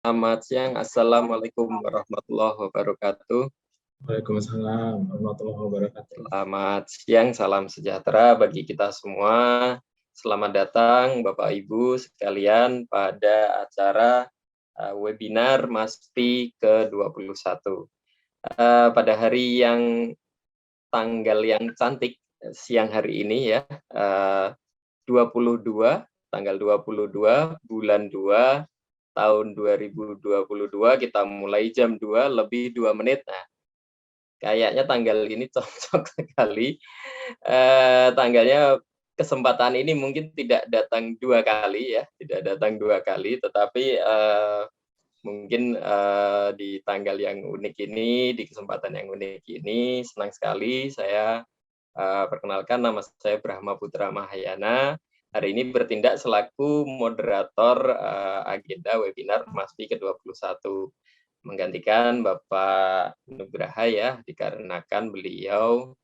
Selamat siang, Assalamualaikum warahmatullahi wabarakatuh. Waalaikumsalam warahmatullahi wabarakatuh. Selamat siang, salam sejahtera bagi kita semua. Selamat datang Bapak Ibu sekalian pada acara webinar MASPI ke-21. Pada hari yang tanggal yang cantik siang hari ini ya, 22, tanggal 22 bulan 2 tahun 2022, kita mulai jam 2 lebih 2 menit. Nah, kayaknya tanggal ini cocok sekali. Tanggalnya kesempatan ini mungkin tidak datang 2 kali ya, tidak datang 2 kali, tetapi, mungkin, di tanggal yang unik ini, di kesempatan yang unik ini, senang sekali saya, perkenalkan nama saya Brahma Putra Mahayana. Hari ini bertindak selaku moderator, agenda webinar MASPI ke-21. Menggantikan Bapak Nugraha ya, dikarenakan beliau,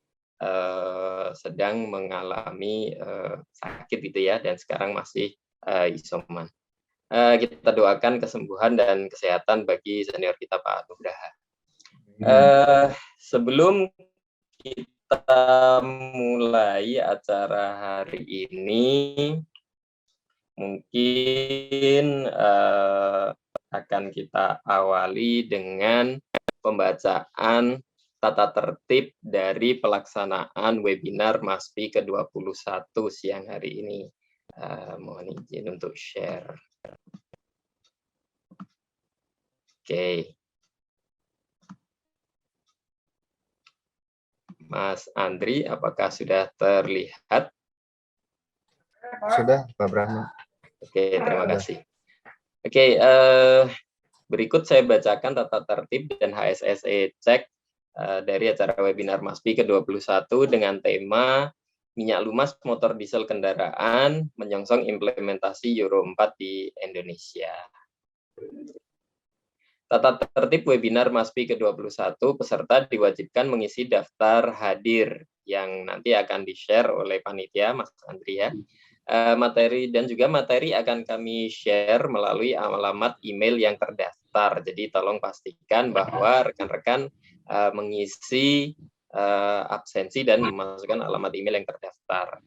sedang mengalami, sakit gitu ya, dan sekarang masih, isoman. Kita doakan kesembuhan dan kesehatan bagi senior kita Pak Nugraha. Sebelum kita mulai acara hari ini, mungkin akan kita awali dengan pembacaan tata tertib dari pelaksanaan webinar MASPI ke-21 siang hari ini. Mohon izin untuk share. Oke. Mas Andri, apakah sudah terlihat? Sudah, Pak Brahma. Oke, terima kasih. Oke, berikut saya bacakan tata tertib dan HSSE cek dari acara webinar MASPI ke-21 dengan tema minyak lumas motor diesel kendaraan menyongsong implementasi Euro 4 di Indonesia. Tata tertib webinar MASPI ke-21, peserta diwajibkan mengisi daftar hadir yang nanti akan di-share oleh panitia, Mas Andri ya. Materi dan juga materi akan kami share melalui alamat email yang terdaftar. Jadi tolong pastikan bahwa rekan-rekan mengisi absensi dan memasukkan alamat email yang terdaftar.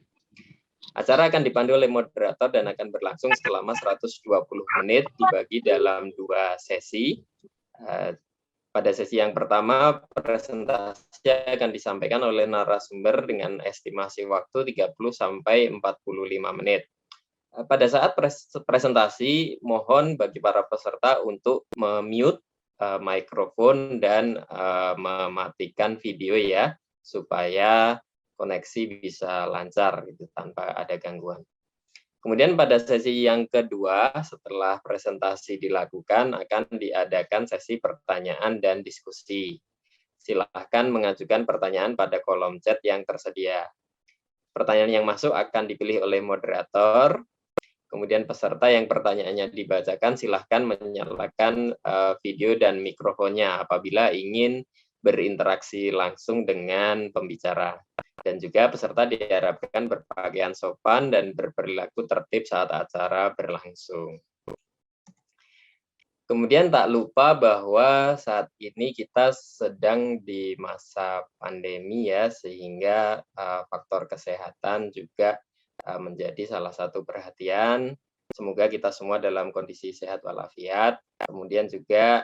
Acara akan dipandu oleh moderator dan akan berlangsung selama 120 menit dibagi dalam 2 sesi. Pada sesi yang pertama, presentasi akan disampaikan oleh narasumber dengan estimasi waktu 30-45 menit. Pada saat presentasi, mohon bagi para peserta untuk memute mikrofon dan mematikan video ya, supaya koneksi bisa lancar gitu, tanpa ada gangguan. Kemudian pada sesi yang kedua, setelah presentasi dilakukan, akan diadakan sesi pertanyaan dan diskusi. Silahkan mengajukan pertanyaan pada kolom chat yang tersedia. Pertanyaan yang masuk akan dipilih oleh moderator, kemudian peserta yang pertanyaannya dibacakan silahkan menyalakan video dan mikrofonnya apabila ingin berinteraksi langsung dengan pembicara. Dan juga peserta diharapkan berpakaian sopan dan berperilaku tertib saat acara berlangsung. Kemudian tak lupa bahwa saat ini kita sedang di masa pandemi ya, sehingga faktor kesehatan juga menjadi salah satu perhatian. Semoga kita semua dalam kondisi sehat walafiat. Kemudian juga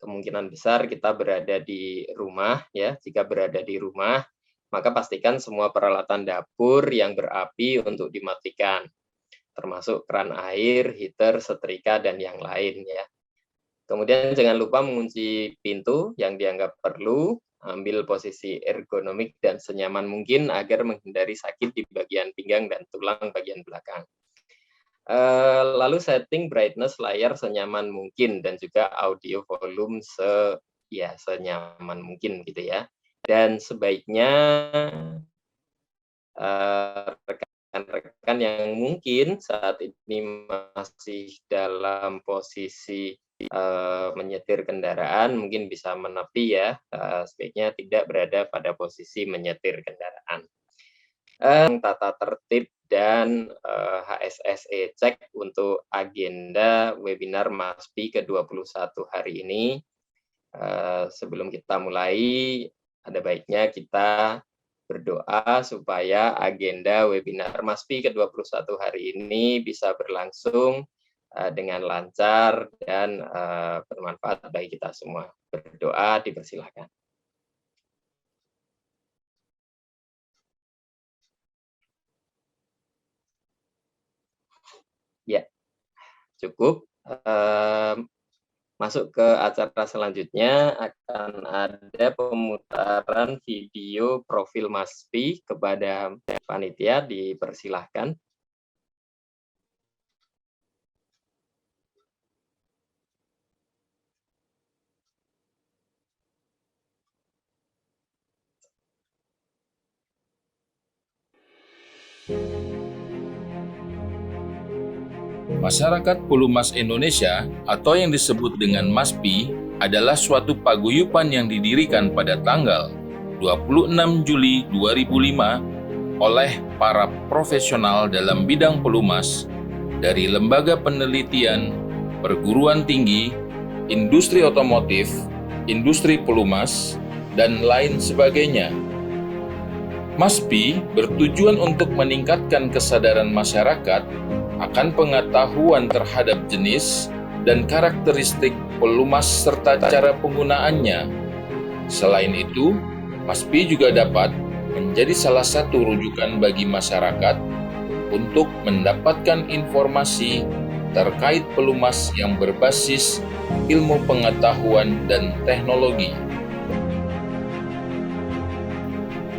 kemungkinan besar kita berada di rumah ya. Jika berada di rumah, maka pastikan semua peralatan dapur yang berapi untuk dimatikan, termasuk keran air, heater, setrika, dan yang lain ya. Kemudian jangan lupa mengunci pintu yang dianggap perlu, ambil posisi ergonomik dan senyaman mungkin agar menghindari sakit di bagian pinggang dan tulang bagian belakang. Lalu setting brightness layar senyaman mungkin dan juga audio volume senyaman mungkin gitu ya. Dan sebaiknya rekan-rekan yang mungkin saat ini masih dalam posisi menyetir kendaraan mungkin bisa menepi ya, sebaiknya tidak berada pada posisi menyetir kendaraan. tata tertib dan HSSE cek untuk agenda webinar MASPI ke-21 hari ini. Sebelum kita mulai, ada baiknya kita berdoa supaya agenda webinar MASPI ke-21 hari ini bisa berlangsung dengan lancar dan bermanfaat bagi kita semua. Berdoa, dipersilahkan. Ya, cukup. Masuk ke acara selanjutnya, akan ada pemutaran video profil MASPI kepada panitia, dipersilahkan. Masyarakat Pelumas Indonesia atau yang disebut dengan MASPI adalah suatu paguyuban yang didirikan pada tanggal 26 Juli 2005 oleh para profesional dalam bidang pelumas dari lembaga penelitian, perguruan tinggi, industri otomotif, industri pelumas, dan lain sebagainya. MASPI bertujuan untuk meningkatkan kesadaran masyarakat akan pengetahuan terhadap jenis dan karakteristik pelumas serta cara penggunaannya. Selain itu, MASPI juga dapat menjadi salah satu rujukan bagi masyarakat untuk mendapatkan informasi terkait pelumas yang berbasis ilmu pengetahuan dan teknologi.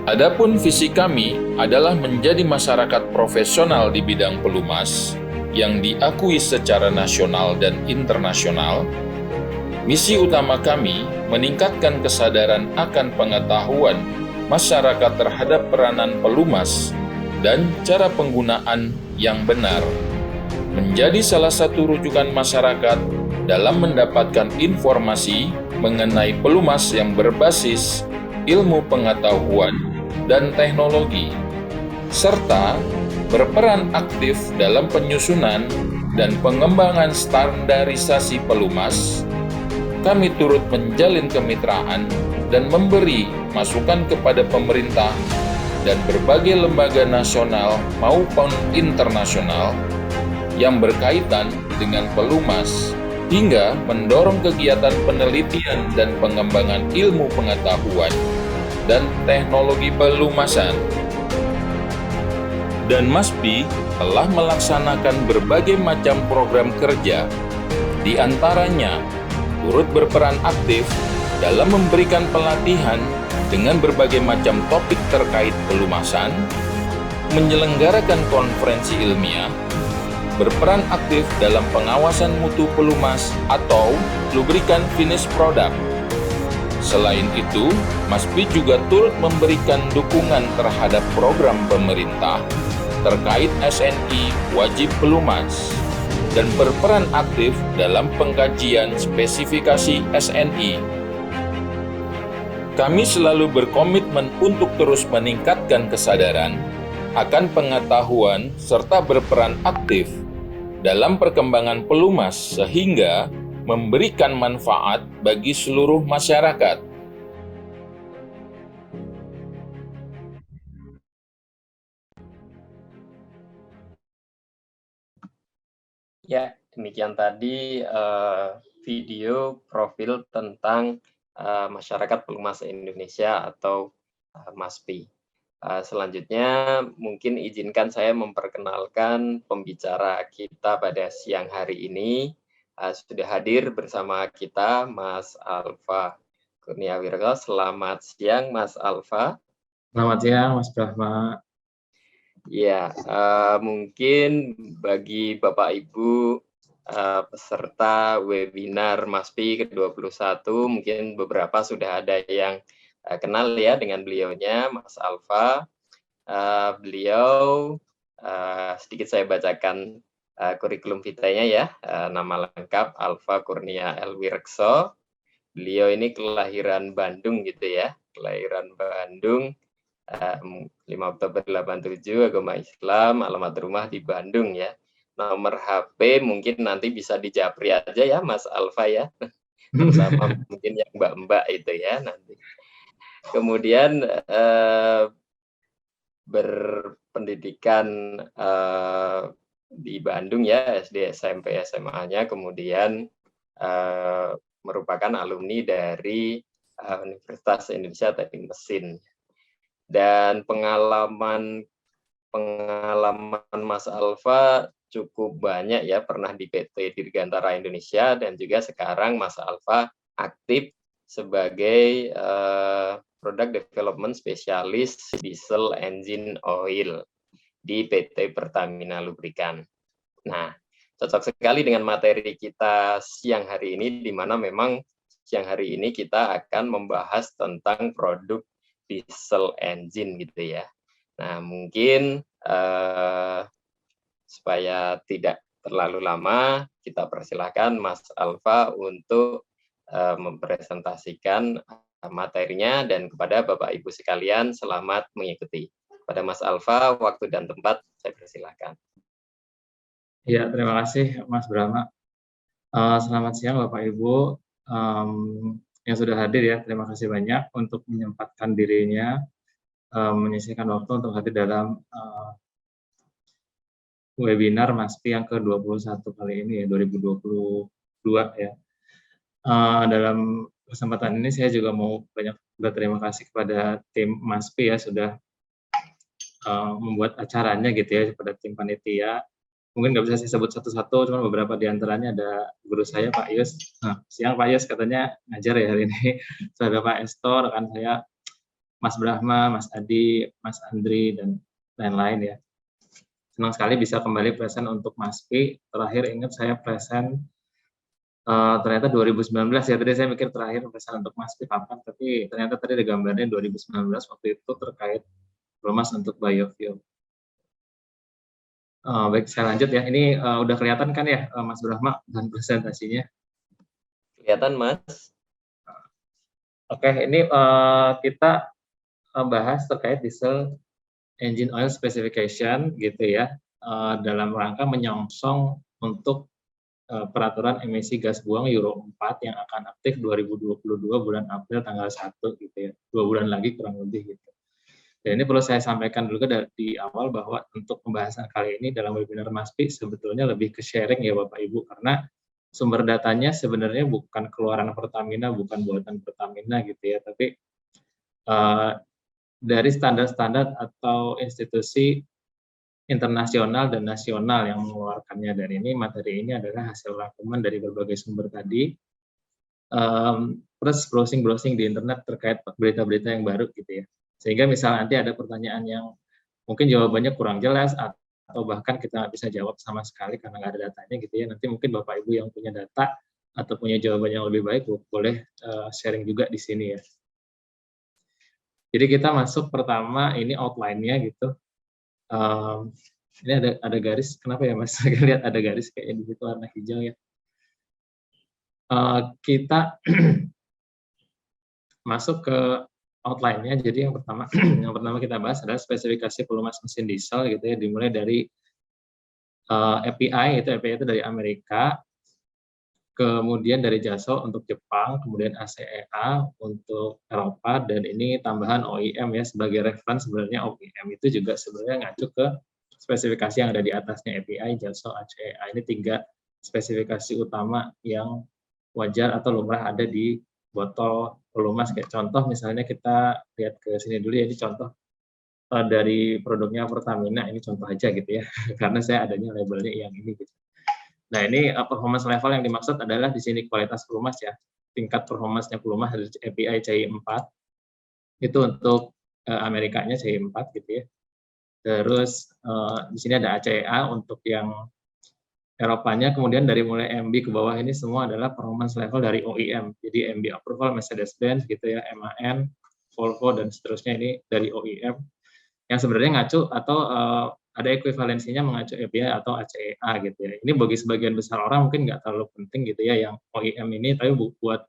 Adapun visi kami adalah menjadi masyarakat profesional di bidang pelumas yang diakui secara nasional dan internasional. Misi utama kami meningkatkan kesadaran akan pengetahuan masyarakat terhadap peranan pelumas dan cara penggunaan yang benar, menjadi salah satu rujukan masyarakat dalam mendapatkan informasi mengenai pelumas yang berbasis ilmu pengetahuan dan teknologi, serta berperan aktif dalam penyusunan dan pengembangan standarisasi pelumas. Kami turut menjalin kemitraan dan memberi masukan kepada pemerintah dan berbagai lembaga nasional maupun internasional yang berkaitan dengan pelumas, hingga mendorong kegiatan penelitian dan pengembangan ilmu pengetahuan dan teknologi pelumasan. Dan MASPI telah melaksanakan berbagai macam program kerja, di antaranya turut berperan aktif dalam memberikan pelatihan dengan berbagai macam topik terkait pelumasan, menyelenggarakan konferensi ilmiah, berperan aktif dalam pengawasan mutu pelumas atau lubrikan finish product. Selain itu, MASPI juga turut memberikan dukungan terhadap program pemerintah terkait SNI wajib pelumas dan berperan aktif dalam pengkajian spesifikasi SNI. Kami selalu berkomitmen untuk terus meningkatkan kesadaran akan pengetahuan serta berperan aktif dalam perkembangan pelumas sehingga memberikan manfaat bagi seluruh masyarakat. Ya, demikian tadi video profil tentang Masyarakat Pelumas Indonesia atau MASPI. Selanjutnya, mungkin izinkan saya memperkenalkan pembicara kita pada siang hari ini. Sudah hadir bersama kita Mas Alfa Kurniawirga. Selamat siang, Mas Alfa. Selamat siang, Mas Brahma. Ya, mungkin bagi Bapak Ibu peserta webinar MASPI ke-21, mungkin beberapa sudah ada yang kenal ya dengan beliaunya, Mas Alfa. Beliau, sedikit saya bacakan kurikulum vitae-nya ya. Nama lengkap Alfa Kurnia Elwirkso. Beliau ini kelahiran Bandung gitu ya, kelahiran Bandung, 5 Oktober 87, agama Islam, alamat rumah di Bandung ya. Nomor HP mungkin nanti bisa di japri aja ya Mas Alfa ya, bersama mungkin yang mbak-mbak itu ya nanti. Kemudian berpendidikan di Bandung ya, SD, SMP, SMA-nya, kemudian merupakan alumni dari Universitas Indonesia Teknik Mesin. Dan pengalaman Mas Alfa cukup banyak ya, pernah di PT Dirgantara Indonesia, dan juga sekarang Mas Alfa aktif sebagai Product Development Specialist Diesel Engine Oil di PT Pertamina Lubrikan. Nah, cocok sekali dengan materi kita siang hari ini, di mana memang siang hari ini kita akan membahas tentang produk diesel engine gitu ya. Nah, mungkin supaya tidak terlalu lama, kita persilahkan Mas Alfa untuk mempresentasikan materinya, dan kepada Bapak Ibu sekalian selamat mengikuti. Pada Mas Alfa, waktu dan tempat saya persilahkan. Ya, terima kasih Mas Brahma. Selamat siang Bapak Ibu yang sudah hadir ya. Terima kasih banyak untuk menyempatkan dirinya, menyisihkan waktu untuk hadir dalam webinar MASPI yang ke-21 kali ini ya, 2022 ya. Dalam kesempatan ini saya juga mau banyak berterima kasih kepada tim MASPI ya, sudah membuat acaranya gitu ya, kepada tim panitia. Mungkin nggak bisa saya sebut satu-satu, cuma beberapa di antaranya ada guru saya Pak Yus. Nah, siang Pak Yus katanya ngajar ya hari ini. Ada Pak Esto, rekan saya, Mas Brahma, Mas Adi, Mas Andri, dan lain-lain ya. Senang sekali bisa kembali present untuk MASPI. Terakhir ingat saya present ternyata 2019 ya, tadi saya mikir terakhir present untuk MASPI kapan, tapi ternyata tadi ada gambarnya 2019, waktu itu terkait Promas untuk biofuel. Baik, saya lanjut ya. Ini udah kelihatan kan ya Mas Brahma dan presentasinya? Kelihatan Mas? Oke, ini kita bahas terkait diesel engine oil specification gitu ya, dalam rangka menyongsong untuk peraturan emisi gas buang Euro 4 yang akan aktif 2022 bulan April tanggal 1 gitu ya, 2 bulan lagi kurang lebih gitu. Dan ini perlu saya sampaikan dulu di awal bahwa untuk pembahasan kali ini dalam webinar MASPI sebetulnya lebih ke sharing ya Bapak Ibu, karena sumber datanya sebenarnya bukan keluaran Pertamina, bukan buatan Pertamina gitu ya, tapi dari standar-standar atau institusi internasional dan nasional yang mengeluarkannya. Dan ini materi ini adalah hasil rangkuman dari berbagai sumber tadi, plus browsing-browsing di internet terkait berita-berita yang baru gitu ya. Sehingga misalnya nanti ada pertanyaan yang mungkin jawabannya kurang jelas, atau bahkan kita nggak bisa jawab sama sekali karena nggak ada datanya gitu ya, nanti mungkin Bapak Ibu yang punya data atau punya jawaban yang lebih baik boleh sharing juga di sini ya. Jadi kita masuk pertama, ini outline-nya gitu. Ini ada garis, kenapa ya Mas? Lihat ada garis kayak di situ warna hijau ya. Kita masuk ke outline-nya. Jadi yang pertama kita bahas adalah spesifikasi pelumas mesin diesel gitu ya, dimulai dari API, API itu dari Amerika, kemudian dari JASO untuk Jepang, kemudian ACEA untuk Eropa, dan ini tambahan OEM ya, sebagai reference sebenarnya OEM itu juga sebenarnya ngacu ke spesifikasi yang ada di atasnya, API, JASO, ACEA. Ini 3 spesifikasi utama yang wajar atau lumrah ada di botol pelumas. Kayak contoh misalnya kita lihat ke sini dulu ya, ini contoh dari produknya Pertamina, ini contoh aja gitu ya, karena saya adanya labelnya yang ini gitu. Nah, ini performance level yang dimaksud adalah di sini kualitas pelumas ya, tingkat performance-nya pelumas dari API CI4, itu untuk Amerikanya CI4 gitu ya. Terus di sini ada ACEA untuk yang Eropanya, kemudian dari mulai MB ke bawah ini semua adalah performance level dari OEM. Jadi MB approval Mercedes-Benz gitu ya, MAN, Volvo, dan seterusnya ini dari OEM. Yang sebenarnya ngacu atau ada ekuivalensinya mengacu API atau ACEA gitu ya. Ini bagi sebagian besar orang mungkin nggak terlalu penting gitu ya yang OEM ini, tapi buat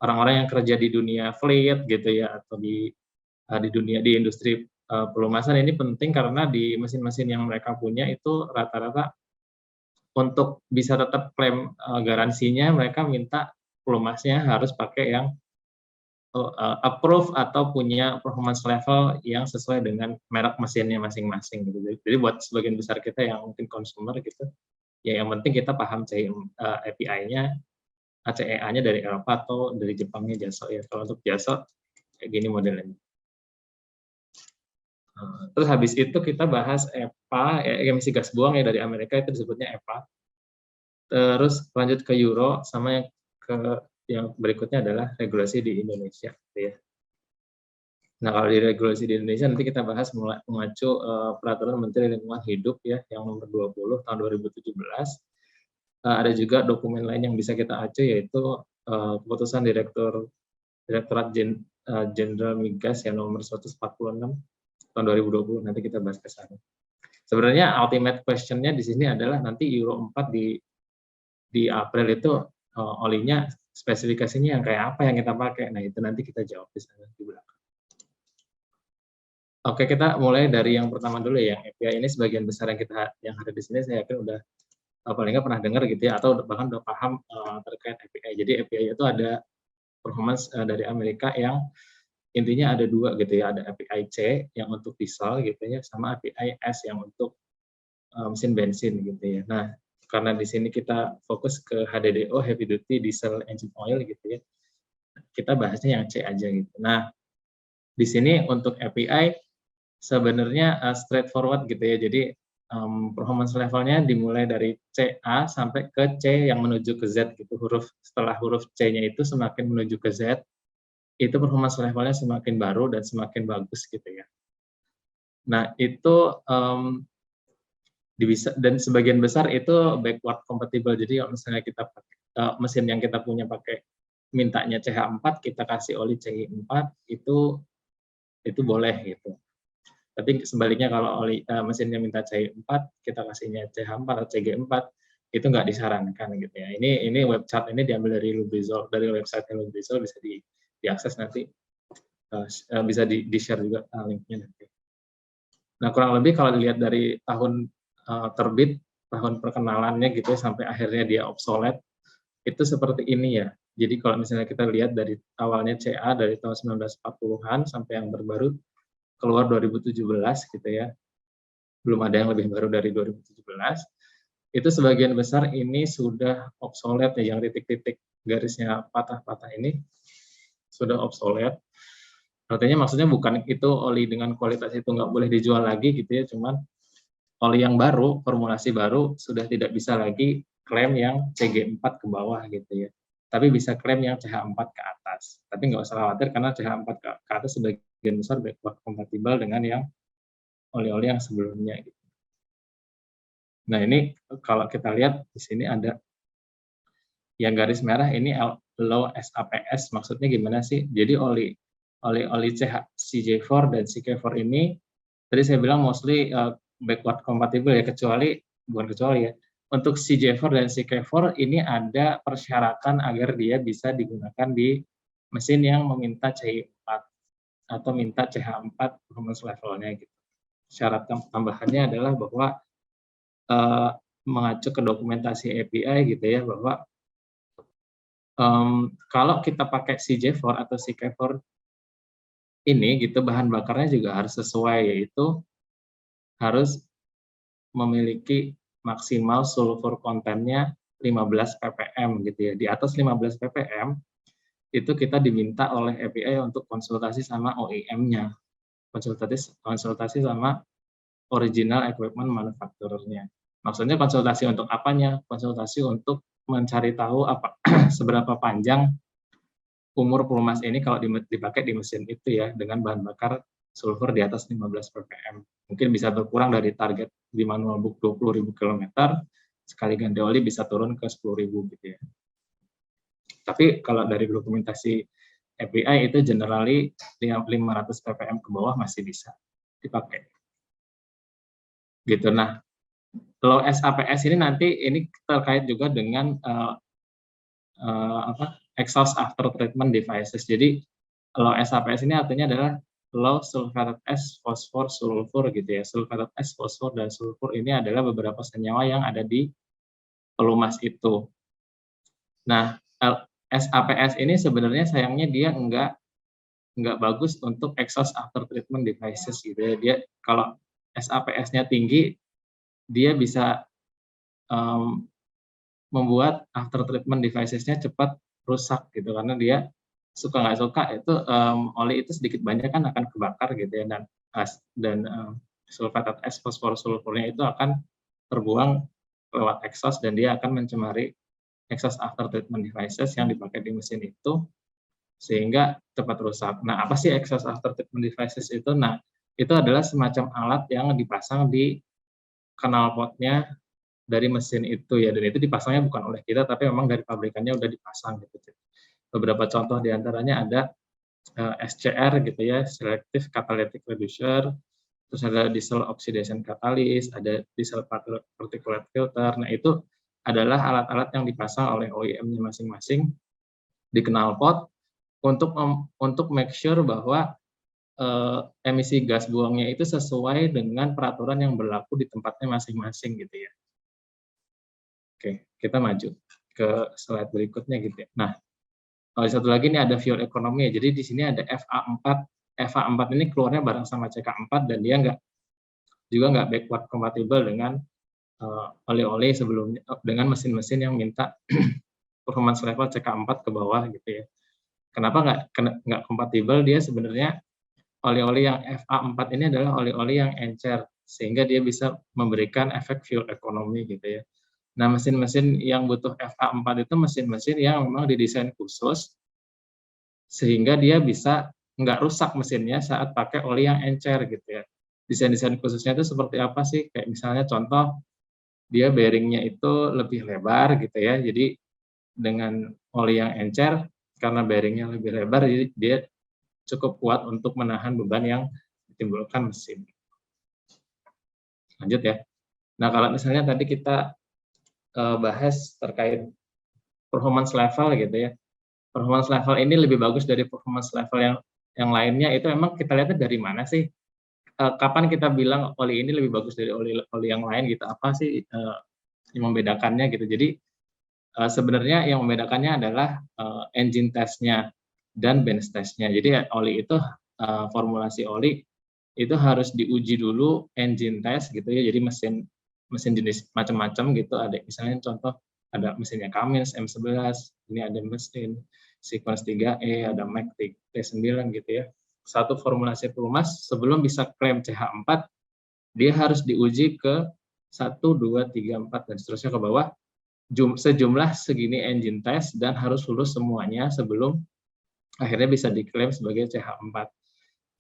orang-orang yang kerja di dunia fleet gitu ya, atau di di dunia di industri pelumasan ini penting karena di mesin-mesin yang mereka punya itu rata-rata untuk bisa tetap klaim garansinya mereka minta pelumasnya harus pakai yang approve atau punya performance level yang sesuai dengan merek mesinnya masing-masing gitu. Jadi buat sebagian besar kita yang mungkin consumer gitu, ya yang penting kita paham API-nya, ACEA-nya dari Eropa atau dari Jepangnya Jaso ya. Kalau untuk Jaso kayak gini modelnya. Terus habis itu kita bahas EPA, emisi gas buang ya dari Amerika itu disebutnya EPA. Terus lanjut ke Euro sama yang berikutnya adalah regulasi di Indonesia ya. Nah, kalau di regulasi di Indonesia nanti kita bahas mengacu peraturan Menteri Lingkungan Hidup ya yang nomor 20 tahun 2017. Ada juga dokumen lain yang bisa kita acu yaitu keputusan Direktorat Jenderal Migas yang nomor 146 tahun 2020. Nanti kita bahas ke sana. Sebenarnya ultimate question-nya di sini adalah nanti Euro 4 di April itu olinya spesifikasinya yang kayak apa yang kita pakai. Nah, itu nanti kita jawab di sana di belakang. Oke, kita mulai dari yang pertama dulu ya. API ini sebagian besar yang ada di sini saya yakin udah paling nggak pernah dengar gitu ya, atau bahkan udah paham terkait API. Jadi API itu ada performance dari Amerika yang intinya ada dua gitu ya, ada API C yang untuk diesel gitu ya, sama API S yang untuk mesin bensin gitu ya. Nah, karena di sini kita fokus ke HDDO, Heavy Duty Diesel Engine Oil gitu ya, kita bahasnya yang C aja gitu. Nah, di sini untuk API sebenarnya straightforward gitu ya, jadi performance levelnya dimulai dari CA sampai ke C yang menuju ke Z gitu. Setelah huruf C-nya itu semakin menuju ke Z, itu performance levelnya semakin baru dan semakin bagus gitu ya. Nah, itu dan sebagian besar itu backward compatible. Jadi kalau misalnya kita pakai mesin yang kita punya pakai mintanya CH4, kita kasih oli CI4 itu boleh gitu. Tapi sebaliknya kalau mesinnya minta CI4, kita kasihnya CH4 atau CG4 itu nggak disarankan gitu ya. Ini web chart ini diambil dari Lubrizol, dari website Lubrizol, bisa diakses nanti, bisa di-share juga linknya nanti. Nah, kurang lebih kalau dilihat dari tahun terbit, tahun perkenalannya gitu ya, sampai akhirnya dia obsolete, itu seperti ini ya. Jadi kalau misalnya kita lihat dari awalnya CA dari tahun 1940-an sampai yang terbaru keluar 2017 gitu ya. Belum ada yang lebih baru dari 2017. Itu sebagian besar ini sudah obsolete ya, yang titik-titik garisnya patah-patah ini sudah obsolete. Artinya maksudnya bukan itu oli dengan kualitas itu nggak boleh dijual lagi gitu ya, cuman oli yang baru, formulasi baru sudah tidak bisa lagi klaim yang CG4 ke bawah gitu ya. Tapi bisa klaim yang CH4 ke atas. Tapi nggak usah khawatir karena CH4 ke atas sebagian besar backward kompatibel dengan yang oli-oli yang sebelumnya gitu. Nah, ini kalau kita lihat di sini ada yang garis merah ini low SAPS, maksudnya gimana sih? Jadi oli CJ4 dan CK4 ini tadi saya bilang mostly backward compatible ya, bukan kecuali ya. Untuk CJ4 dan CK4 ini ada persyaratan agar dia bisa digunakan di mesin yang meminta CI4 atau minta CH4 performance levelnya gitu. Syarat tambahannya adalah bahwa mengacu ke dokumentasi API gitu ya, bahwa kalau kita pakai CJ4 atau CK4 ini gitu, bahan bakarnya juga harus sesuai, yaitu harus memiliki maksimal sulfur kontennya 15 ppm gitu ya. Di atas 15 ppm itu kita diminta oleh API untuk konsultasi sama OEM-nya, konsultasi sama original equipment manufacturer-nya. Maksudnya konsultasi untuk apanya? Konsultasi untuk mencari tahu seberapa panjang umur pelumas ini kalau dipakai di mesin itu ya, dengan bahan bakar sulfur di atas 15 ppm. Mungkin bisa berkurang dari target di manual book 20.000 km, sekali ganti oli bisa turun ke 10.000 gitu ya. Tapi kalau dari dokumentasi API itu generally 500 ppm ke bawah masih bisa dipakai. Gitu. Nah, low SAPS ini nanti ini terkait juga dengan exhaust after treatment devices. Jadi low SAPS ini artinya adalah low sulfated ash, fosfor, sulfur gitu ya. Sulfated ash, fosfor, dan sulfur ini adalah beberapa senyawa yang ada di pelumas itu. Nah, SAPS ini sebenarnya sayangnya dia nggak bagus untuk exhaust after treatment devices gitu ya. Dia kalau SAPS-nya tinggi, dia bisa membuat after treatment devices-nya cepat rusak gitu, karena dia suka nggak suka itu oli itu sedikit banyak kan akan kebakar gitu ya, dan sulfated ash, fosfor, sulfurnya itu akan terbuang lewat exhaust dan dia akan mencemari exhaust after treatment devices yang dipakai di mesin itu sehingga cepat rusak. Nah, apa sih exhaust after treatment devices itu? Nah, itu adalah semacam alat yang dipasang di knalpotnya dari mesin itu ya, dan itu dipasangnya bukan oleh kita tapi memang dari pabrikannya udah dipasang gitu. Beberapa contoh diantaranya ada SCR gitu ya, Selective Catalytic Reducer, terus ada diesel oxidation catalyst, ada diesel particulate filter. Nah, itu adalah alat-alat yang dipasang oleh OEM-nya masing-masing di knalpot untuk make sure bahwa emisi gas buangnya itu sesuai dengan peraturan yang berlaku di tempatnya masing-masing gitu ya. Oke, kita maju ke slide berikutnya gitu ya. Nah, satu lagi ini ada fuel economy ya. Jadi di sini ada FA4. FA4 ini keluarnya bareng sama CK4 dan dia nggak backward compatible dengan oli-oli sebelumnya, dengan mesin-mesin yang minta performance level CK4 ke bawah gitu ya. Kenapa nggak kompatibel? Dia sebenarnya oli-oli yang FA4 ini adalah oli-oli yang encer, sehingga dia bisa memberikan efek fuel economy gitu ya. Nah, mesin-mesin yang butuh FA4 itu mesin-mesin yang memang didesain khusus, sehingga dia bisa nggak rusak mesinnya saat pakai oli yang encer gitu ya. Desain-desain khususnya itu seperti apa sih? Kayak misalnya contoh, dia bearingnya itu lebih lebar gitu ya, jadi dengan oli yang encer, karena bearingnya lebih lebar, jadi dia cukup kuat untuk menahan beban yang ditimbulkan mesin. Lanjut ya. Nah, kalau misalnya tadi kita bahas terkait performance level gitu ya. Performance level ini lebih bagus dari performance level yang lainnya, itu memang kita lihatnya dari mana sih? Kapan kita bilang oli ini lebih bagus dari oli yang lain gitu? Apa sih yang membedakannya gitu? Jadi sebenarnya yang membedakannya adalah engine test-nya dan bench test-nya. Jadi oli itu formulasi oli itu harus diuji dulu engine test gitu ya. Jadi mesin jenis macam-macam gitu. Ada misalnya contoh ada mesinnya Cummins M11, ini ada mesin Sequence 3E, ada Mac T9 gitu ya. Satu formulasi pelumas sebelum bisa klaim CH4 dia harus diuji ke 1, 2, 3, 4 dan seterusnya ke bawah. Sejumlah segini engine test dan harus lulus semuanya sebelum akhirnya bisa diklaim sebagai CH4.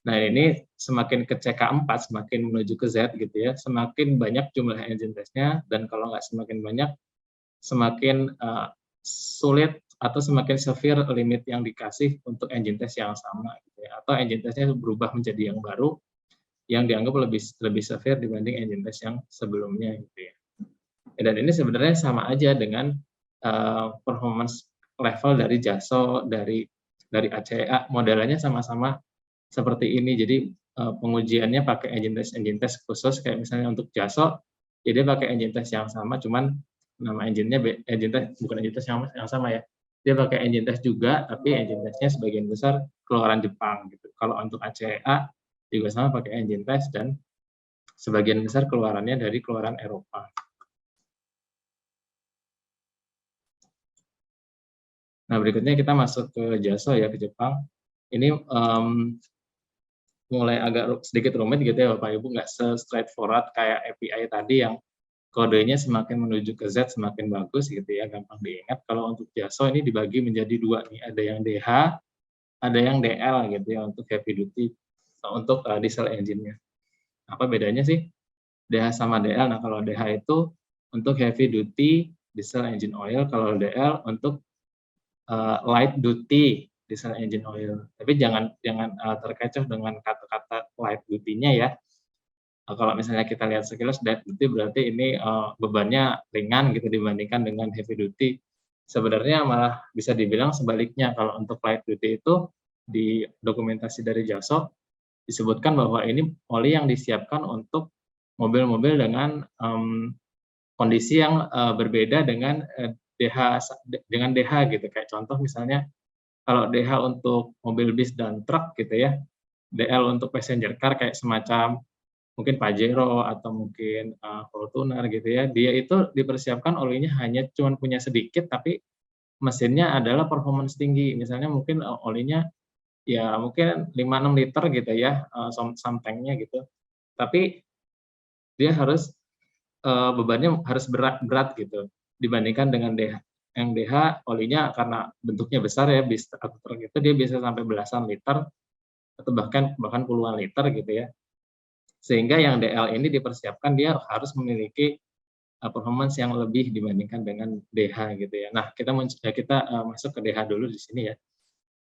Nah, ini semakin ke CK4, semakin menuju ke Z gitu ya, semakin banyak jumlah engine test-nya, dan kalau nggak semakin banyak, semakin sulit atau semakin severe limit yang dikasih untuk engine test yang sama gitu ya, atau engine test-nya berubah menjadi yang baru yang dianggap lebih severe dibanding engine test yang sebelumnya gitu ya. Dan ini sebenarnya sama aja dengan performance level dari JASO, dari ACEA, modelannya sama-sama seperti ini. Jadi pengujiannya pakai engine test khusus, kayak misalnya untuk JASO, jadi pakai engine test yang sama, cuman nama engine-nya engine test bukan engine test yang sama ya. Dia pakai engine test juga, tapi engine test-nya sebagian besar keluaran Jepang gitu. Kalau untuk ACEA juga sama pakai engine test dan sebagian besar keluarannya dari keluaran Eropa. Nah, berikutnya kita masuk ke JASO ya, ke Jepang. Ini mulai agak sedikit rumit gitu ya Bapak Ibu, nggak straightforward kayak API tadi yang kodenya semakin menuju ke Z semakin bagus gitu ya, gampang diingat. Kalau untuk JASO ini dibagi menjadi dua nih, ada yang DH, ada yang DL gitu ya untuk heavy duty, untuk diesel engine-nya. Apa bedanya sih DH sama DL? Nah, kalau DH itu untuk heavy duty diesel engine oil, kalau DL untuk light duty diesel engine oil. Tapi jangan terkecoh dengan kata-kata light duty-nya ya. Kalau misalnya kita lihat sekilas light duty berarti ini bebannya ringan gitu dibandingkan dengan heavy duty. Sebenarnya malah bisa dibilang sebaliknya. Kalau untuk light duty itu di dokumentasi dari JASO disebutkan bahwa ini oli yang disiapkan untuk mobil-mobil dengan kondisi yang berbeda dengan DH gitu. Kayak contoh misalnya kalau DH untuk mobil bis dan truk gitu ya, DL untuk passenger car kayak semacam mungkin Pajero atau mungkin Fortuner gitu ya, dia itu dipersiapkan olinya hanya cuma punya sedikit, tapi mesinnya adalah performance tinggi. Misalnya mungkin olinya ya mungkin 5-6 liter gitu ya, tanknya gitu. Tapi dia harus bebannya harus berat gitu dibandingkan dengan DH. Yang DH olinya karena bentuknya besar ya, bis atau truk itu dia bisa sampai belasan liter atau bahkan puluhan liter gitu ya. Sehingga yang DL ini dipersiapkan dia harus memiliki performance yang lebih dibandingkan dengan DH gitu ya. Nah, kita masuk ke DH dulu di sini ya.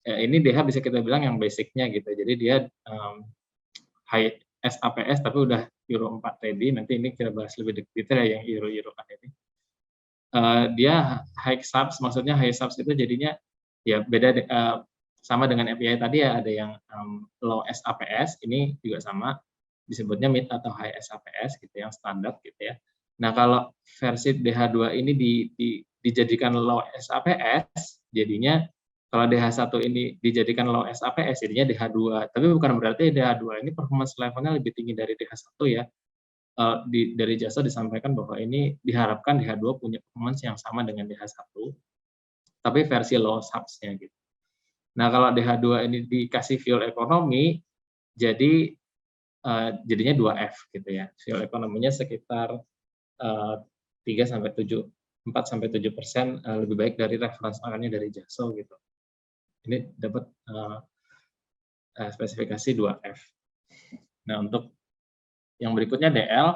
Ini DH bisa kita bilang yang basic-nya gitu. Jadi dia high SAPS tapi udah Euro 4 ready. Nanti ini kita bahas lebih detail ya yang Euro-Euroan ini. Dia high subs, maksudnya high subs itu jadinya ya beda sama dengan API tadi ya, ada yang low SAPS, ini juga sama disebutnya mid atau high SAPS gitu yang standar gitu ya. Nah, kalau versi DH2 ini dijadikan low SAPS, jadinya kalau DH1 ini dijadikan low SAPS, jadinya DH2. Tapi bukan berarti DH2 ini performance levelnya lebih tinggi dari DH1 ya. Dari jasa disampaikan bahwa ini diharapkan DH2 punya performance yang sama dengan DH1, tapi versi low subs-nya gitu. Nah, kalau DH2 ini dikasih fuel ekonomi, jadinya 2F gitu ya. Fuel ekonominya sekitar 4-7% lebih baik dari reference angkanya dari JASO gitu. Ini dapat spesifikasi 2F. Nah, untuk yang berikutnya DL,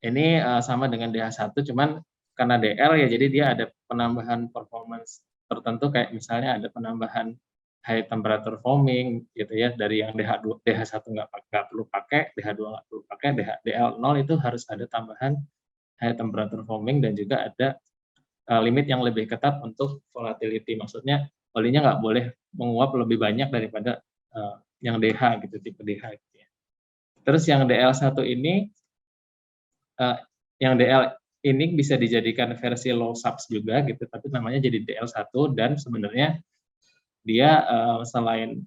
ini sama dengan DH1, cuman karena DL ya jadi dia ada penambahan performance tertentu, kayak misalnya ada penambahan high temperature foaming gitu ya, dari yang DH1 nggak perlu pakai, DH2 nggak perlu pakai, DL0 itu harus ada tambahan high temperature foaming, dan juga ada limit yang lebih ketat untuk volatility, maksudnya olinya nggak boleh menguap lebih banyak daripada yang DH gitu, tipe DH gitu ya. Terus yang DL1 ini, yang DL ini bisa dijadikan versi low subs juga gitu, tapi namanya jadi DL1, dan sebenarnya dia selain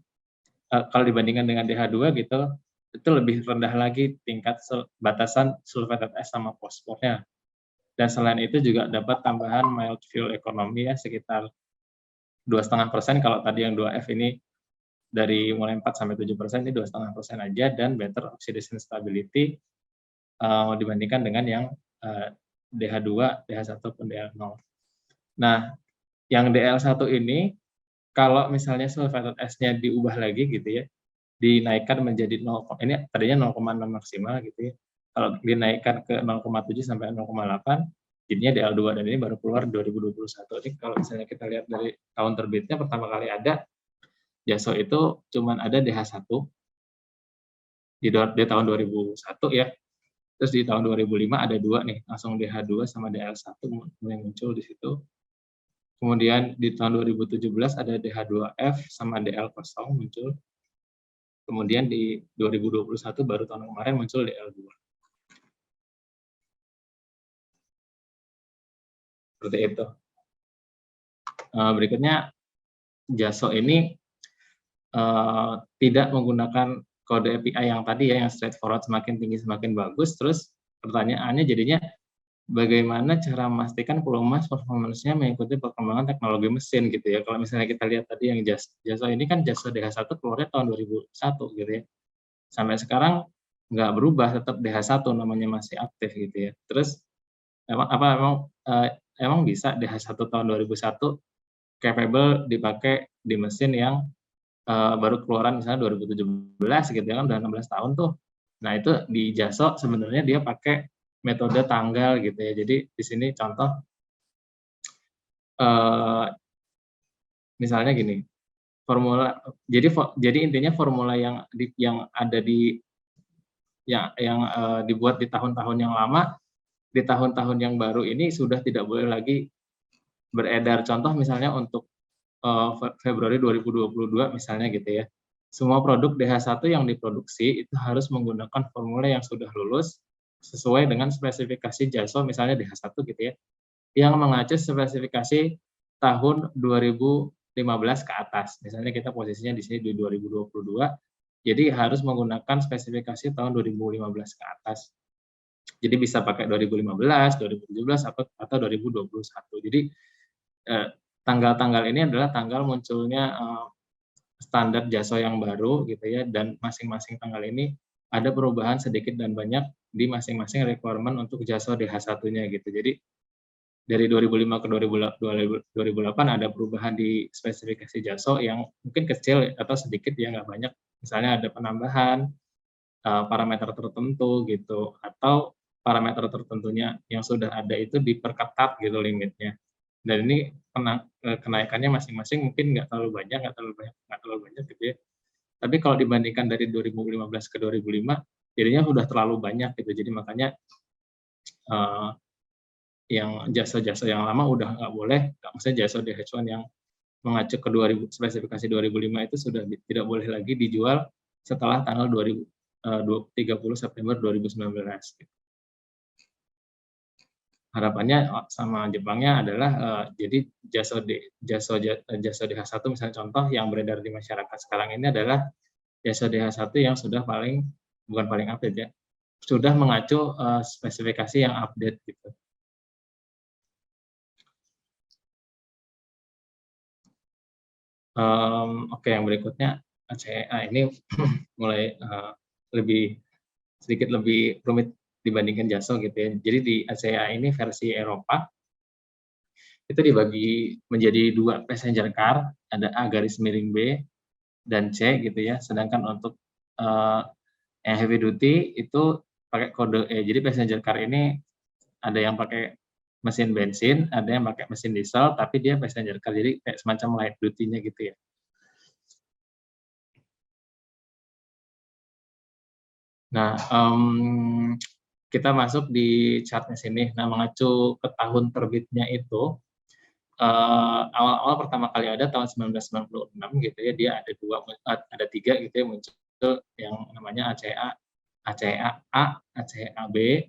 kalau dibandingkan dengan DH2 gitu, itu lebih rendah lagi tingkat batasan sulfated S sama fosfornya. Dan selain itu juga dapat tambahan mild fuel economy ya, sekitar 2,5%. Kalau tadi yang 2F ini dari mulai 4-7%, ini 2,5% aja, dan better oxidation stability dibandingkan dengan yang DH2, DH1 pun DL0. Nah, yang DL1 ini kalau misalnya sulfated S-nya diubah lagi gitu ya, dinaikkan menjadi 0, ini tadinya 0,6 maksimal gitu ya. Kalau dinaikkan ke 0,7 sampai 0,8, jadinya DL2, dan ini baru keluar 2021. Ini kalau misalnya kita lihat dari tahun terbitnya, pertama kali ada JASO itu cuman ada DH1 di tahun 2001 ya. Terus di tahun 2005 ada 2 nih, langsung DH2 sama DL1 mulai muncul di situ. Kemudian di tahun 2017 ada DH2F sama DL0 muncul. Kemudian di 2021 baru tahun kemarin muncul DL2. Seperti itu. Berikutnya, JASO ini tidak menggunakan kode API yang tadi ya, yang straightforward, semakin tinggi semakin bagus. Terus pertanyaannya jadinya, bagaimana cara memastikan pelumas performance-nya mengikuti perkembangan teknologi mesin gitu ya. Kalau misalnya kita lihat tadi yang JASO ini kan JASO DH1 keluarnya tahun 2001 gitu ya. Sampai sekarang nggak berubah, tetap DH1 namanya masih aktif gitu ya. Terus emang bisa DH1 tahun 2001 capable dipakai di mesin yang baru keluaran misalnya 2017 gitu ya, kan udah 16 tahun tuh. Nah, itu di JASO sebenarnya dia pakai metode tanggal gitu ya. Jadi di sini contoh misalnya gini. Jadi intinya formula yang ada di yang dibuat di tahun-tahun yang lama, di tahun-tahun yang baru ini sudah tidak boleh lagi beredar. Contoh misalnya untuk Februari 2022 misalnya gitu ya. semua produk DH1 yang diproduksi itu harus menggunakan formula yang sudah lulus sesuai dengan spesifikasi JASO misalnya DH1 gitu ya, yang mengacu spesifikasi tahun 2015 ke atas. Misalnya kita posisinya di sini di 2022, jadi harus menggunakan spesifikasi tahun 2015 ke atas. Jadi bisa pakai 2015, 2017 atau 2021. Jadi tanggal-tanggal ini adalah tanggal munculnya standar JASO yang baru gitu ya, dan masing-masing tanggal ini ada perubahan sedikit dan banyak di masing-masing requirement untuk JASO DH1-nya gitu. Jadi dari 2005 ke 2008 ada perubahan di spesifikasi JASO yang mungkin kecil atau sedikit ya, nggak banyak. Misalnya ada penambahan parameter tertentu gitu, atau parameter tertentunya yang sudah ada itu diperketat gitu limitnya. Dan ini kenaikannya masing-masing mungkin nggak terlalu banyak gitu ya. Tapi kalau dibandingkan dari 2015 ke 2005, jadinya sudah terlalu banyak gitu. Jadi makanya yang JASO yang lama udah nggak boleh, maksudnya JASO DH1 yang mengacu ke spesifikasi 2005 itu sudah tidak boleh lagi dijual setelah tanggal 30 September 2019. Gitu. Harapannya sama Jepangnya adalah jadi JASO DH1 misalnya contoh yang beredar di masyarakat sekarang ini adalah JASO DH1 yang sudah bukan paling update ya, sudah mengacu spesifikasi yang update gitu. Oke, yang berikutnya ACEA ini mulai sedikit lebih rumit dibandingkan JASO gitu ya. Jadi di ACEA ini versi Eropa itu dibagi menjadi 2 passenger car, ada A garis miring B dan C gitu ya. Sedangkan untuk yang heavy duty itu pakai kode E. Jadi passenger car ini ada yang pakai mesin bensin, ada yang pakai mesin diesel, tapi dia passenger car, jadi kayak semacam light duty-nya gitu ya. Nah, kita masuk di chart-nya sini. Nah, mengacu ke tahun terbitnya itu, awal-awal pertama kali ada tahun 1996 gitu ya, dia ada 3 gitu ya muncul yang namanya ACEA A, ACEA B,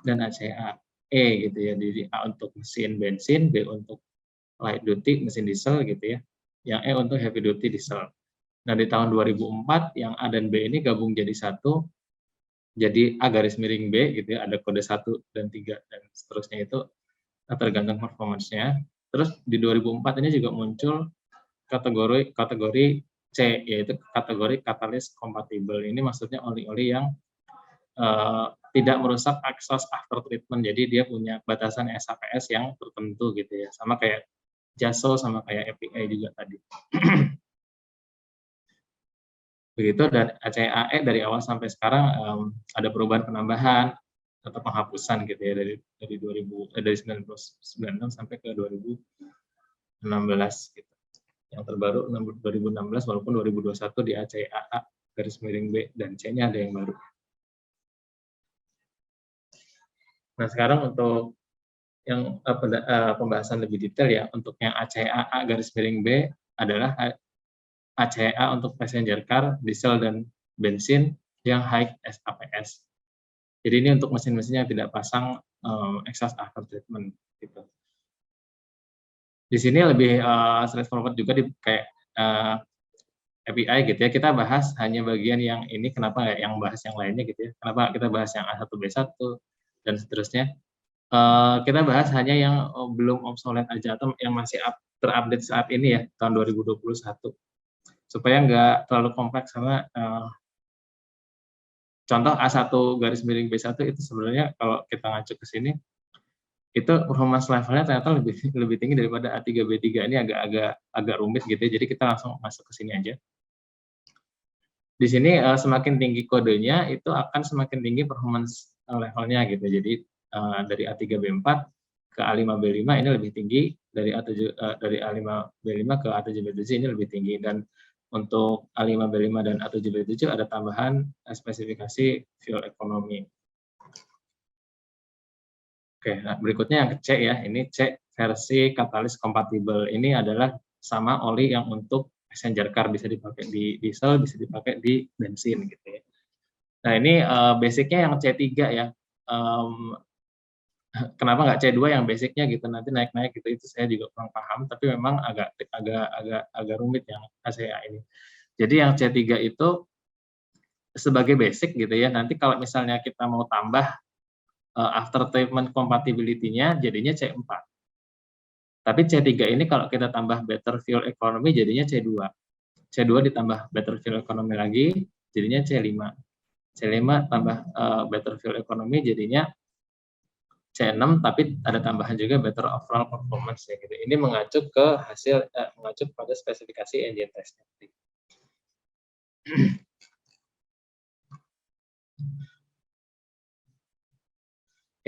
dan ACEA E gitu ya. Jadi A untuk mesin bensin, B untuk light duty mesin diesel gitu ya, yang E untuk heavy duty diesel. Nah di tahun 2004 yang A dan B ini gabung jadi satu, jadi A garis miring B gitu ya, ada kode 1 dan 3 dan seterusnya itu tergantung performance-nya. Terus di 2004 ini juga muncul kategori C, yaitu kategori catalyst compatible. Ini maksudnya oli-oli yang tidak merusak exhaust after treatment, jadi dia punya batasan SAPS yang tertentu gitu ya, sama kayak JASO sama kayak API juga tadi. Begitu, dan ACAE dari awal sampai sekarang ada perubahan penambahan atau penghapusan gitu ya dari 1996 sampai ke 2016 gitu. Yang terbaru 2016 walaupun 2021 di ACAA garis miring B dan C-nya ada yang baru. Nah, sekarang untuk yang pembahasan lebih detail ya, untuk yang ACAA garis miring B adalah ACA untuk passenger car, diesel dan bensin yang high SAPS. Jadi ini untuk mesin-mesin yang tidak pasang exhaust after treatment gitu. Di sini lebih straightforward juga di kayak API gitu ya. Kita bahas hanya bagian yang ini, kenapa nggak yang bahas yang lainnya gitu ya. Kenapa kita bahas yang A1, B1 dan seterusnya. Kita bahas hanya yang belum obsolete aja atau yang masih terupdate saat ini ya, tahun 2021. Supaya nggak terlalu kompleks, sama contoh A1 garis miring B1 itu sebenarnya kalau kita ngacu ke sini, itu performance levelnya ternyata lebih tinggi daripada A3 B3. Ini agak rumit gitu ya, jadi kita langsung masuk ke sini aja. Di sini semakin tinggi kodenya itu akan semakin tinggi performance levelnya gitu. Jadi dari A3 B4 ke A5 B5 ini lebih tinggi, dari A5 B5 ke A7 B7 ini lebih tinggi, dan untuk A5 B5 dan A7 B7 ada tambahan spesifikasi fuel economy. Oke, nah berikutnya yang C ya, ini C versi catalyst compatible. Ini adalah sama oli yang untuk passenger car, bisa dipakai di diesel, bisa dipakai di bensin gitu ya. Nah ini basicnya yang C3 ya. Kenapa nggak C2 yang basicnya gitu, nanti naik-naik gitu, itu saya juga kurang paham, tapi memang agak rumit yang ACA ini. Jadi yang C3 itu sebagai basic gitu ya, nanti kalau misalnya kita mau tambah after treatment compatibility-nya jadinya C4. Tapi C3 ini kalau kita tambah better fuel economy jadinya C2. C2 ditambah better fuel economy lagi jadinya C5. C5 tambah better fuel economy jadinya C6, tapi ada tambahan juga better overall performance ya gitu. Ini mengacu ke mengacu pada spesifikasi engine test.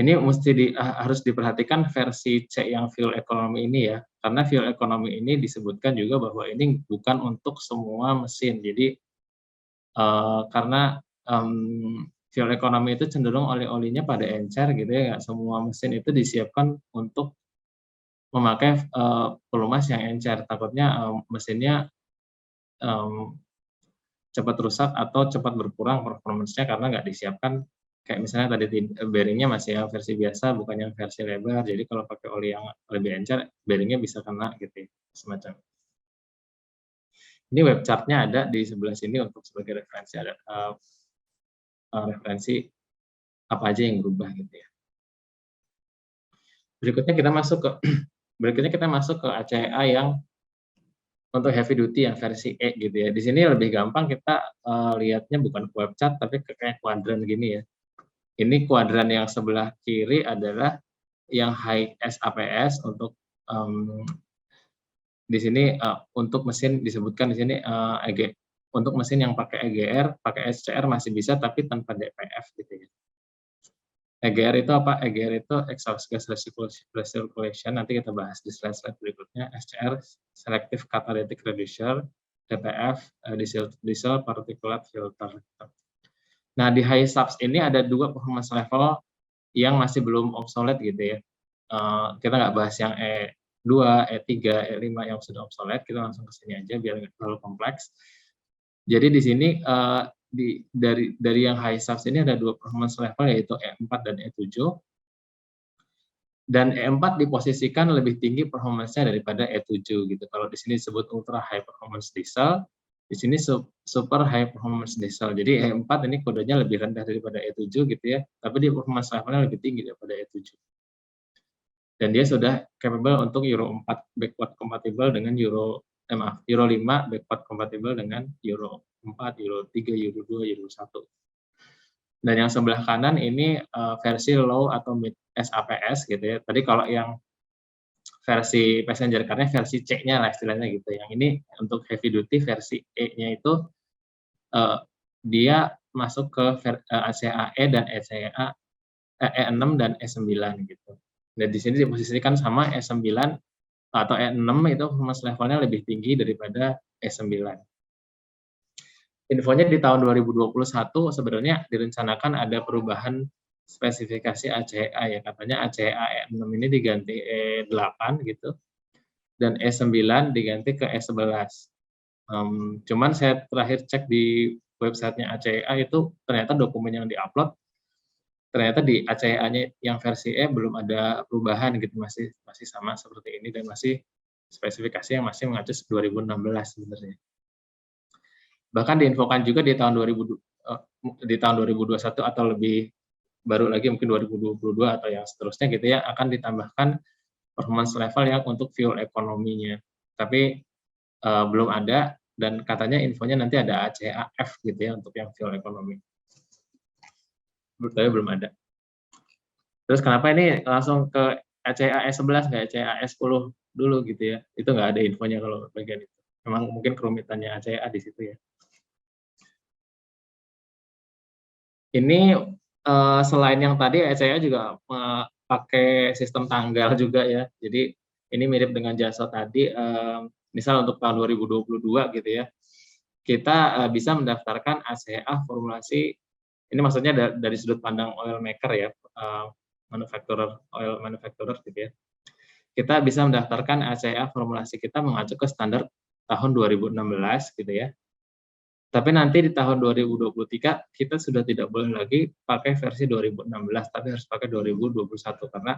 Ini harus diperhatikan versi C yang fuel economy ini ya, karena fuel economy ini disebutkan juga bahwa ini bukan untuk semua mesin. Jadi karena fuel economy itu cenderung oli-olinya pada encer gitu ya, nggak semua mesin itu disiapkan untuk memakai pelumas yang encer. Takutnya mesinnya cepat rusak atau cepat berkurang performance-nya karena nggak disiapkan. Kayak misalnya tadi bearingnya masih yang versi biasa, bukan yang versi lebar. Jadi kalau pakai oli yang lebih encer, bearingnya bisa kena gitu, semacam. Ini web chart-nya ada di sebelah sini untuk sebagai referensi, ada referensi apa aja yang berubah gitu ya. Berikutnya kita masuk ke ACA yang untuk heavy duty yang versi E gitu ya. Di sini lebih gampang kita lihatnya bukan ke web chart tapi ke kayak kuadran gini ya. Ini kuadran yang sebelah kiri adalah yang high SAPS untuk di sini untuk mesin disebutkan di sini untuk mesin yang pakai EGR, pakai SCR masih bisa tapi tanpa DPF gitu ya. EGR itu apa? EGR itu exhaust gas recirculation, nanti kita bahas di slide-slide berikutnya. SCR selective catalytic reducer, DPF diesel particulate filter. Nah, di high subs ini ada 2 performance level yang masih belum obsolete gitu ya. Kita nggak bahas yang E2, E3, E5 yang sudah obsolete, kita langsung ke sini aja biar nggak terlalu kompleks. Jadi di sini dari yang high subs ini ada 2 performance level yaitu E4 dan E7. Dan E4 diposisikan lebih tinggi performance-nya daripada E7 gitu. Kalau di sini disebut ultra high performance diesel, di sini super high performance diesel. Jadi E4 ini kodenya lebih rendah daripada E7 gitu ya, tapi dia performance levelnya lebih tinggi daripada E7. Dan dia sudah capable untuk Euro 4 backward compatible dengan Euro 5 backward compatible dengan Euro 4, Euro 3, Euro 2, Euro 1. Dan yang sebelah kanan ini versi low atau mid SAPS gitu ya. Tadi kalau yang versi passenger car-nya versi C-nya lah istilahnya gitu. Yang ini untuk heavy duty versi E-nya itu dia masuk ke ACAE dan ECA E6 dan E9 gitu. Dan di sini diposisikan sama E9 atau E6 itu performance levelnya lebih tinggi daripada E9. Infonya di tahun 2021 sebenarnya direncanakan ada perubahan spesifikasi ACA ya, katanya ACA E6 ini diganti E8 gitu, dan E9 diganti ke E11. Cuman saya terakhir cek di websitenya ACA itu ternyata dokumen yang diupload ternyata di ACA-nya yang versi E belum ada perubahan gitu, masih sama seperti ini dan masih spesifikasi yang masih mengacu 2016 sebenarnya. Bahkan diinfokan juga di tahun 2021 atau lebih baru lagi mungkin 2022 atau yang seterusnya gitu ya, akan ditambahkan performance level yang untuk fuel ekonominya. Tapi belum ada dan katanya infonya nanti ada ACAF gitu ya untuk yang fuel ekonomi. Tapi belum ada. Terus kenapa ini langsung ke ACA E11 nggak ACA E10 dulu gitu ya? Itu nggak ada infonya kalau bagian itu. Memang mungkin kerumitannya ACA di situ ya. Ini selain yang tadi ACA juga pakai sistem tanggal juga ya. Jadi ini mirip dengan jasa tadi. Misal untuk tahun 2022 gitu ya, kita bisa mendaftarkan ACA formulasi. Ini maksudnya dari sudut pandang oil maker ya, oil manufacturer gitu ya. Kita bisa mendaftarkan ACA formulasi kita mengacu ke standar tahun 2016 gitu ya. Tapi nanti di tahun 2023 kita sudah tidak boleh lagi pakai versi 2016, tapi harus pakai 2021 karena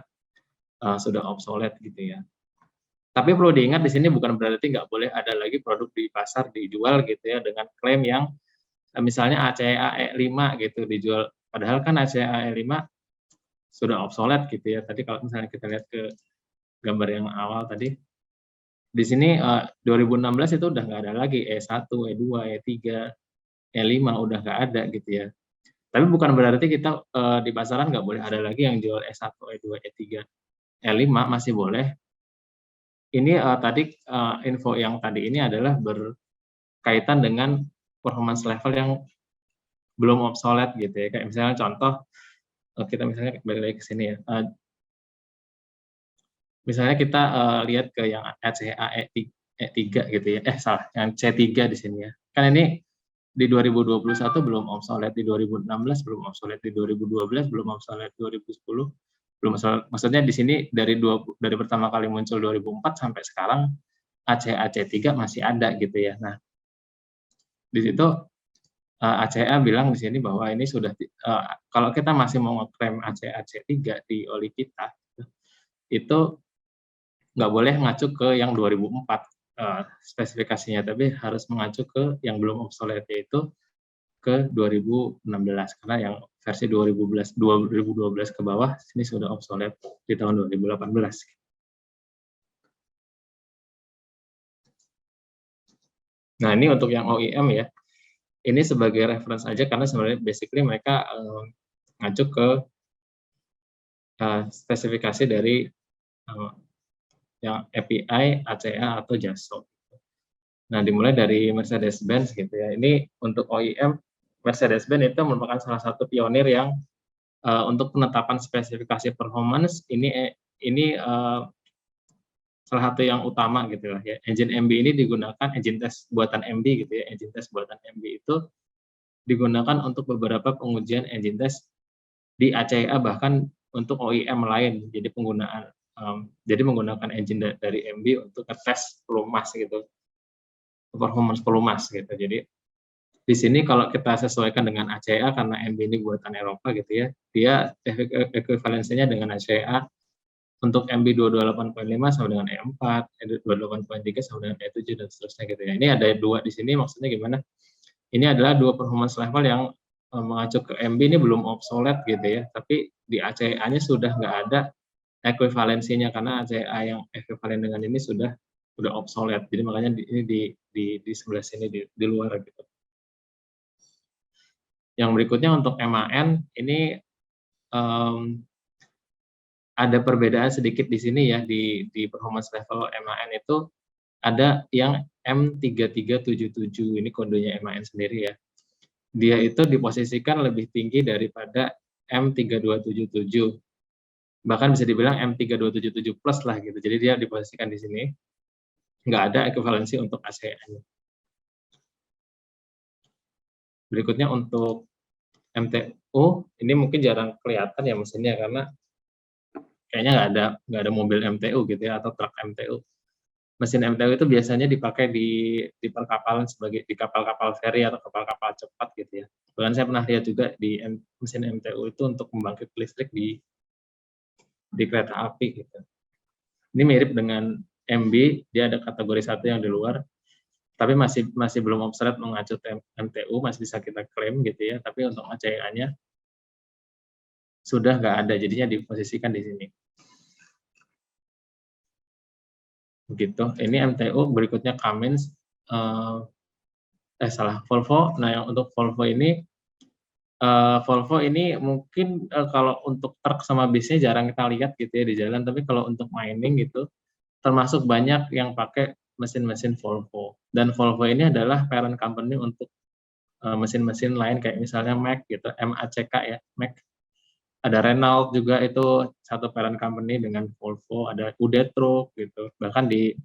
sudah obsolete gitu ya. Tapi perlu diingat di sini bukan berarti nggak boleh ada lagi produk di pasar dijual gitu ya dengan klaim yang misalnya ACEA E5 gitu dijual. Padahal kan ACEA E5 sudah obsolete gitu ya. Tadi kalau misalnya kita lihat ke gambar yang awal tadi, di sini 2016 itu udah nggak ada lagi E1, E2, E3, E5 udah nggak ada gitu ya. Tapi bukan berarti kita di pasaran nggak boleh ada lagi yang jual E1, E2, E3, E5 masih boleh. Ini tadi info yang tadi ini adalah berkaitan dengan performance level yang belum obsolete gitu ya. Kayak misalnya contoh kita misalnya balik lagi ke sini ya. Misalnya kita lihat ke yang ACEA E3 gitu ya. Salah, yang C3 di sini ya. Kan ini di 2021 belum obsolete, di 2016 belum obsolete, di 2012 belum obsolete, 2010 belum obsolete. Maksudnya di sini dari pertama kali muncul 2004 sampai sekarang ACEA C3 masih ada gitu ya. Nah, di situ ACEA bilang di sini bahwa ini sudah kalau kita masih mau ngeklaim ACEA C3 di oli kita itu nggak boleh mengacu ke yang 2004 spesifikasinya, tapi harus mengacu ke yang belum obsolete, yaitu ke 2016 karena yang versi 2012 ke bawah ini sudah obsolete di tahun 2018. Nah, ini untuk yang OEM ya. Ini sebagai reference aja karena sebenarnya basically mereka ngacu ke spesifikasi dari yang API, ACEA atau JASO. Nah, dimulai dari Mercedes-Benz gitu ya. Ini untuk OEM, Mercedes-Benz itu merupakan salah satu pionir yang untuk penetapan spesifikasi performance ini salah satu yang utama gitu lah ya. Engine MB ini digunakan, engine test buatan MB gitu ya. Engine test buatan MB itu digunakan untuk beberapa pengujian engine test di ACEA bahkan untuk OEM lain. Jadi menggunakan engine dari MB untuk ngetes pelumas gitu, performance pelumas gitu. Jadi di sini kalau kita sesuaikan dengan ACEA karena MB ini buatan Eropa gitu ya, dia ekuivalensinya dengan ACEA untuk MB 228.5 sama dengan E4, 228.3 sama dengan E7 dan seterusnya gitu ya. Ini ada dua di sini, maksudnya gimana? Ini adalah dua performance level yang mengacu ke MB ini belum obsolete gitu ya, tapi di ACEA-nya sudah nggak ada ekuivalensinya karena ACEA yang ekuivalen dengan ini sudah obsolete. Jadi makanya ini di sebelah sini di luar gitu. Yang berikutnya untuk MAN ini ada perbedaan sedikit di sini ya di performance level MAN itu ada yang M3377 ini kodenya MAN sendiri ya. Dia itu diposisikan lebih tinggi daripada M3277. Bahkan bisa dibilang M3277 plus lah gitu. Jadi dia diposisikan di sini. Nggak ada ekuivalensi untuk ACEA-nya. Berikutnya untuk MTU, ini mungkin jarang kelihatan ya mesinnya karena kayaknya nggak ada mobil MTU gitu ya atau truk MTU. Mesin MTU itu biasanya dipakai di perkapalan di kapal-kapal feri atau kapal-kapal cepat gitu ya. Bahkan saya pernah lihat juga di mesin MTU itu untuk membangkit listrik di kereta api gitu. Ini mirip dengan MB, dia ada kategori 1 yang di luar, tapi masih belum obsolete mengacu MTU, masih bisa kita klaim gitu ya. Tapi untuk ACEA-nya sudah nggak ada, jadinya diposisikan di sini. Begitu. Ini MTU, berikutnya Cummins, Volvo. Nah, yang untuk Volvo ini mungkin kalau untuk truk sama bisnya jarang kita lihat gitu ya di jalan, tapi kalau untuk mining gitu termasuk banyak yang pakai mesin-mesin Volvo. Dan Volvo ini adalah parent company untuk mesin-mesin lain kayak misalnya Mack gitu, MACK ya, Mack. Ada Renault juga itu satu parent company dengan Volvo, ada UD Truck gitu. Bahkan di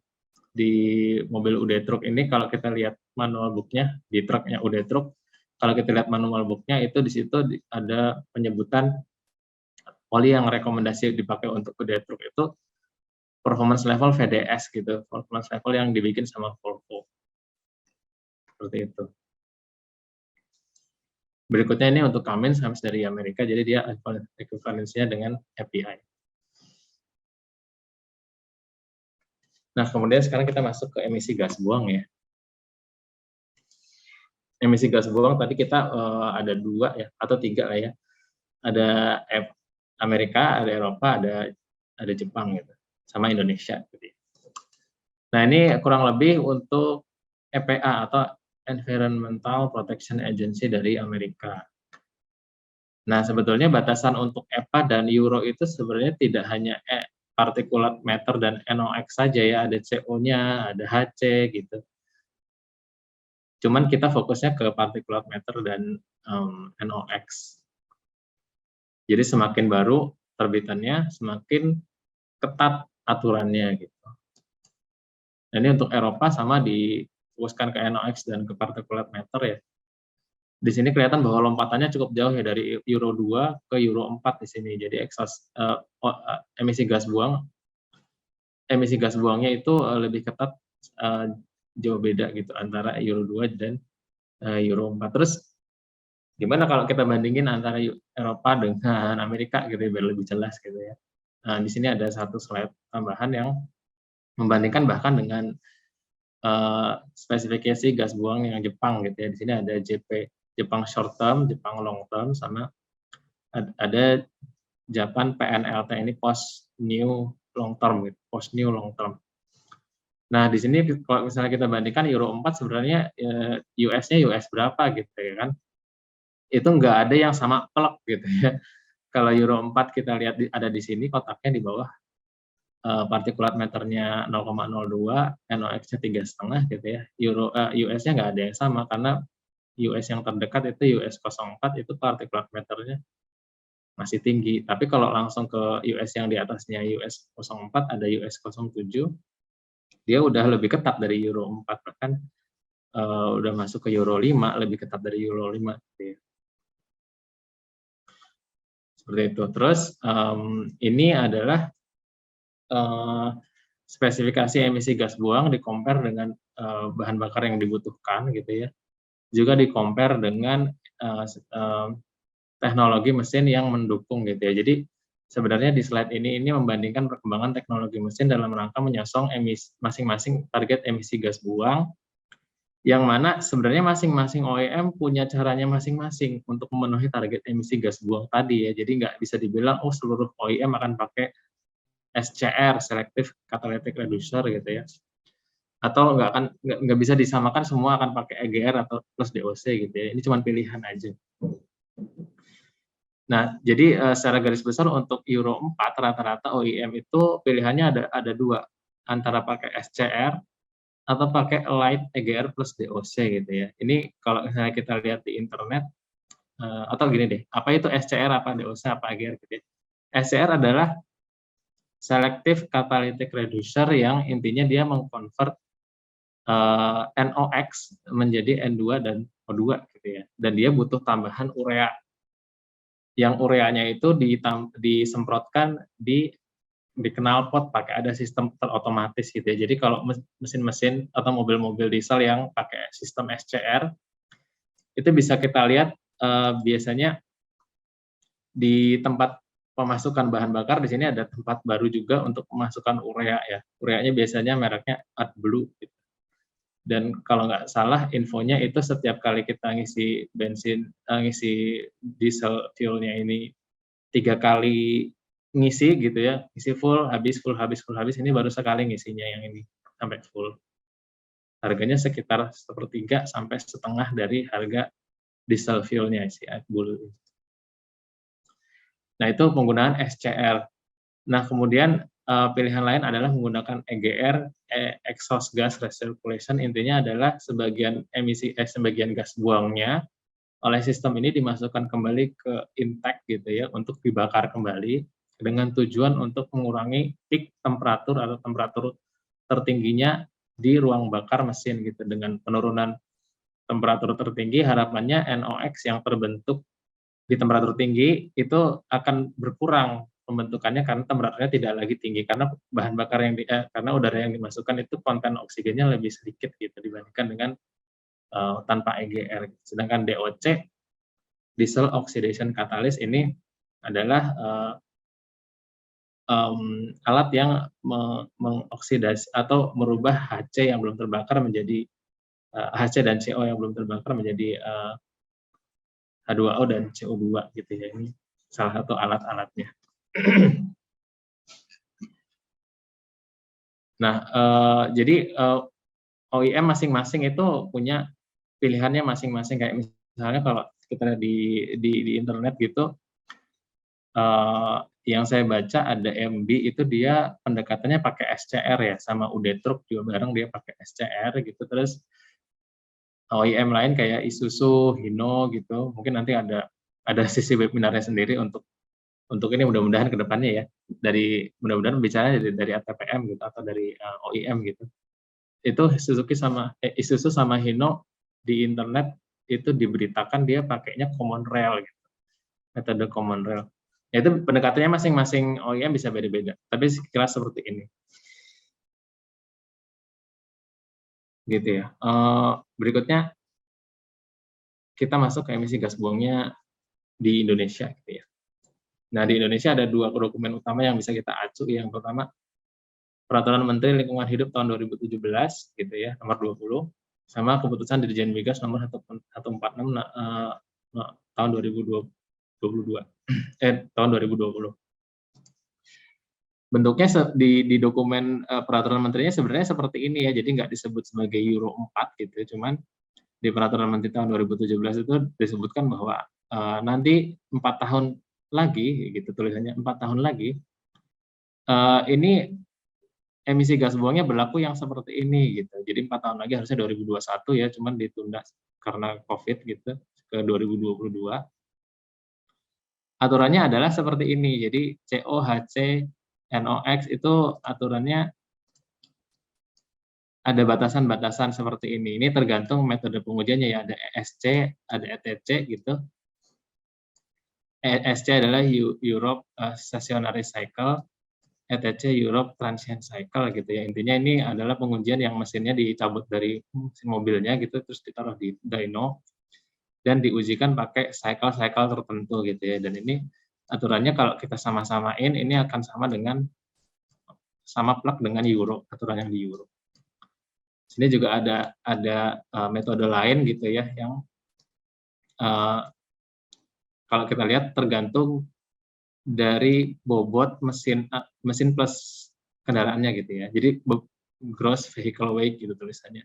mobil UD Truck ini kalau kita lihat manual booknya di truknya UD Truck, kalau kita lihat manual booknya itu di situ ada penyebutan oli yang rekomendasi dipakai untuk UD Truck itu performance level VDS gitu, performance level yang dibikin sama Volvo. seperti itu. Berikutnya ini untuk Cummins dari Amerika, jadi dia ekuivalensinya dengan API. Nah, kemudian sekarang kita masuk ke emisi gas buang ya. Emisi gas buang tadi kita ada 2 ya atau 3 lah ya. Ada Amerika, ada Eropa, ada Jepang gitu, sama Indonesia gitu. Nah, ini kurang lebih untuk EPA atau Environmental Protection Agency dari Amerika. Nah, sebetulnya batasan untuk EPA dan Euro itu sebenarnya tidak hanya particulate matter dan NOx saja ya, ada CO-nya, ada HC gitu. Cuman kita fokusnya ke particulate matter dan NOx. Jadi semakin baru terbitannya, semakin ketat aturannya gitu. Nah, ini untuk Eropa sama difokuskan ke NOx dan ke particulate matter ya. Di sini kelihatan bahwa lompatannya cukup jauh ya, dari Euro 2 ke Euro 4 di sini. Jadi emisi gas buangnya itu lebih ketat, jauh beda gitu antara Euro 2 dan Euro 4. Terus gimana kalau kita bandingin antara Eropa dengan Amerika gitu ya, biar lebih jelas gitu ya. Nah, di sini ada satu slide tambahan yang membandingkan bahkan dengan spesifikasi gas buang yang Jepang gitu ya. Di sini ada Jepang short term, Jepang long term, sama ada Japan PNLT, ini post new long term gitu, post new long term. Nah, di sini kalau misalnya kita bandingkan Euro 4 sebenarnya US-nya US berapa gitu ya kan. Itu nggak ada yang sama plek gitu ya. Kalau Euro 4 kita lihat ada di sini kotaknya di bawah, partikulat meternya 0,02, NOx-nya 3,5 gitu ya. US-nya nggak ada yang sama, karena US yang terdekat itu US 04 itu partikulat meternya masih tinggi. Tapi kalau langsung ke US yang di atasnya US 04 ada US 07, dia udah lebih ketat dari Euro 4, bahkan udah masuk ke Euro 5, lebih ketat dari Euro 5 gitu ya. Seperti itu. Terus ini adalah spesifikasi emisi gas buang di-compare dengan bahan bakar yang dibutuhkan gitu ya. Juga di-compare dengan teknologi mesin yang mendukung gitu ya. Jadi sebenarnya di slide ini membandingkan perkembangan teknologi mesin dalam rangka menyosong masing-masing target emisi gas buang, yang mana sebenarnya masing-masing OEM punya caranya masing-masing untuk memenuhi target emisi gas buang tadi ya. Jadi nggak bisa dibilang seluruh OEM akan pakai SCR, Selective Catalytic Reducer gitu ya. Atau nggak bisa disamakan semua akan pakai EGR atau plus DOC gitu ya. Ini cuma pilihan aja. Nah, jadi secara garis besar untuk Euro 4 rata-rata OEM itu pilihannya ada 2, antara pakai SCR atau pakai light EGR plus DOC gitu ya. Ini kalau misalnya kita lihat di internet, atau gini deh, apa itu SCR, apa DOC, apa EGR gitu ya. SCR adalah Selective Catalytic Reducer, yang intinya dia mengkonvert NOx menjadi N2 dan O2 gitu ya. Dan dia butuh tambahan urea. Yang ureanya itu disemprotkan di knalpot pakai ada sistem terotomatis gitu ya. Jadi kalau mesin-mesin atau mobil-mobil diesel yang pakai sistem SCR, itu bisa kita lihat biasanya di tempat pemasukan bahan bakar di sini ada tempat baru juga untuk memasukkan urea ya. Ureanya biasanya mereknya AdBlue gitu. Dan kalau nggak salah infonya itu setiap kali kita ngisi bensin, ngisi diesel fuel-nya ini 3 kali ngisi gitu ya, ngisi full, habis, ini baru sekali ngisinya yang ini sampai full. Harganya sekitar 1/3 sampai setengah dari harga diesel fuel-nya si AdBlue. Nah, itu penggunaan SCR. Nah, kemudian pilihan lain adalah menggunakan EGR, exhaust gas recirculation. Intinya adalah sebagian gas buangnya oleh sistem ini dimasukkan kembali ke intake gitu ya, untuk dibakar kembali dengan tujuan untuk mengurangi peak temperatur atau temperatur tertingginya di ruang bakar mesin gitu. Dengan penurunan temperatur tertinggi, harapannya NOx yang terbentuk di temperatur tinggi itu akan berkurang pembentukannya karena temperaturnya tidak lagi tinggi, karena bahan bakar karena udara yang dimasukkan itu konten oksigennya lebih sedikit gitu dibandingkan dengan tanpa EGR. Sedangkan DOC, diesel oxidation catalyst, ini adalah alat yang mengoksidasi atau merubah HC yang belum terbakar menjadi HC dan CO yang belum terbakar menjadi H2O dan CO2 gitu ya. Ini salah satu alat-alatnya. Nah, jadi OEM masing-masing itu punya pilihannya masing-masing. Kayak misalnya kalau kita di internet gitu, yang saya baca ada MB itu dia pendekatannya pakai SCR ya, sama UD Truck juga bareng dia pakai SCR gitu. Terus OEM lain kayak Isuzu, Hino gitu, mungkin nanti ada sisi webinarnya sendiri untuk ini, mudah-mudahan ke depannya ya, mudah-mudahan bicara dari ATPM gitu atau dari OEM gitu. Itu Isuzu sama Hino di internet itu diberitakan dia pakainya common rail gitu, metode common rail. Ya, itu pendekatannya masing-masing OEM bisa beda-beda, tapi sekilas seperti ini. Gitu ya. Berikutnya kita masuk ke emisi gas buangnya di Indonesia gitu ya. Nah, di Indonesia ada 2 dokumen utama yang bisa kita acu. Yang pertama, Peraturan Menteri Lingkungan Hidup tahun 2017 gitu ya, nomor 20, sama keputusan Dirjen Migas nomor 146 tahun 2022. Tahun 2020. Bentuknya di dokumen peraturan menterinya sebenarnya seperti ini ya, jadi nggak disebut sebagai Euro 4 gitu, cuman di peraturan menteri tahun 2017 itu disebutkan bahwa nanti 4 tahun lagi gitu, tulisannya 4 tahun lagi, ini emisi gas buangnya berlaku yang seperti ini gitu. Jadi 4 tahun lagi harusnya 2021 ya, cuman ditunda karena COVID gitu ke 2022. Aturannya adalah seperti ini. Jadi CO, HC, NOx itu aturannya ada batasan-batasan seperti ini. Ini tergantung metode pengujiannya ya, ada ESC, ada ETC gitu. ESC adalah Europe Stationary Cycle, ETC Europe Transient Cycle gitu ya. Intinya ini adalah pengujian yang mesinnya dicabut dari mesin mobilnya gitu, terus ditaruh di dyno dan diujikan pakai cycle-cycle tertentu gitu ya. Dan ini aturannya kalau kita sama-samain ini akan sama plug dengan Euro, aturan yang di Euro. Sini juga ada metode lain gitu ya, yang kalau kita lihat tergantung dari bobot mesin plus kendaraannya gitu ya. Jadi gross vehicle weight gitu tulisannya.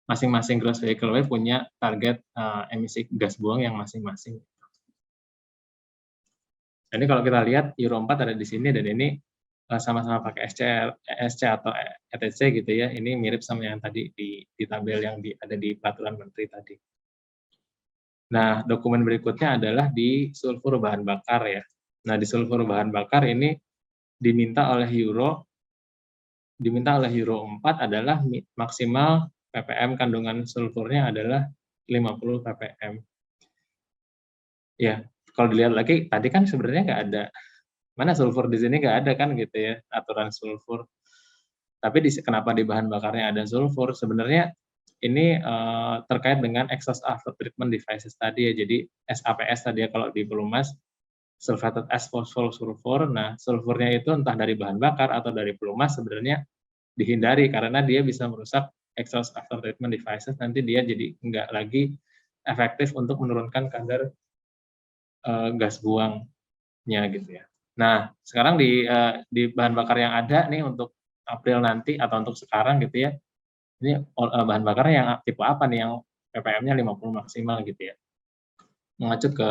Masing-masing gross vehicle weight punya target emisi gas buang yang masing-masing. Jadi kalau kita lihat Euro 4 ada di sini, dan ini sama-sama pakai ESC atau ETC gitu ya. Ini mirip sama yang tadi di tabel yang ada di peraturan menteri tadi. Nah, dokumen berikutnya adalah di sulfur bahan bakar ya. Nah, di sulfur bahan bakar ini diminta oleh Euro 4 adalah maksimal ppm kandungan sulfurnya adalah 50 ppm. Ya, kalau dilihat lagi tadi kan sebenarnya nggak ada, mana sulfur di sini nggak ada kan gitu ya, aturan sulfur. Tapi kenapa di bahan bakarnya ada sulfur? Sebenarnya ini terkait dengan exhaust after treatment devices tadi ya. Jadi SAPS tadi ya kalau di pelumas, sulfated asphalt sulfur. Nah, sulfurnya itu entah dari bahan bakar atau dari pelumas sebenarnya dihindari karena dia bisa merusak exhaust after treatment devices. Nanti dia jadi nggak lagi efektif untuk menurunkan kadar gas buangnya gitu ya. Nah, sekarang di bahan bakar yang ada nih untuk April nanti atau untuk sekarang gitu ya, ini bahan bakarnya yang tipe apa nih yang ppm-nya 50 maksimal gitu ya. Mengacu ke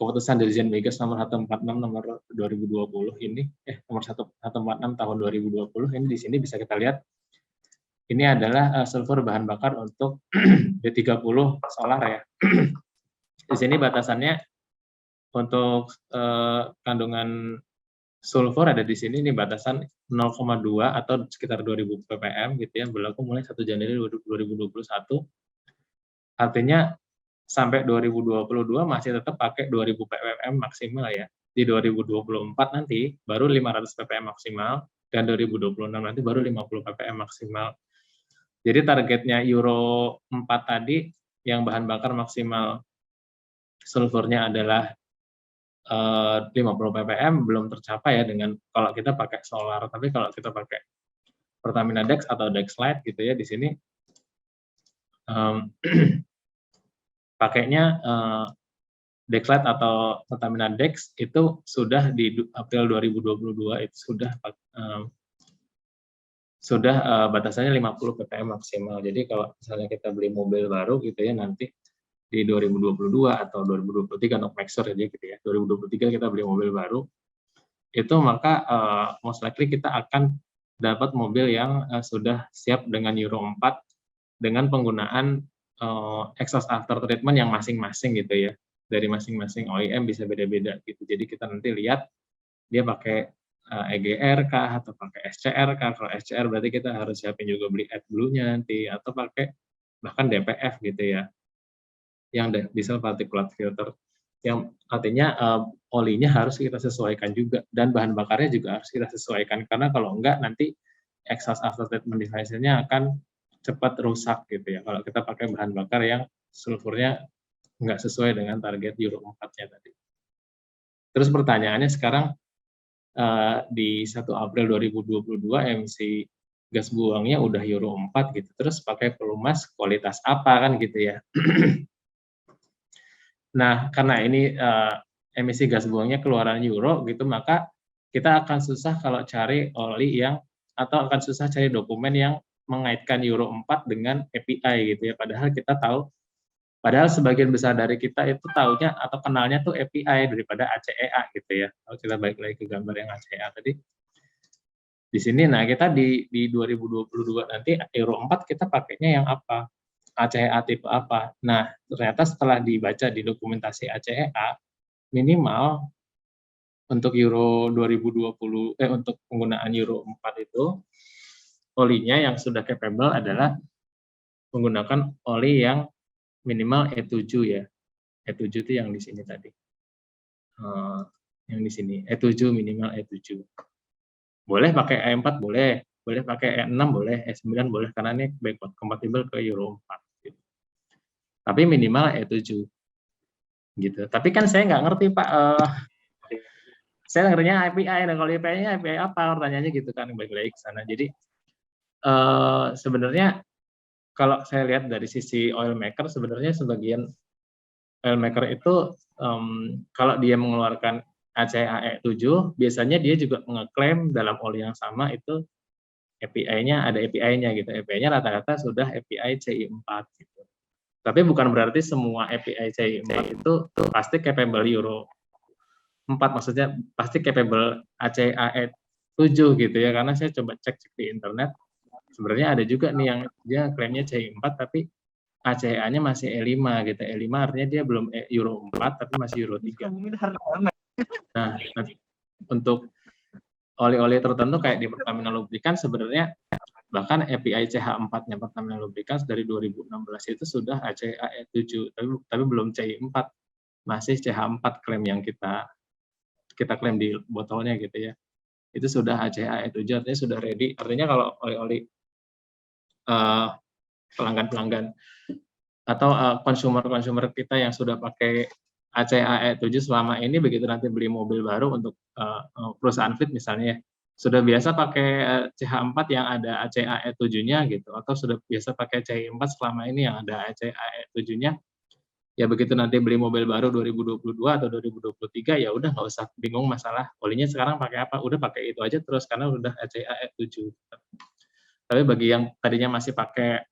keputusan Dirjen Migas nomor 146 nomor 2020 ini, nomor 146 tahun 2020, ini di sini bisa kita lihat ini adalah sulfur bahan bakar untuk D30 solar ya. Di sini batasannya untuk kandungan sulfur ada di sini, ini batasan 0,2 atau sekitar 2000 ppm gitu ya, berlaku mulai 1 Januari 2021. Artinya sampai 2022 masih tetap pakai 2000 ppm maksimal ya. Di 2024 nanti baru 500 ppm maksimal, dan 2026 nanti baru 50 ppm maksimal. Jadi targetnya Euro 4 tadi yang bahan bakar maksimal sulfurnya adalah 50 ppm belum tercapai ya dengan kalau kita pakai solar. Tapi kalau kita pakai Pertamina Dex atau Dexlite gitu ya, di sini pakainya Dexlite atau Pertamina Dex itu sudah di April 2022 itu sudah batasannya 50 ppm maksimal. Jadi kalau misalnya kita beli mobil baru gitu ya nanti di 2022 atau 2023 untuk make sure aja gitu ya. 2023 kita beli mobil baru itu maka most likely kita akan dapat mobil yang sudah siap dengan Euro 4 dengan penggunaan exhaust after treatment yang masing-masing gitu ya. Dari masing-masing OEM bisa beda-beda gitu. Jadi kita nanti lihat dia pakai EGR kah atau pakai SCR kah. Kalau SCR berarti kita harus siapin juga beli AdBlue-nya nanti atau pakai bahkan DPF gitu ya. Yang diesel particulate filter, yang artinya olinya harus kita sesuaikan juga dan bahan bakarnya juga harus kita sesuaikan karena kalau enggak nanti exhaust after treatment device-nya akan cepat rusak gitu ya kalau kita pakai bahan bakar yang sulfurnya enggak sesuai dengan target Euro 4-nya tadi. Terus pertanyaannya sekarang di 1 April 2022 emisi gas buangnya udah Euro 4 gitu, terus pakai pelumas kualitas apa kan gitu ya. Nah, karena ini emisi gas buangnya keluaran Euro gitu, maka kita akan susah kalau cari oli yang atau akan susah cari dokumen yang mengaitkan Euro 4 dengan API gitu ya. Padahal sebagian besar dari kita itu taunya atau kenalnya tuh API daripada ACEA gitu ya. Kalau kita balik lagi ke gambar yang ACEA tadi. Di sini nah kita di 2022 nanti Euro 4 kita pakainya yang apa? ACEA tipe apa. Nah, ternyata setelah dibaca di dokumentasi ACEA, minimal untuk Euro 2020 untuk penggunaan Euro 4 itu olinya yang sudah capable adalah menggunakan oli yang minimal E7 ya. E7 itu yang di sini tadi. Yang di sini E7 minimal E7. Boleh pakai E4 boleh pakai E6 boleh, E9 boleh karena ini backward compatible ke Euro 4 gitu. Tapi minimal E7 gitu. Tapi kan saya nggak ngerti Pak, saya ngerinya API, dan kalau API-nya API apa pertanyaannya gitu kan, balik lagi ke sana. Jadi sebenarnya kalau saya lihat dari sisi oil maker, sebenarnya sebagian oil maker itu kalau dia mengeluarkan ACEA E7, biasanya dia juga mengeklaim dalam oli yang sama itu API-nya ada API-nya gitu. API-nya rata-rata sudah API CI4 gitu. Tapi bukan berarti semua API CI4 itu pasti capable Euro 4, maksudnya pasti capable ACEA E7 gitu ya. Karena saya coba cek di internet, sebenarnya ada juga nih yang dia klaimnya CI4 tapi ACEA-nya masih E5 gitu. E5 artinya dia belum Euro 4 tapi masih Euro 3. Nah, untuk oli-oli tertentu kayak di Pertamina Lubricants sebenarnya bahkan API CH4-nya Pertamina Lubricants dari 2016 itu sudah ACEA E7 tapi belum CI4. Masih CH4 klaim yang kita klaim di botolnya gitu ya. Itu sudah ACEA E7 artinya sudah ready. Artinya kalau oli-oli pelanggan-pelanggan atau konsumer-konsumer kita yang sudah pakai ACEA E7 selama ini, begitu nanti beli mobil baru untuk perusahaan fleet misalnya, sudah biasa pakai CH4 yang ada ACEA E7-nya gitu, atau sudah biasa pakai CI4 selama ini yang ada ACEA E7-nya, ya begitu nanti beli mobil baru 2022 atau 2023, ya udah nggak usah bingung masalah olinya sekarang pakai apa, udah pakai itu aja terus karena udah ACEA E7. Tapi bagi yang tadinya masih pakai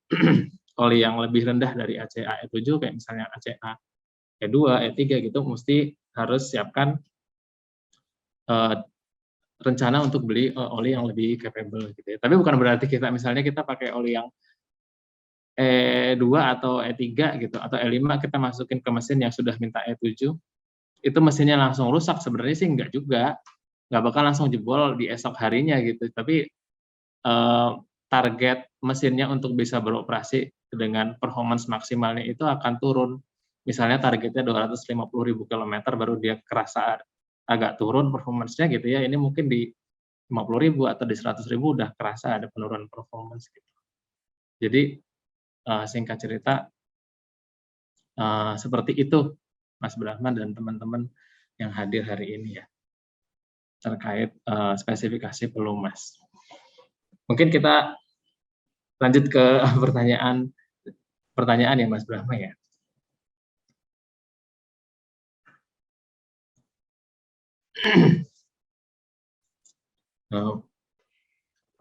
oli yang lebih rendah dari ACEA E7 kayak misalnya ACEA E2, E3 gitu, mesti harus siapkan rencana untuk beli oli yang lebih capable gitu ya. Tapi bukan berarti kita misalnya kita pakai oli yang E2 atau E3 gitu atau E5 kita masukin ke mesin yang sudah minta E7, itu mesinnya langsung rusak. Sebenarnya sih enggak juga. Enggak bakal langsung jebol di esok harinya gitu. Tapi target mesinnya untuk bisa beroperasi dengan performance maksimalnya itu akan turun. Misalnya targetnya 250.000 km baru dia kerasa agak turun performance-nya gitu ya. Ini mungkin di 50.000 atau di 100.000 udah kerasa ada penurunan performance gitu. Jadi singkat cerita seperti itu Mas Brahman dan teman-teman yang hadir hari ini ya, terkait spesifikasi pelumas. Mungkin kita lanjut ke pertanyaan ya Mas Brahma ya.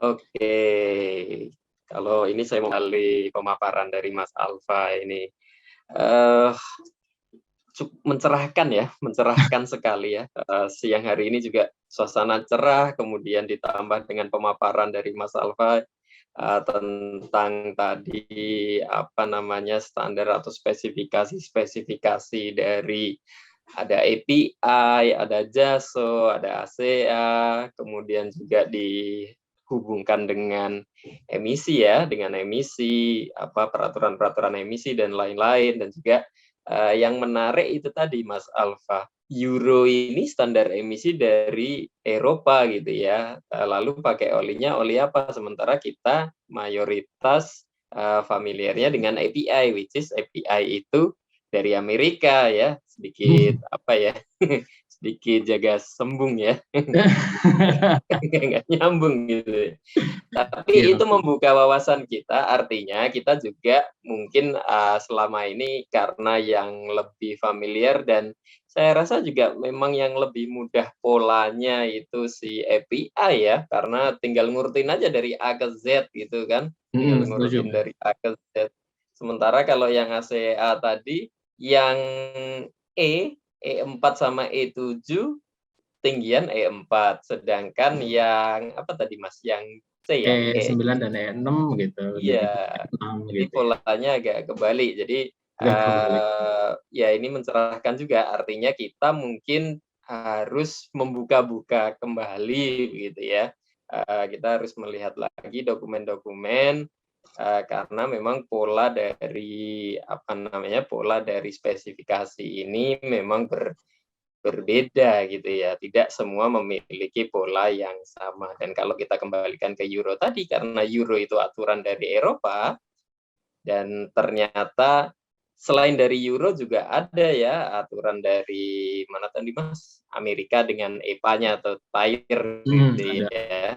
Oke, kalau ini saya mengalami pemaparan dari Mas Alfa ini mencerahkan ya, mencerahkan sekali ya. Siang hari ini juga suasana cerah, kemudian ditambah dengan pemaparan dari Mas Alfa tentang tadi apa namanya standar atau spesifikasi dari ada API, ada JASO, ada ASEA, kemudian juga dihubungkan dengan emisi ya, dengan emisi, peraturan-peraturan emisi dan lain-lain, dan juga yang menarik itu tadi Mas Alfa, Euro ini standar emisi dari Eropa gitu ya, lalu pakai olinya oli apa, sementara kita mayoritas familiarnya dengan API, which is API itu dari Amerika ya, sedikit apa ya, sedikit jaga sembung ya, nggak nyambung gitu. Tapi itu membuka wawasan kita, artinya kita juga mungkin selama ini karena yang lebih familiar, dan saya rasa juga memang yang lebih mudah polanya itu si API ya, karena tinggal ngurutin aja dari A ke Z gitu kan, tinggal ngurutin dari A ke Z. Sementara kalau yang ACA tadi, yang E4 sama E7 tinggian E4, sedangkan yang apa tadi Mas, yang C ya, E9 dan E6 gitu. Iya, jadi polanya agak kebalik. Jadi ya ini mencerahkan juga, artinya kita mungkin harus membuka-buka kembali gitu ya. Kita harus melihat lagi dokumen-dokumen karena memang pola dari pola dari spesifikasi ini memang berbeda gitu ya, tidak semua memiliki pola yang sama. Dan kalau kita kembalikan ke Euro tadi, karena Euro itu aturan dari Eropa, dan ternyata selain dari Euro juga ada ya aturan dari mana tadi Mas, Amerika dengan EPA-nya atau TAIR gitu ya.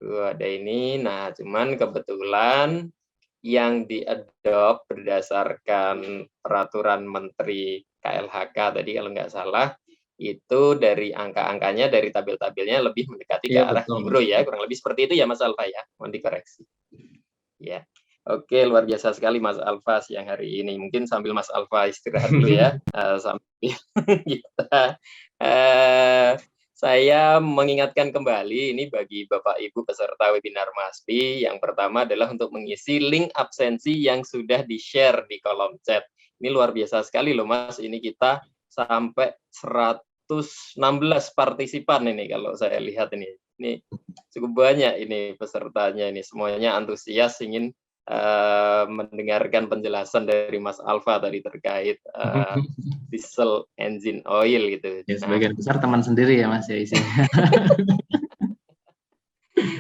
Tuh ada ini, nah cuman kebetulan yang diadopt berdasarkan peraturan Menteri KLHK tadi kalau nggak salah, itu dari angka-angkanya, dari tabel-tabelnya lebih mendekati ke arah Euro ya, kurang lebih seperti itu ya Mas Alfa ya, mohon dikoreksi. Ya, oke, luar biasa sekali Mas Alfa siang hari ini. Mungkin sambil Mas Alfa istirahat dulu ya, sambil kita saya mengingatkan kembali ini bagi Bapak Ibu peserta webinar MASPI, yang pertama adalah untuk mengisi link absensi yang sudah di-share di kolom chat. Ini luar biasa sekali loh Mas, ini kita sampai 116 partisipan ini kalau saya lihat ini. Ini cukup banyak ini pesertanya, ini semuanya antusias ingin mendengarkan penjelasan dari Mas Alfa tadi terkait diesel engine oil gitu. Ya, sebagian besar teman sendiri ya Mas ya isinya.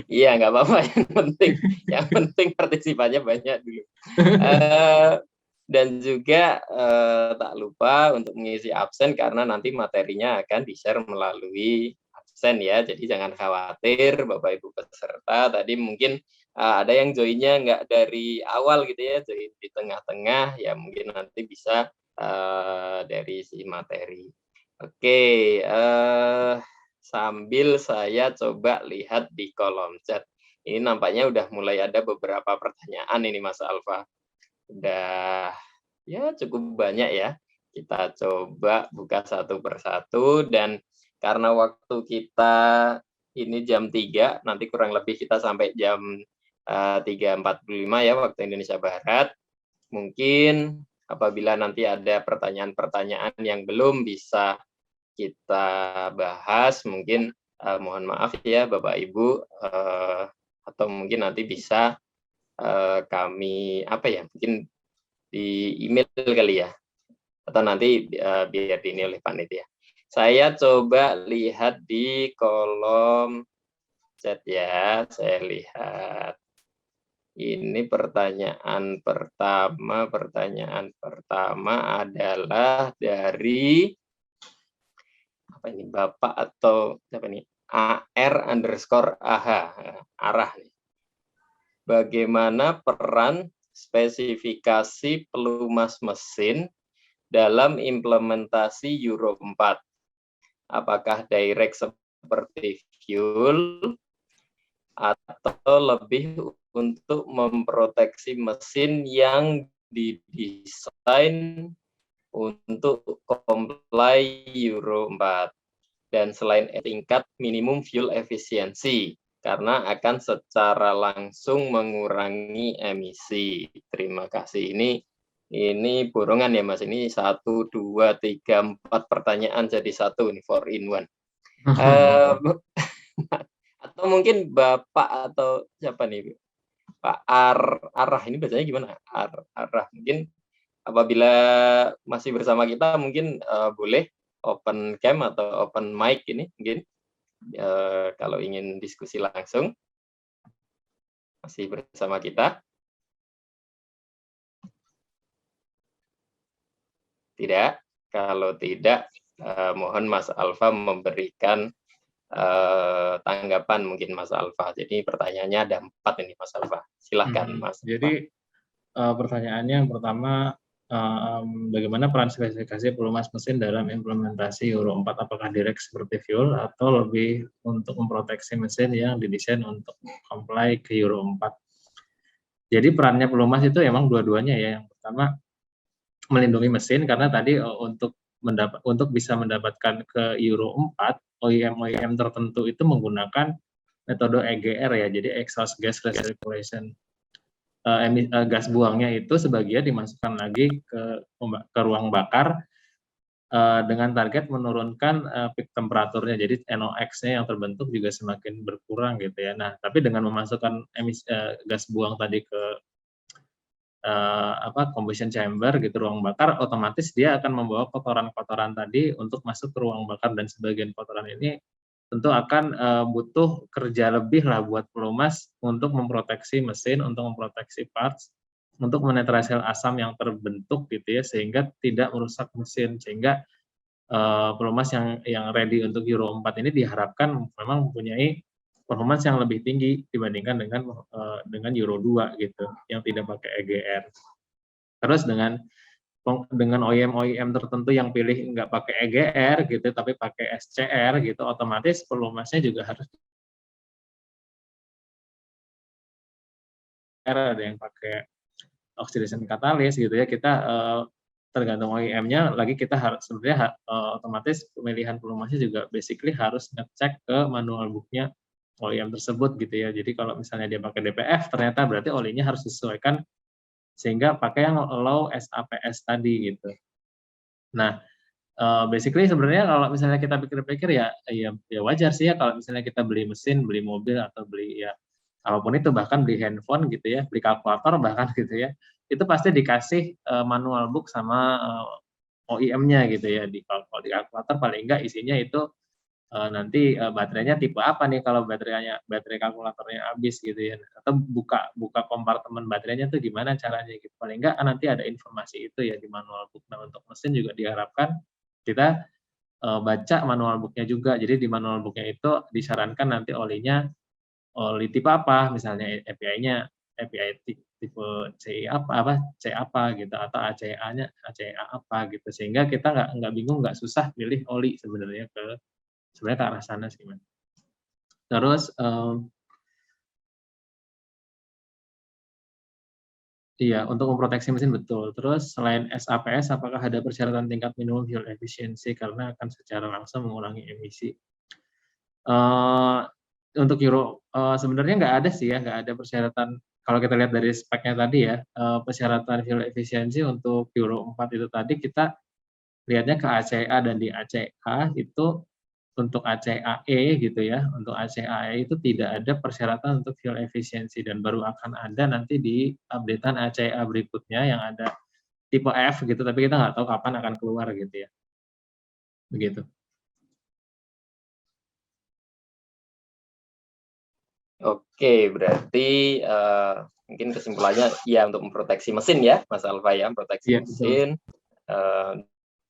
Iya, nggak apa-apa, yang penting partisipannya banyak dulu. Dan juga tak lupa untuk mengisi absen karena nanti materinya akan di-share melalui absen ya. Jadi jangan khawatir Bapak Ibu peserta, tadi mungkin ada yang joinnya nggak dari awal gitu ya, join di tengah-tengah, ya mungkin nanti bisa dari si materi. Oke, sambil saya coba lihat di kolom chat. Ini nampaknya udah mulai ada beberapa pertanyaan ini Mas Alfa. Udah ya cukup banyak ya. Kita coba buka satu persatu, dan karena waktu kita ini jam 3, nanti kurang lebih kita sampai jam 3.45 ya waktu Indonesia Barat. Mungkin apabila nanti ada pertanyaan-pertanyaan yang belum bisa kita bahas, mungkin mohon maaf ya Bapak Ibu, atau mungkin nanti bisa kami mungkin di email kali ya, atau nanti biar ini oleh panitia. Saya coba lihat di kolom chat ya, saya lihat. Ini pertanyaan pertama adalah dari apa ini, Bapak atau siapa nih? AR_AH, arah nih. Bagaimana peran spesifikasi pelumas mesin dalam implementasi Euro 4? Apakah direct seperti fuel atau lebih untuk memproteksi mesin yang didesain untuk comply Euro 4? Dan selain tingkat minimum fuel efisiensi, karena akan secara langsung mengurangi emisi. Terima kasih. Ini borongan ya Mas, ini 1, 2, 3, 4 pertanyaan jadi satu, ini 4 in 1. Atau mungkin Bapak atau siapa nih, Pak Arah, ini bacanya gimana? Arah, mungkin apabila masih bersama kita mungkin boleh open cam atau open mic ini mungkin kalau ingin diskusi langsung. Masih bersama kita? Tidak? Kalau tidak, mohon Mas Alfa memberikan tanggapan mungkin Mas Alfa. Jadi pertanyaannya ada 4 ini Mas Alfa. Silahkan Mas. Jadi pertanyaannya yang pertama, bagaimana peran spesifikasi pelumas mesin dalam implementasi Euro 4? Apakah direct seperti fuel atau lebih untuk memproteksi mesin yang didesain untuk comply ke Euro 4? Jadi perannya pelumas itu emang dua-duanya ya. Yang pertama melindungi mesin karena tadi untuk bisa mendapatkan ke Euro 4, OEM tertentu itu menggunakan metode EGR ya, jadi exhaust gas recirculation. Gas buangnya itu sebagian dimasukkan lagi ke ruang bakar dengan target menurunkan peak temperaturnya, jadi NOx-nya yang terbentuk juga semakin berkurang gitu ya. Nah, tapi dengan memasukkan gas buang tadi ke combustion chamber gitu, ruang bakar, otomatis dia akan membawa kotoran-kotoran tadi untuk masuk ke ruang bakar, dan sebagian kotoran ini tentu akan butuh kerja lebih lah buat pelumas untuk memproteksi mesin, untuk memproteksi parts, untuk menetralisir asam yang terbentuk gitu ya, sehingga tidak merusak mesin, sehingga pelumas yang ready untuk Euro 4 ini diharapkan memang mempunyai performance yang lebih tinggi dibandingkan dengan Euro 2 gitu, yang tidak pakai EGR. Terus dengan OEM tertentu yang pilih nggak pakai EGR gitu, tapi pakai SCR gitu, otomatis pelumasnya juga harus ada yang pakai oxidation catalyst gitu ya. Kita tergantung OEM-nya, lagi kita harus sebenarnya otomatis pemilihan pelumasnya juga basically harus ngecek ke manual book-nya OEM tersebut gitu ya. Jadi kalau misalnya dia pakai DPF, ternyata berarti olinya harus disesuaikan sehingga pakai yang low SAPS tadi gitu. Nah, basically sebenarnya kalau misalnya kita pikir-pikir ya wajar sih ya kalau misalnya kita beli mesin, beli mobil, atau beli ya apapun itu, bahkan beli handphone gitu ya, beli kalkulator bahkan gitu ya, itu pasti dikasih manual book sama OEM-nya gitu ya. Kalau di kalkulator paling enggak isinya itu nanti baterainya tipe apa nih kalau baterai kalkulatornya habis gitu ya, atau buka kompartemen baterainya tuh gimana caranya gitu. Paling enggak nanti ada informasi itu ya di manual book. Nah, untuk mesin juga diharapkan kita baca manual book-nya juga. Jadi di manual book-nya itu disarankan nanti oli tipe apa, misalnya API-nya tipe C apa gitu, atau ACA apa gitu, sehingga kita nggak bingung, nggak susah pilih oli sebenarnya ke arah sana sih, Mas. Terus iya, untuk memproteksi mesin betul. Terus selain SAPS, apakah ada persyaratan tingkat minimum fuel efficiency karena akan secara langsung mengurangi emisi? Untuk Euro sebenarnya nggak ada sih ya, nggak ada persyaratan. Kalau kita lihat dari speknya tadi ya, persyaratan fuel efficiency untuk Euro 4 itu tadi kita lihatnya ke ACA, dan di ACA itu untuk ACAE gitu ya, untuk ACAE itu tidak ada persyaratan untuk fuel efficiency, dan baru akan ada nanti di updatean ACA berikutnya yang ada tipe F gitu, tapi kita nggak tahu kapan akan keluar gitu ya. Begitu. Oke, berarti mungkin kesimpulannya ya untuk memproteksi mesin ya, Mas Alfa ya, memproteksi Iya, betul. mesin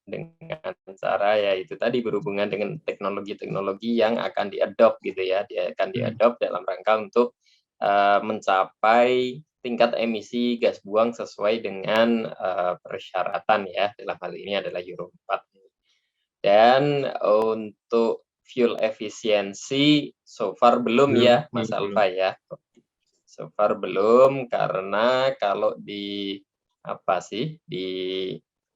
dengan cara ya itu tadi berhubungan dengan teknologi-teknologi yang akan diadopt gitu ya, dia akan diadopt dalam rangka untuk mencapai tingkat emisi gas buang sesuai dengan persyaratan ya, dalam hal ini adalah Euro 4. Dan untuk fuel efisiensi so far belum ya Mas Alfa ya. So far belum, karena kalau di apa sih, di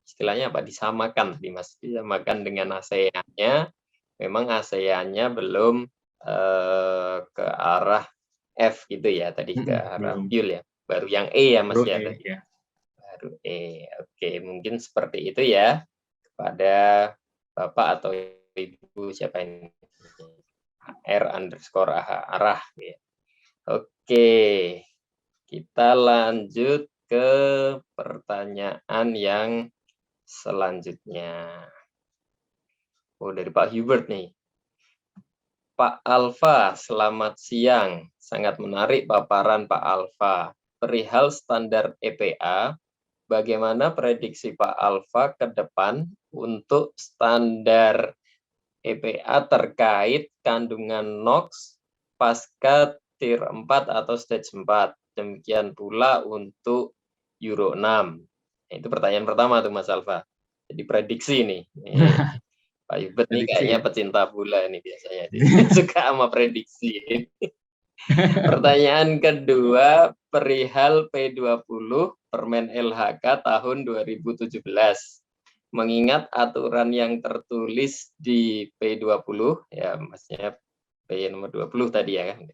istilahnya apa, disamakan disamakan dengan ASEAN-nya, memang ASEAN-nya belum ke arah F gitu ya, tadi ke arah fuel ya, baru yang E ya Mas ya tadi. Baru E. Oke, mungkin seperti itu ya kepada Bapak atau Ibu siapa ini, R_arah ya. Oke, kita lanjut ke pertanyaan yang selanjutnya. Oh, dari Pak Hubert nih. Pak Alfa, selamat siang. Sangat menarik paparan Pak Alfa. Perihal standar EPA, bagaimana prediksi Pak Alfa ke depan untuk standar EPA terkait kandungan NOx pasca Tier 4 atau Stage 4. Demikian pula untuk Euro 6. Itu pertanyaan pertama tuh Mas Alfa. Jadi prediksi nih. Pak Hubert nih kayaknya pecinta bola ini biasanya. Suka sama prediksi. Pertanyaan kedua, perihal P20 Permen LHK tahun 2017. Mengingat aturan yang tertulis di P20, ya maksudnya P nomor 20 tadi ya kan,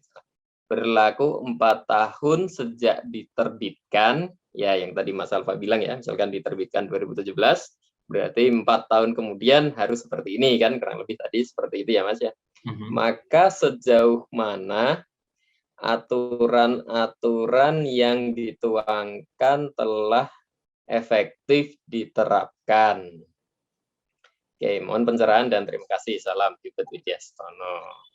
berlaku 4 tahun sejak diterbitkan, ya yang tadi Mas Alfa bilang ya, misalkan diterbitkan 2017, berarti 4 tahun kemudian harus seperti ini kan, kurang lebih tadi seperti itu ya Mas ya. Maka sejauh mana aturan-aturan yang dituangkan telah efektif diterapkan. Oke, mohon pencerahan dan terima kasih. Salam Hubert Widyastono.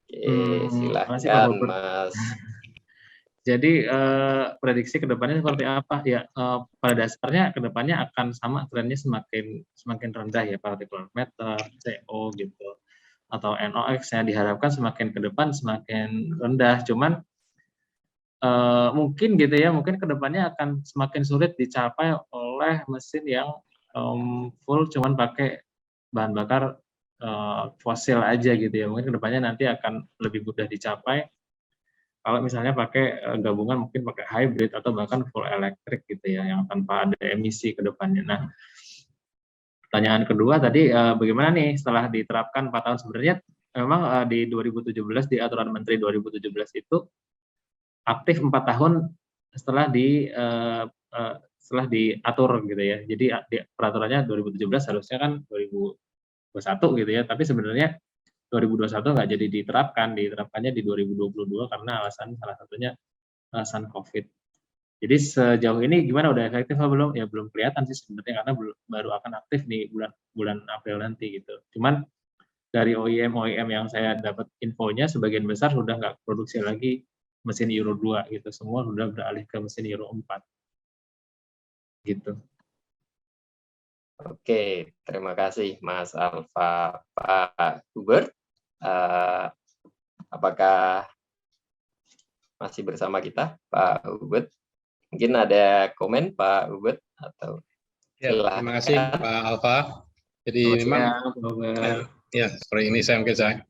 Oke, silakan Mas. Jadi prediksi kedepannya seperti apa ya? Pada dasarnya kedepannya akan sama, trennya semakin rendah ya, particulate matter, CO gitu, atau NOx ya, diharapkan semakin ke depan semakin rendah. Cuman mungkin gitu ya, mungkin kedepannya akan semakin sulit dicapai oleh mesin yang full cuman pakai bahan bakar fosil aja gitu ya. Mungkin kedepannya nanti akan lebih mudah dicapai kalau misalnya pakai gabungan, mungkin pakai hybrid atau bahkan full elektrik gitu ya, yang tanpa ada emisi ke depannya. Nah, pertanyaan kedua tadi, bagaimana nih setelah diterapkan 4 tahun? Sebenarnya memang di 2017, di aturan Menteri 2017 itu aktif 4 tahun setelah diatur gitu ya. Jadi peraturannya 2017 harusnya kan 2021 gitu ya, tapi sebenarnya 2021 nggak jadi diterapkannya di 2022 karena salah satunya alasan COVID. Jadi sejauh ini gimana, udah efektif atau belum? Ya belum kelihatan sih sebenarnya, karena baru akan aktif di bulan April nanti gitu. Cuman dari OEM yang saya dapat infonya, sebagian besar sudah nggak produksi lagi mesin Euro 2 gitu, semua sudah beralih ke mesin Euro 4 gitu. Oke, terima kasih Mas Alfa. Pak Hubert, apakah masih bersama kita Pak Hubert? Mungkin ada komen Pak Hubert atau ya, terima kasih Pak Alfa. Jadi memang ya seperti ini saya mungkin saya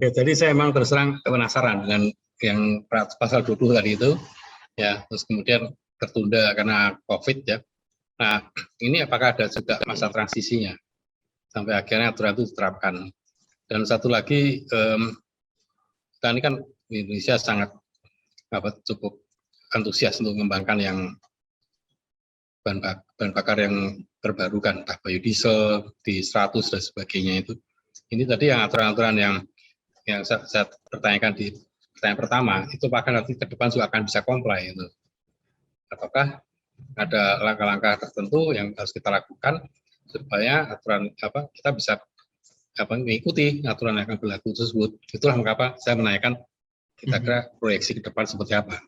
ya, jadi saya memang terus terang penasaran dengan yang pasal 20 tadi itu ya, terus kemudian tertunda karena COVID ya. Nah, ini apakah ada juga masa transisinya sampai akhirnya aturan itu diterapkan? Dan satu lagi, kita ini kan di Indonesia sangat cukup antusias untuk mengembangkan yang bahan bakar yang terbarukan, entah biodiesel, D100 dan sebagainya itu. Ini tadi yang aturan-aturan yang saya pertanyakan di pertanyaan pertama, itu apakah nanti ke depan juga akan bisa comply itu? Ataukah ada langkah-langkah tertentu yang harus kita lakukan supaya aturan kita bisa mengikuti aturan yang akan berlaku tersebut? Itulah mengapa saya menanyakan kita kira proyeksi ke depan seperti apa.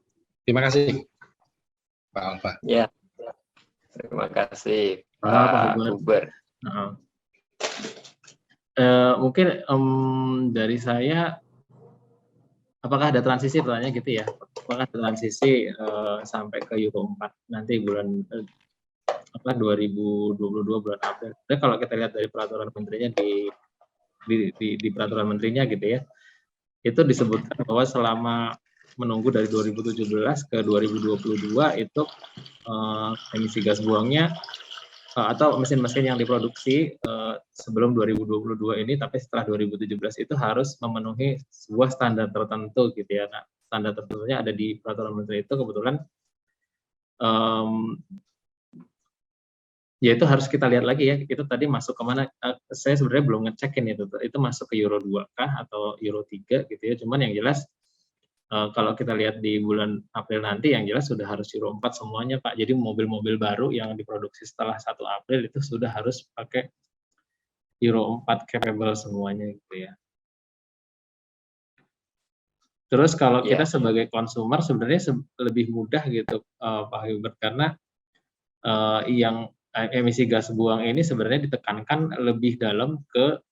Terima kasih Pak Alfa. Ya, terima kasih Pak Pak Huber. Mungkin dari saya, apakah ada transisi pertanyaannya gitu ya? Apakah ada transisi sampai ke Euro 4 nanti bulan 2022 bulan April? Jadi kalau kita lihat dari peraturan menterinya di peraturan menterinya gitu ya, itu disebutkan bahwa selama menunggu dari 2017 ke 2022 itu emisi gas buangnya atau mesin-mesin yang diproduksi sebelum 2022 ini, tapi setelah 2017 itu harus memenuhi sebuah standar tertentu gitu ya. Nah, standar tertentunya ada di peraturan menteri itu kebetulan ya itu harus kita lihat lagi ya, itu tadi masuk kemana, saya sebenarnya belum ngecekin itu masuk ke Euro 2 kah atau Euro 3 gitu ya, cuman yang jelas kalau kita lihat di bulan April nanti yang jelas sudah harus Euro 4 semuanya Pak, jadi mobil-mobil baru yang diproduksi setelah 1 April itu sudah harus pakai Euro 4 capable semuanya gitu ya. Terus kalau kita sebagai konsumer sebenarnya lebih mudah gitu Pak Hubert, karena yang emisi gas buang ini sebenarnya ditekankan lebih dalam ke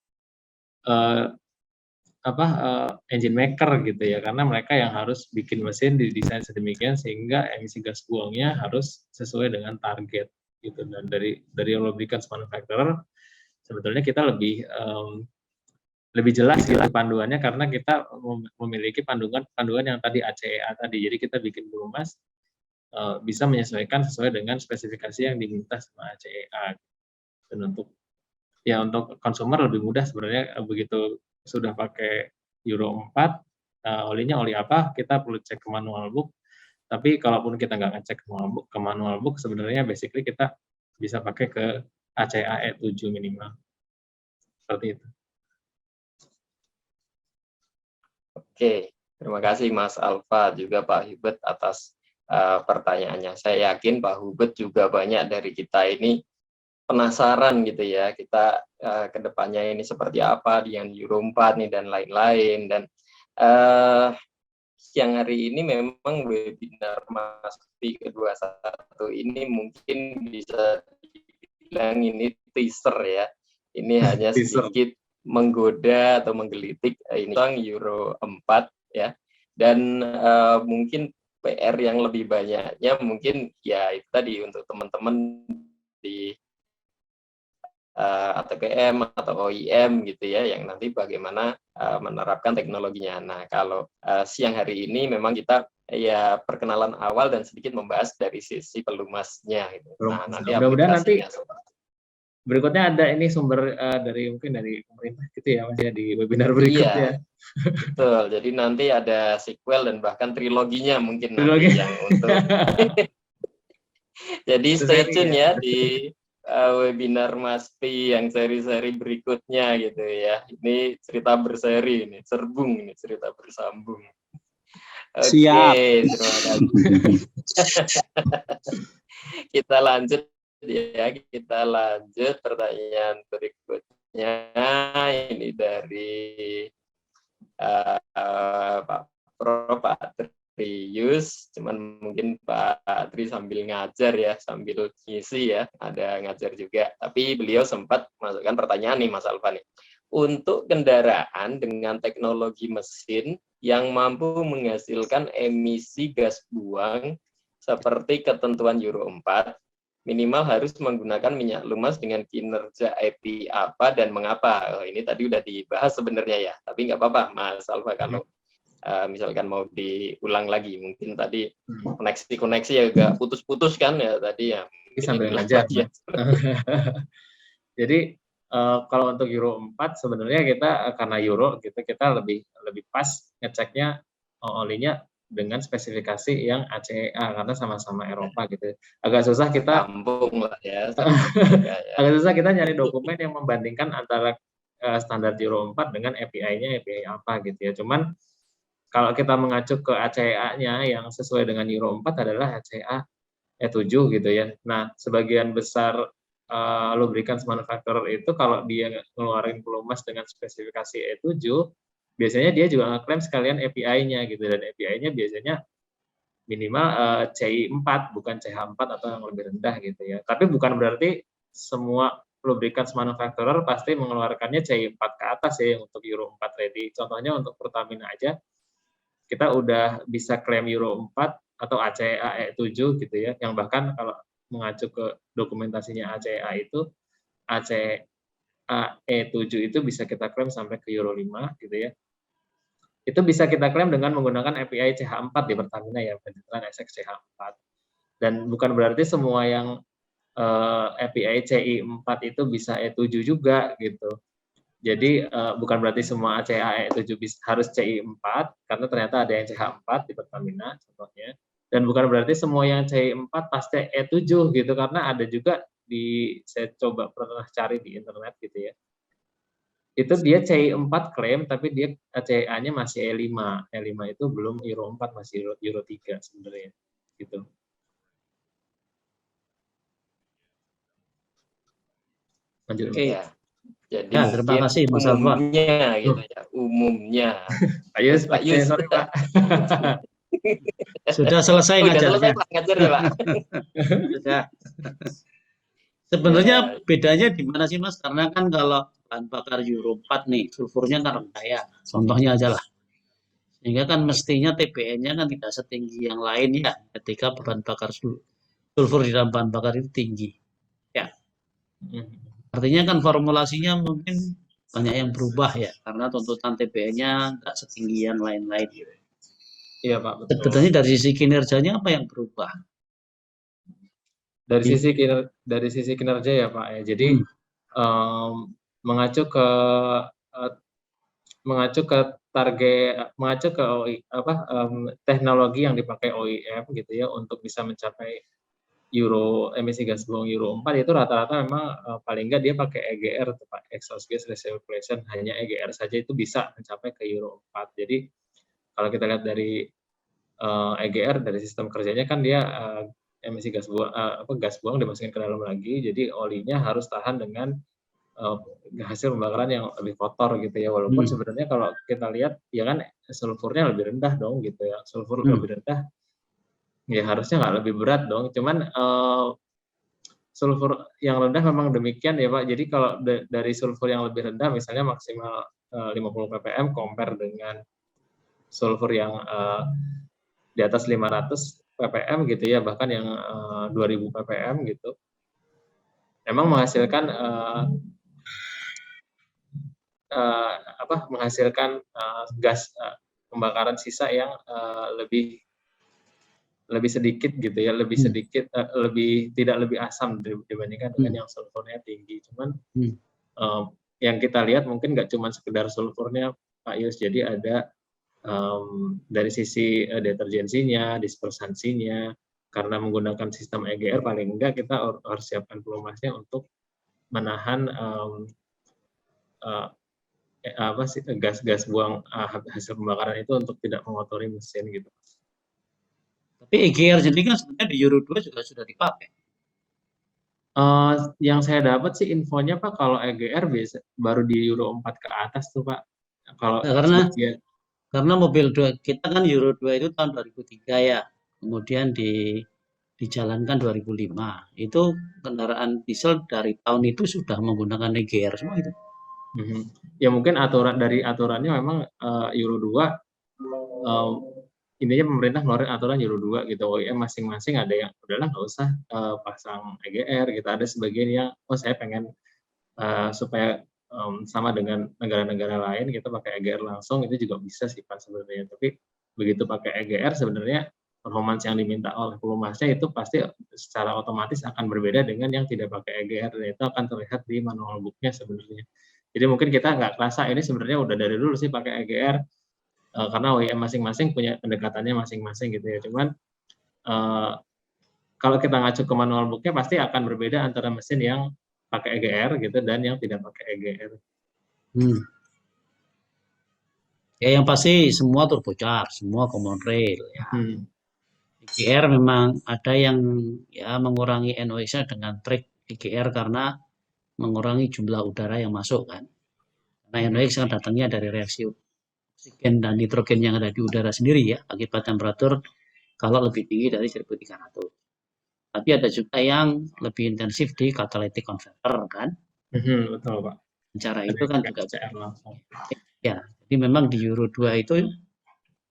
engine maker gitu ya, karena mereka yang harus bikin mesin didesain sedemikian sehingga emisi gas buangnya harus sesuai dengan target gitu. Dan dari lubricants manufacturer sebetulnya kita lebih jelas gitu panduannya, karena kita memiliki panduan yang tadi ACEA tadi, jadi kita bikin pelumas bisa menyesuaikan sesuai dengan spesifikasi yang diminta sama ACEA. Dan untuk konsumer lebih mudah sebenarnya, begitu sudah pakai Euro 4, olinya oli apa, kita perlu cek ke manual book. Tapi kalaupun kita nggak ngecek ke manual book, sebenarnya basically kita bisa pakai ke ACEA E7 minimal. Seperti itu. Oke, terima kasih Mas Alfa juga Pak Hubert atas pertanyaannya. Saya yakin Pak Hubert juga banyak dari kita ini penasaran gitu ya, kita ke depannya ini seperti apa dengan Euro 4 nih dan lain-lain. Dan siang hari ini memang webinar Mas Pi ke-21 ini mungkin bisa dibilang ini teaser ya. Ini hanya sedikit menggoda atau menggelitik ini tentang Euro 4 ya. Dan mungkin PR yang lebih banyaknya mungkin ya itu tadi untuk teman-teman di ATPM atau OEM gitu ya, yang nanti bagaimana menerapkan teknologinya. Nah, kalau siang hari ini memang kita ya perkenalan awal dan sedikit membahas dari sisi pelumasnya gitu. Nah, nanti mudah-mudahan nanti berikutnya ada ini sumber mungkin dari pemerintah gitu ya Mas ya, di webinar berikutnya. Iya, betul. Jadi nanti ada sequel dan bahkan triloginya mungkin nanti yang untuk. Jadi stay tune ya di webinar Mas Pi yang seri-seri berikutnya gitu ya. Ini cerita berseri, ini serbung, ini cerita bersambung. Oke, terima kasih. Kita lanjut ya, kita lanjut pertanyaan berikutnya. Ini dari Pak Pro, Pak Trius, cuman mungkin Pak Tri sambil ngajar ya, sambil ngisi ya, ada ngajar juga. Tapi beliau sempat masukkan pertanyaan nih Mas Alfa nih. Untuk kendaraan dengan teknologi mesin yang mampu menghasilkan emisi gas buang seperti ketentuan Euro 4, minimal harus menggunakan minyak lumas dengan kinerja EPI apa dan mengapa. Ini tadi udah dibahas sebenarnya ya, tapi nggak apa-apa Mas Alfa kalau misalkan mau diulang lagi, mungkin tadi koneksi ya agak putus-putus kan ya tadi ya. Sambil ngajar. Jadi kalau untuk Euro 4 sebenarnya kita karena Euro kita lebih pas ngeceknya olinya dengan spesifikasi yang ACEA karena sama-sama Eropa gitu. Agak susah kita sambung lah ya. Agak susah kita nyari dokumen yang membandingkan antara standar Euro 4 dengan API-nya API apa gitu ya. Cuman kalau kita mengacu ke ACEA-nya yang sesuai dengan Euro 4 adalah ACEA E7 gitu ya. Nah, sebagian besar lubricants manufacturer itu kalau dia ngeluarin pelumas dengan spesifikasi E7 biasanya dia juga ngeklaim sekalian API-nya gitu, dan API-nya biasanya minimal CI 4 bukan CH4 atau yang lebih rendah gitu ya. Tapi bukan berarti semua lubricants manufacturer pasti mengeluarkannya CI 4 ke atas ya untuk Euro 4 ready. Contohnya untuk Pertamina aja kita udah bisa klaim Euro 4 atau ACEA E7 gitu ya, yang bahkan kalau mengacu ke dokumentasinya ACEA itu ACEA E7 itu bisa kita klaim sampai ke Euro 5 gitu ya. Itu bisa kita klaim dengan menggunakan API CH4 di Pertamina ya, pencitraan SX CH4. Dan bukan berarti semua yang API CI4 itu bisa E7 juga gitu. Jadi bukan berarti semua ACA E7 harus CI4 karena ternyata ada yang CH4 di Pertamina contohnya. Dan bukan berarti semua yang CI4 pasti E7 gitu, karena ada juga saya coba pernah cari di internet gitu ya. Itu dia CI4 klaim tapi dia CA-nya masih E5. E5 itu belum Euro 4, masih Euro 3 sebenarnya gitu. Lanjut. Oke. Ya. Jadi Ya, terima kasih Mas Alfa. umumnya gitu ya, umumnya. Ayo Pak Yus. sorry Pak. Sudah selesai Udah selesai ngajarnya. Pak ngajar ya Pak. Sudah. Sebenarnya Ya. bedanya di mana sih Mas? Karena kan kalau bahan bakar Euro 4 nih, sulfurnya kan rendah ya. Contohnya aja lah. Sehingga kan mestinya TBN-nya kan tidak setinggi yang lain ya, ketika bahan bakar sulfur di dalam bahan bakar itu tinggi. Ya. Artinya kan formulasinya mungkin banyak yang berubah ya, karena tuntutan TBN-nya nggak setinggi yang lain-lain. Iya Pak, betul. Sebetulnya dari sisi kinerjanya apa yang berubah? Dari sisi kinerja ya Pak ya. Jadi mengacu ke teknologi yang dipakai OEM gitu ya untuk bisa mencapai emisi gas buang Euro 4 itu rata-rata memang paling nggak dia pakai EGR, Pak, exhaust gas recirculation, hanya EGR saja itu bisa mencapai ke Euro 4. Jadi kalau kita lihat dari EGR dari sistem kerjanya kan dia emisi gas buang dimasukin ke dalam lagi, jadi olinya harus tahan dengan hasil pembakaran yang lebih kotor gitu ya, walaupun sebenarnya kalau kita lihat ya kan sulfurnya lebih rendah dong gitu ya, sulfur lebih rendah ya harusnya nggak lebih berat dong, cuman sulfur yang rendah memang demikian ya Pak. Jadi kalau dari sulfur yang lebih rendah misalnya maksimal 50 ppm compare dengan sulfur yang di atas 500 ppm gitu ya, bahkan yang 2000 ppm gitu, memang menghasilkan gas pembakaran sisa yang lebih sedikit gitu ya, lebih sedikit, tidak lebih asam dibandingkan dengan yang sulfurnya tinggi. Cuman yang kita lihat mungkin nggak cuma sekedar sulfurnya Pak Yus, jadi ada dari sisi deterjensinya, dispersansinya, karena menggunakan sistem EGR paling enggak kita harus siapkan pelumasnya untuk menahan gas-gas buang hasil pembakaran itu untuk tidak mengotori mesin gitu. Tapi EGR jadi kan sebenarnya di Euro 2 juga sudah dipakai. Yang saya dapat sih infonya Pak, kalau EGR baru di Euro 4 ke atas tuh Pak. Kalau karena mobil kita kan Euro 2 itu tahun 2003 ya, kemudian dijalankan 2005. Itu kendaraan diesel dari tahun itu sudah menggunakan EGR semua itu. Ya mungkin aturannya memang Euro 2 intinya pemerintah ngeluarin aturan Euro 2 gitu. OEM masing-masing ada yang udahlah nggak usah pasang EGR gitu. Ada sebagian yang saya pengen supaya sama dengan negara-negara lain kita pakai EGR langsung, itu juga bisa sih Pak sebenarnya. Tapi begitu pakai EGR sebenarnya performance yang diminta oleh pelumasnya itu pasti secara otomatis akan berbeda dengan yang tidak pakai EGR, dan itu akan terlihat di manual book-nya sebenarnya. Jadi mungkin kita nggak kerasa ini sebenarnya udah dari dulu sih pakai EGR karena OEM masing-masing punya pendekatannya masing-masing gitu ya. Cuman kalau kita ngacu ke manual book-nya pasti akan berbeda antara mesin yang pakai EGR gitu dan yang tidak pakai EGR. Ya yang pasti semua turbocharged, semua common rail ya. EGR memang ada yang ya mengurangi NOx-nya dengan trik EGR karena mengurangi jumlah udara yang masuk kan. Karena NOx kan datangnya dari reaksi oksigen dan nitrogen yang ada di udara sendiri ya, akibat temperatur kalau lebih tinggi dari 1300. Tapi ada juga yang lebih intensif di catalytic converter kan. Betul Pak. Cara itu kan juga SCR langsung. ya. Jadi memang di Euro 2 itu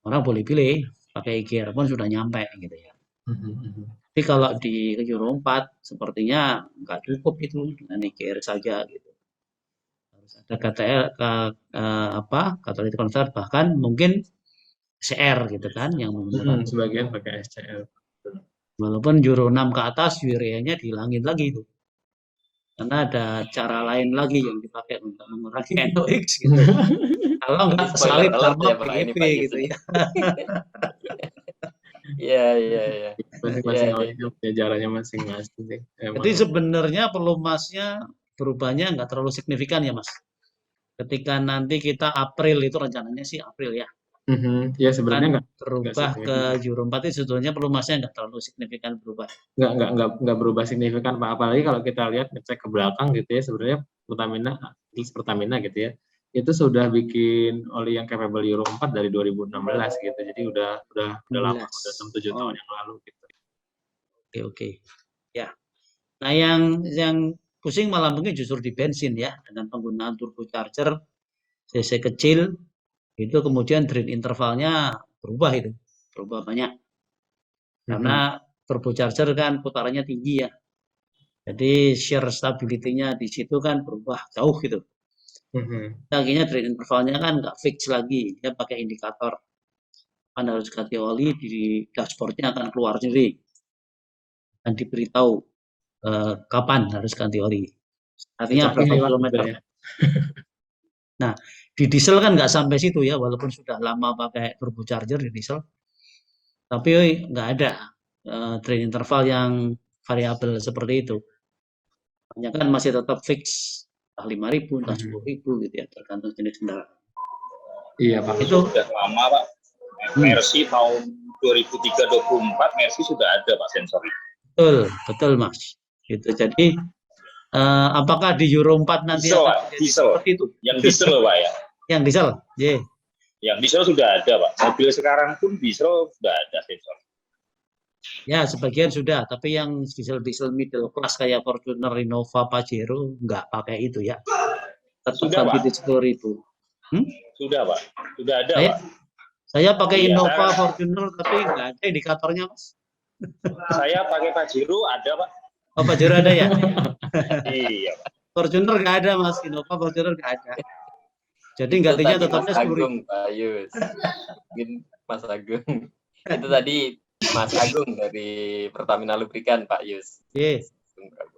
orang boleh pilih pakai IGR pun sudah nyampe gitu ya. Tapi kalau di Euro 4 sepertinya nggak cukup itu dengan IGR saja gitu. Harus ada catalytic converter, bahkan mungkin CR gitu kan yang menggunakan. Sebagian pakai SCR. Walaupun Euro 6 ke atas urea-nya dihilangin lagi itu. Karena ada cara lain lagi yang dipakai untuk mengurangi NOx gitu. Kalau nggak salib sama PEP gitu ya. Iya. Masing-masing punya caranya masing-masing. Jadi sebenarnya pelumasnya berubahnya nggak terlalu signifikan ya Mas. Ketika nanti kita April itu rencananya sih April ya. Ya sebenarnya nggak berubah ke Euro 4 itu sebetulnya pelumasnya nggak terlalu signifikan berubah. Nggak berubah signifikan Pak. Apalagi kalau kita lihat ngecek ke belakang gitu ya, sebenarnya Pertamina gitu ya, itu sudah bikin oli yang capable Euro 4 dari 2016 gitu. Jadi udah lama, udah 6-7 tahun yang lalu gitu. Oke. Ya. Nah, yang pusing malah mungkin justru di bensin ya, dengan penggunaan turbocharger cc kecil itu kemudian drain intervalnya berubah banyak. Karena turbocharger kan putarannya tinggi ya. Jadi shear stability-nya di situ kan berubah jauh gitu. Akhirnya drain intervalnya kan nggak fix lagi, dia pakai indikator. Kan harus ganti oli, di dashboardnya akan keluar sendiri. Dan diberitahu kapan harus ganti oli. Artinya berapa kilometer. Nah, di diesel kan nggak sampai situ ya, walaupun sudah lama pakai turbocharger di diesel. Tapi nggak ada drain interval yang variabel seperti itu. Hanya kan masih tetap fix, entah 5.000, entah 10.000 gitu ya, tergantung jenis kendaraan. Iya Pak. Itu sudah lama Pak. Mercy tahun 2003-2024 Mercy sudah ada Pak sensor itu. Betul Mas. Gitu. Jadi apakah di Euro 4 nanti diesel itu? Yang diesel Pak ya. Yang diesel, yeah. Yang diesel sudah ada Pak. Mobil sekarang pun diesel sudah ada sensor. Ya sebagian sudah, tapi yang diesel middle class kayak Fortuner, Innova, Pajero nggak pakai itu ya. Tetap di 10.000. Sudah Pak, sudah ada Pak. Saya pakai Innova, Fortuner, tapi nggak ada indikatornya Mas. Saya pakai Pajero ada Pak. Oh Pajero ada ya? Iya Pak. Fortuner nggak ada Mas, Innova, Fortuner nggak ada. Jadi gantinya tetapnya 10.000. Pak Yus. Mungkin Mas Agung. Itu tadi Mas Agung dari Pertamina Lubrikan Pak Yus. Yes.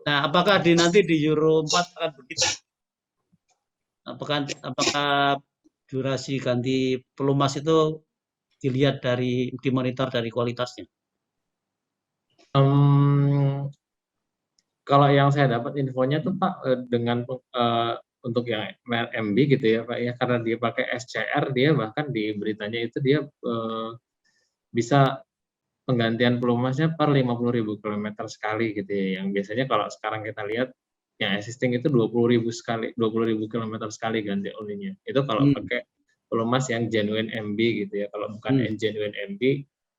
Nah, apakah nanti di Euro 4 akan begitu? Apakah durasi ganti pelumas itu dilihat dimonitor dari kualitasnya? Kalau yang saya dapat infonya tuh Pak, dengan untuk yang MB gitu ya Pak ya, karena dia pakai SCR, dia bahkan di beritanya itu dia bisa penggantian pelumasnya per 50.000 km sekali gitu ya. Yang biasanya kalau sekarang kita lihat yang existing itu 20.000 km sekali ganti olinya. Itu kalau pakai pelumas yang genuine MB gitu ya. Kalau bukan genuine MB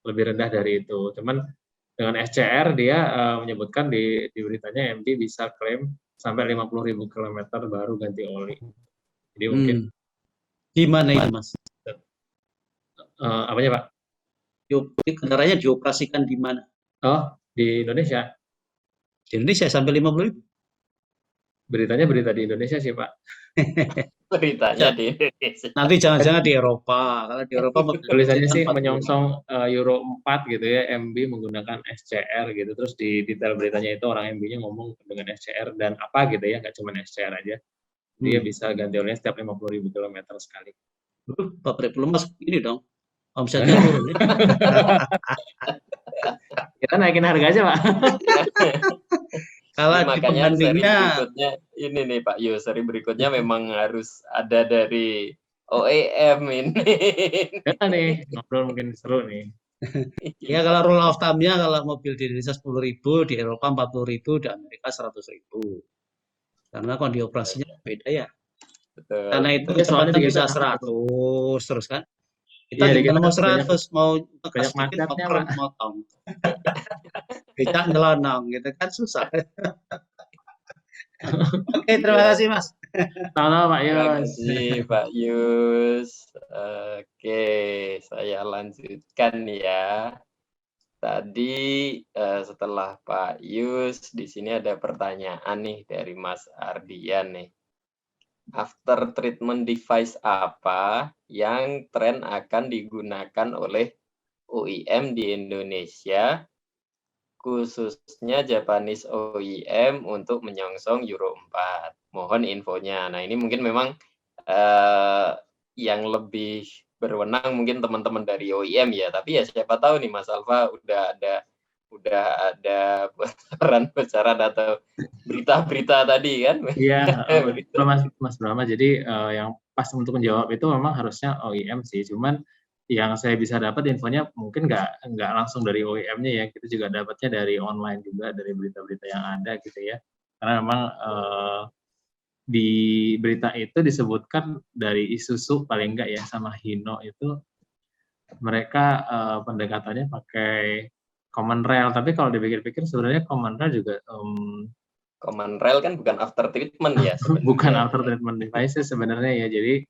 lebih rendah dari itu. Cuman dengan SCR dia menyebutkan di beritanya MB bisa klaim sampai 50.000 km baru ganti oli. Jadi mungkin gimana itu Mas? Apanya Pak? Kendaraannya dioperasikan di mana? Oh, di Indonesia. Di Indonesia sampai 50.000? Beritanya berita di Indonesia sih Pak. Beritanya di Indonesia. Nanti jangan-jangan di Eropa. Kalau di Eropa tulisannya sih menyongsong Euro 4 gitu ya, MB menggunakan SCR gitu. Terus di detail beritanya itu orang MB-nya ngomong dengan SCR dan apa gitu ya, nggak cuma SCR aja. Dia bisa ganti olinya setiap 50.000 km sekali. Pabrik pelumas ini dong. Omsetnya turun. Kita naikin harga aja Pak. Kalau makanya seri berikutnya ini nih Pak Yus, seri berikutnya memang harus ada dari OEM ini. Kita nih ngobrol mungkin seru nih. Ya kalau rule of thumb-nya kalau mobil di Indonesia 10.000, di Eropa 40.000, di Amerika 100.000. Karena kondisi operasinya beda ya. Betul. Karena itu Iya, soalnya kecepatan di bisa kita 100 terus kan. Kita Iya, di gimana kita mau banyak 100, mau banyak ngegas dikit macetnya, ngoper Pak. motong. Becak nyelonong gitu kan susah. Oke, terima Ya, kasih Mas. Sama-sama Pak terima Yus. kasih Pak Yus. Oke, saya lanjutkan ya. Tadi setelah Pak Yus, di sini ada pertanyaan nih dari Mas Ardian nih. After treatment device apa yang tren akan digunakan oleh OEM di Indonesia, khususnya Japanese OEM untuk menyongsong Euro 4? Mohon infonya. Nah, ini mungkin memang yang lebih berwenang mungkin teman-teman dari OEM ya, tapi ya siapa tahu nih Mas Alfa udah ada bocoran atau berita-berita tadi kan? Iya, Berita. Mas Brahma. Jadi yang pas untuk menjawab itu memang harusnya OEM sih. Cuman yang saya bisa dapat infonya mungkin nggak langsung dari OEM-nya ya. Kita juga dapatnya dari online juga, dari berita-berita yang ada gitu ya. Karena memang di berita itu disebutkan dari Isuzu paling enggak ya sama Hino itu mereka pendekatannya pakai common rail. Tapi kalau dipikir-pikir sebenarnya common rail juga Command rail kan bukan after treatment ya sebenarnya. bukan after treatment devices sebenarnya ya. Jadi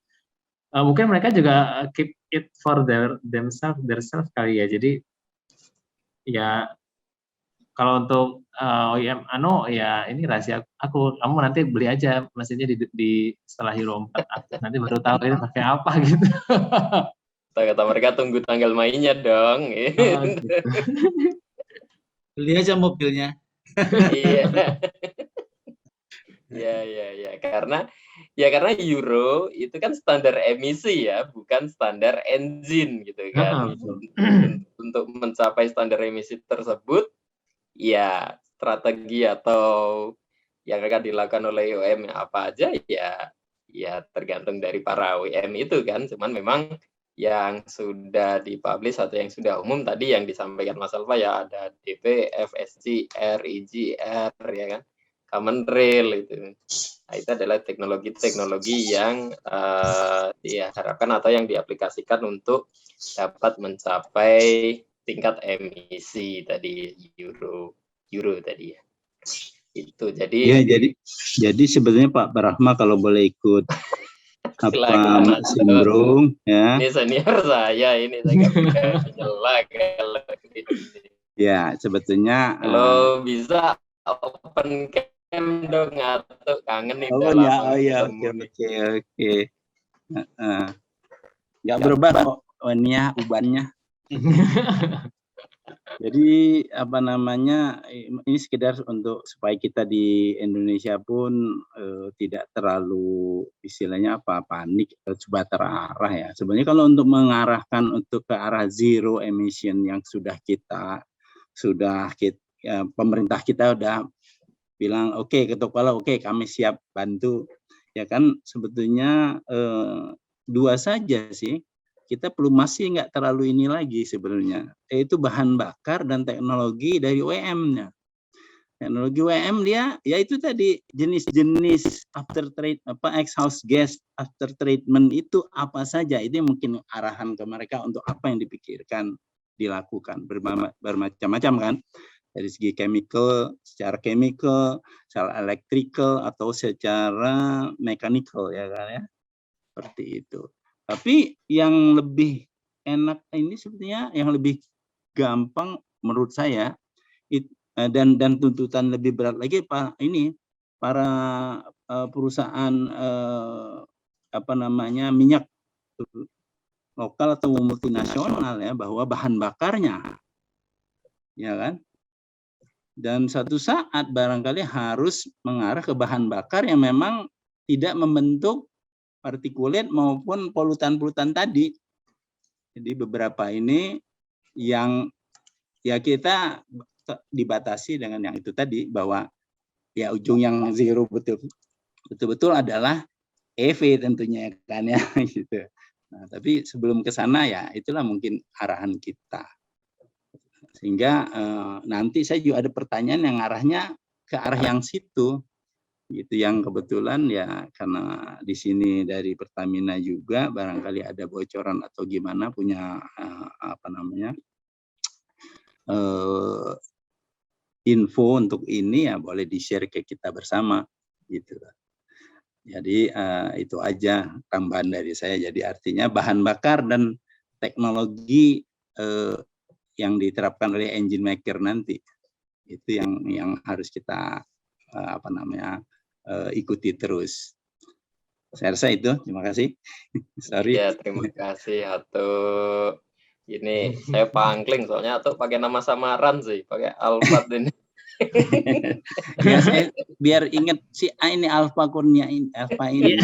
mungkin mereka juga keep it for themselves kali ya. Jadi ya kalau untuk OEM ya ini rahasia aku. Kamu nanti beli aja mesinnya di setelah Euro 4 nanti baru tahu ini pakai apa gitu. Kata mereka tunggu tanggal mainnya dong. Gitu. Beli aja mobilnya. Iya. Ya, karena Euro itu kan standar emisi ya, bukan standar engine gitu kan. Untuk mencapai standar emisi tersebut, ya strategi atau yang akan dilakukan oleh OEM apa aja ya tergantung dari para OEM itu kan. Cuman memang yang sudah dipublish atau yang sudah umum tadi yang disampaikan Mas Alfa ya ada DP, FSG-R, EGR ya kan, common rail itu. Nah, itu adalah teknologi-teknologi yang diharapkan atau yang diaplikasikan untuk dapat mencapai tingkat emisi tadi Euro tadi ya. Itu jadi ya jadi sebenarnya Pak Brahma kalau boleh ikut silakan, Simbrung ya. Ini senior saya ini saya nggak bisa nyela kalau ya sebetulnya kalau bisa open cam dong atau kangen nih oh ya oke nggak berubah kok ininya ubannya. Jadi apa namanya ini sekedar untuk supaya kita di Indonesia pun tidak terlalu istilahnya panik coba terarah ya. Sebenarnya kalau untuk mengarahkan untuk ke arah zero emission yang pemerintah kita udah bilang oke, ketuk palu oke, kami siap bantu ya kan. Sebetulnya dua saja sih. Kita masih nggak terlalu ini lagi sebenarnya, yaitu bahan bakar dan teknologi dari OEM-nya. Teknologi OEM dia, ya itu tadi jenis-jenis after treatment, exhaust gas after treatment itu apa saja, itu mungkin arahan ke mereka untuk apa yang dipikirkan dilakukan bermacam-macam kan, dari segi secara chemical, secara electrical atau secara mechanical ya kan ya, seperti itu. Tapi yang lebih enak ini sebetulnya yang lebih gampang menurut saya dan tuntutan lebih berat lagi Pak ini para perusahaan minyak lokal atau multinasional ya, bahwa bahan bakarnya ya kan, dan satu saat barangkali harus mengarah ke bahan bakar yang memang tidak membentuk partikulat maupun polutan-polutan tadi. Jadi beberapa ini yang ya kita dibatasi dengan yang itu tadi, bahwa ya ujung yang zero betul-betul adalah EV tentunya kan ya gitu. Nah, tapi sebelum ke sana ya itulah mungkin arahan kita. Sehingga nanti saya juga ada pertanyaan yang arahnya ke arah yang situ. Itu yang kebetulan ya, karena di sini dari Pertamina juga barangkali ada bocoran atau gimana, punya apa namanya info untuk ini, ya boleh di-share ke kita bersama gitu. Jadi itu aja tambahan dari saya. Jadi artinya bahan bakar dan teknologi yang diterapkan oleh engine maker nanti itu yang harus kita apa namanya ikuti terus. Saya rasa itu. Terima kasih. Sorry. Ya, terima kasih Atuk. Ini saya pangkling soalnya Atuk pakai nama samaran sih, pakai Alfat ini. Ya, saya biar ingat si ini Alfa Kurnia ini, Alfa ini.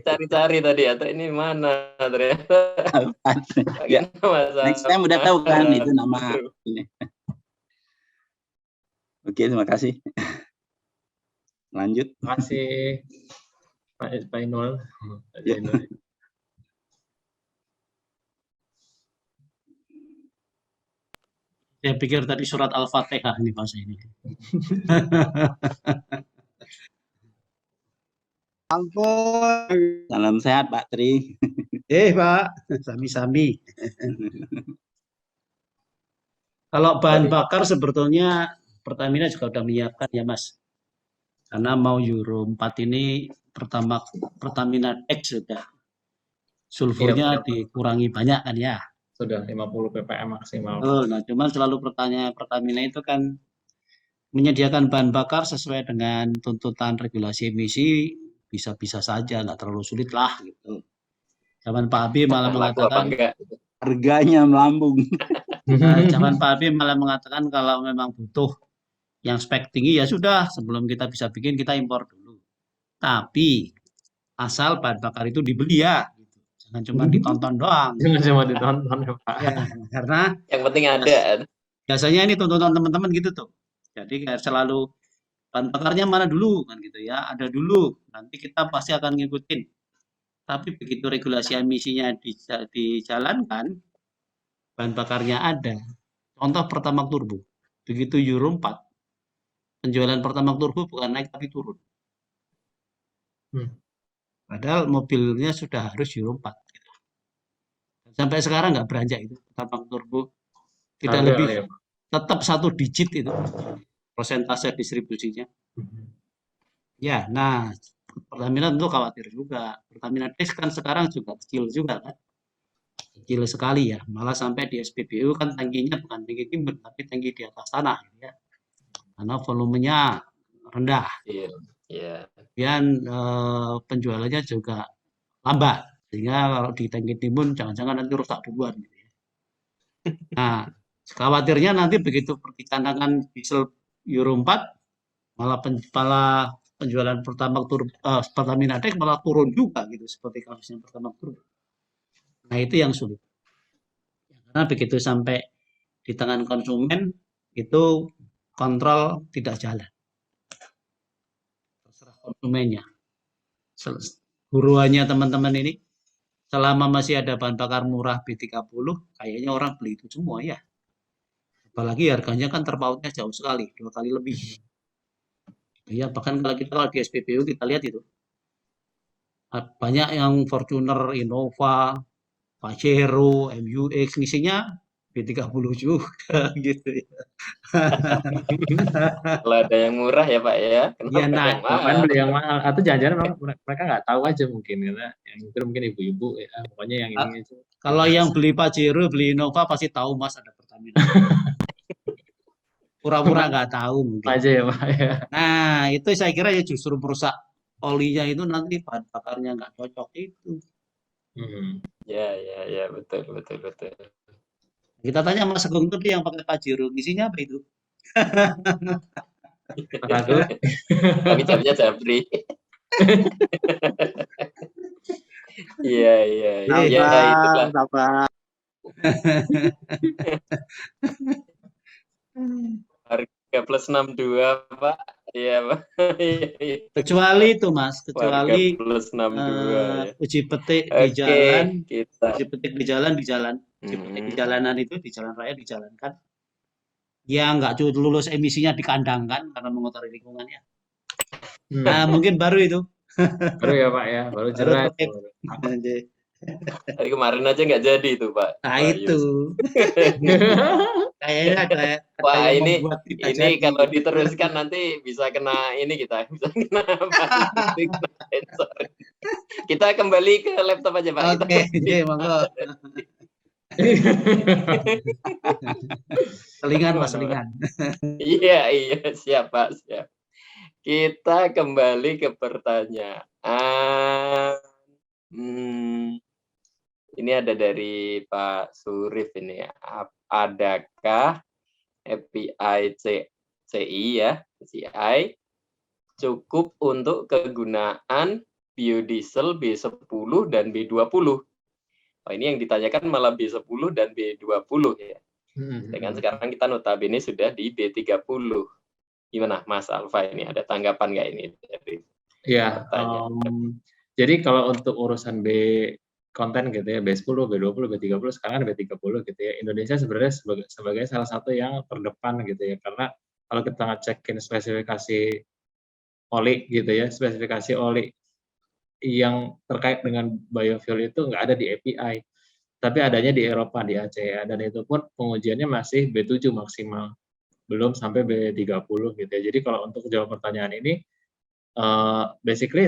Cari-cari tadi Atuk ini mana ternyata. Alfa. Ya. Next time udah tahu kan itu nama ini. Oke, terima kasih. Lanjut. Terima kasih Pak Inul. Ya. Saya pikir tadi surat Al-Fatihah ini Mas ini. Ampun. Salam sehat Pak Tri. Pak, sami-sami. Kalau bahan bakar sebetulnya Pertamina juga sudah menyiapkan ya Mas. Karena mau Euro 4 ini Pertamina X sudah. Sulfurnya dikurangi banyak kan ya. Sudah 50 ppm maksimal. Nah cuman selalu Pertamina itu kan menyediakan bahan bakar sesuai dengan tuntutan regulasi emisi, bisa-bisa saja, nggak terlalu sulit lah gitu. Zaman Pak Habib malah mengatakan harganya melambung. Zaman Pak Habib malah mengatakan kalau memang butuh yang spek tinggi ya sudah, sebelum kita bisa bikin kita impor dulu. Tapi asal bahan bakar itu dibeli ya, gitu. Jangan cuma ditonton doang. Jangan cuma ditonton ya Pak. Ya, karena yang penting ada. Biasanya ini tuntutan teman-teman gitu tuh. Jadi kayak selalu bahan bakarnya mana dulu kan gitu ya, ada dulu. Nanti kita pasti akan ngikutin. Tapi begitu regulasi emisinya dijalankan, bahan bakarnya ada. Contoh Pertamax Turbo. Begitu Euro 4, penjualan Pertamax Turbo bukan naik tapi turun. Padahal mobilnya sudah harus Euro 4. Gitu. Sampai sekarang nggak beranjak itu Pertamax Turbo. Tidak lebih, tetap 1 digit itu persentase distribusinya. Ya, nah Pertamina tentu khawatir juga. Pertamina Dex kan sekarang juga kecil juga kan. Kecil sekali ya. Malah sampai di SPBU kan tangkinya bukan tangki timbun, tapi tangki di atas tanah. Ya. Karena volumenya rendah. Iya. Kemudian penjualannya juga lambat. Sehingga kalau di tangki timbun jangan-jangan nanti rusak duluan. Gitu ya. Nah, khawatirnya nanti begitu dicanangkan diesel Euro 4, malah penjualan Pertamina Dex malah turun juga gitu seperti kasusnya Pertamax Turbo. Nah itu yang sulit. Karena begitu sampai di tangan konsumen itu kontrol tidak jalan. Terserah konsumennya. Buruannya teman-teman ini selama masih ada bahan bakar murah B30 kayaknya orang beli itu semua ya. Apalagi harganya kan terpautnya jauh sekali, 2 kali lebih. Ya, bahkan kalau di SPBU kita lihat itu banyak yang Fortuner, Innova, Pajero, MUX ngisinya B30 juga gitu ya. Kalau ada yang murah ya Pak ya. Ya, nah, yang mahal? Beli yang mahal atau jangan-jangan mereka nggak tahu aja mungkin karena yang itu mungkin ibu-ibu ya pokoknya yang ini. Kalau yang beli Pajero, beli Innova pasti tahu Mas ada Pertamina. Pura-pura nggak tahu mungkin. Aja ya Pak ya. Nah, itu saya kira ya justru merusak olinya itu nanti bahan bakarnya nggak cocok itu. Ya, betul. Kita tanya Mas Agung tadi yang pakai Pajero, isinya apa itu? Ragu. Tapi jawabnya Jabri. Iya, itulah. Harga plus 62 Pak. Iya Pak. Kecuali itu Mas, kecuali plus 62 ya. uji petik di jalan, kita. uji petik di jalan, uji petik di jalanan itu di jalan raya dijalankan. Ya nggak lulus emisinya dikandangkan karena mengotori lingkungannya. Nah, mungkin baru itu. Baru ya Pak ya, baru Baru jerat. tertib. Tadi kemarin aja nggak jadi itu Pak. Nah, Wah, itu. Kayaknya ada Wah yang ini membuat tidak jadi. kalau diteruskan nanti bisa kena ini kita bisa kena banting, kena sensor. Kita kembali ke laptop aja Pak. Kita Oke, kembali. jadi monggo. Selingan Mas, selingan. Iya siap Pak siap. Kita kembali ke pertanyaan. Ini ada dari Pak Surif ini ya. Adakah API CI ya, CI cukup untuk kegunaan biodiesel B10 dan B20? Oh, ini yang ditanyakan malah B10 dan B20 ya. Dengan sekarang kita notabene sudah di B30. Gimana Mas Alfa ini? Ada tanggapan nggak ini dari Ya, jadi kalau untuk urusan konten gitu ya, B10, B20, B30, sekarang B30 gitu ya. Indonesia sebenarnya sebagai salah satu yang terdepan gitu ya. Karena kalau kita ngecekin spesifikasi oli gitu ya, spesifikasi oli yang terkait dengan biofuel itu nggak ada di API, tapi adanya di Eropa, di ACEA, dan itu pun pengujiannya masih B7 maksimal, belum sampai B30 gitu ya. Jadi kalau untuk jawab pertanyaan ini, basically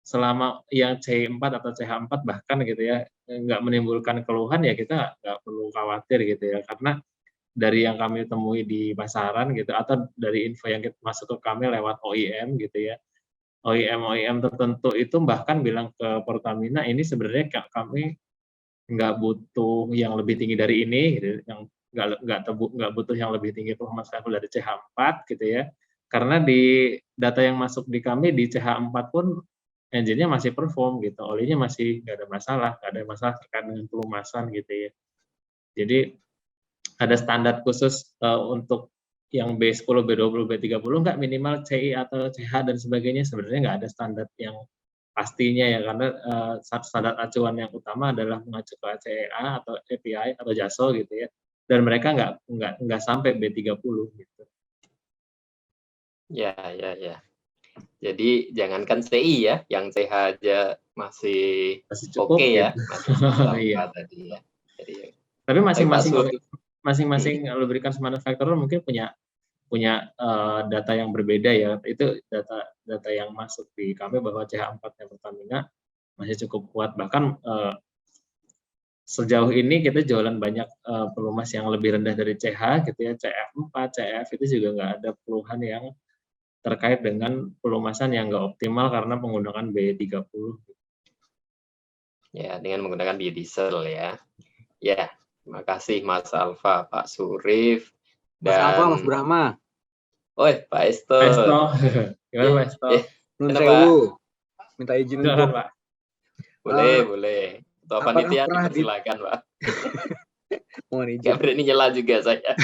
selama yang C4 atau CH4 bahkan gitu ya, nggak menimbulkan keluhan ya kita nggak perlu khawatir gitu ya, karena dari yang kami temui di pasaran gitu, atau dari info yang masuk ke kami lewat OEM gitu ya, OEM tertentu itu bahkan bilang ke Pertamina, ini sebenarnya kami nggak butuh yang lebih tinggi dari ini, gitu, yang nggak butuh yang lebih tinggi performance level dari CH4 gitu ya, karena di data yang masuk di kami di CH4 pun engine-nya masih perform gitu, olinya masih nggak ada masalah terkait dengan pelumasan gitu ya. Jadi ada standar khusus untuk yang B10, B20, B30 nggak, minimal CI atau CH dan sebagainya, sebenarnya nggak ada standar yang pastinya ya, karena standar acuan yang utama adalah mengacu ke ACEA atau API atau JASO gitu ya, dan mereka nggak sampai B30 gitu. Ya. Jadi jangankan CI ya, yang CH aja masih cukup oke ya, gitu. masih Iya. tadi ya. Jadi, tapi masing-masing lubricants manufacturer mungkin punya data yang berbeda ya. Itu data yang masuk di kami bahwa CH4-nya Pertamina masih cukup kuat. Bahkan sejauh ini kita jualan banyak pelumas yang lebih rendah dari CH gitu ya, CF4, CF itu juga nggak ada keluhan yang terkait dengan pelumasan yang nggak optimal karena menggunakan B30. Ya, dengan menggunakan biodiesel ya. Ya, terima kasih Mas Alfa, Pak Surif, Mas Alfa, Mas Brahma. Oi, Pak Esto. Gimana Pak Esto? Nun sewu. Minta izin untuk Pak. Boleh. Ketua panitia dipersilakan, Pak. Mohon izin. Gak berani nyela juga saya.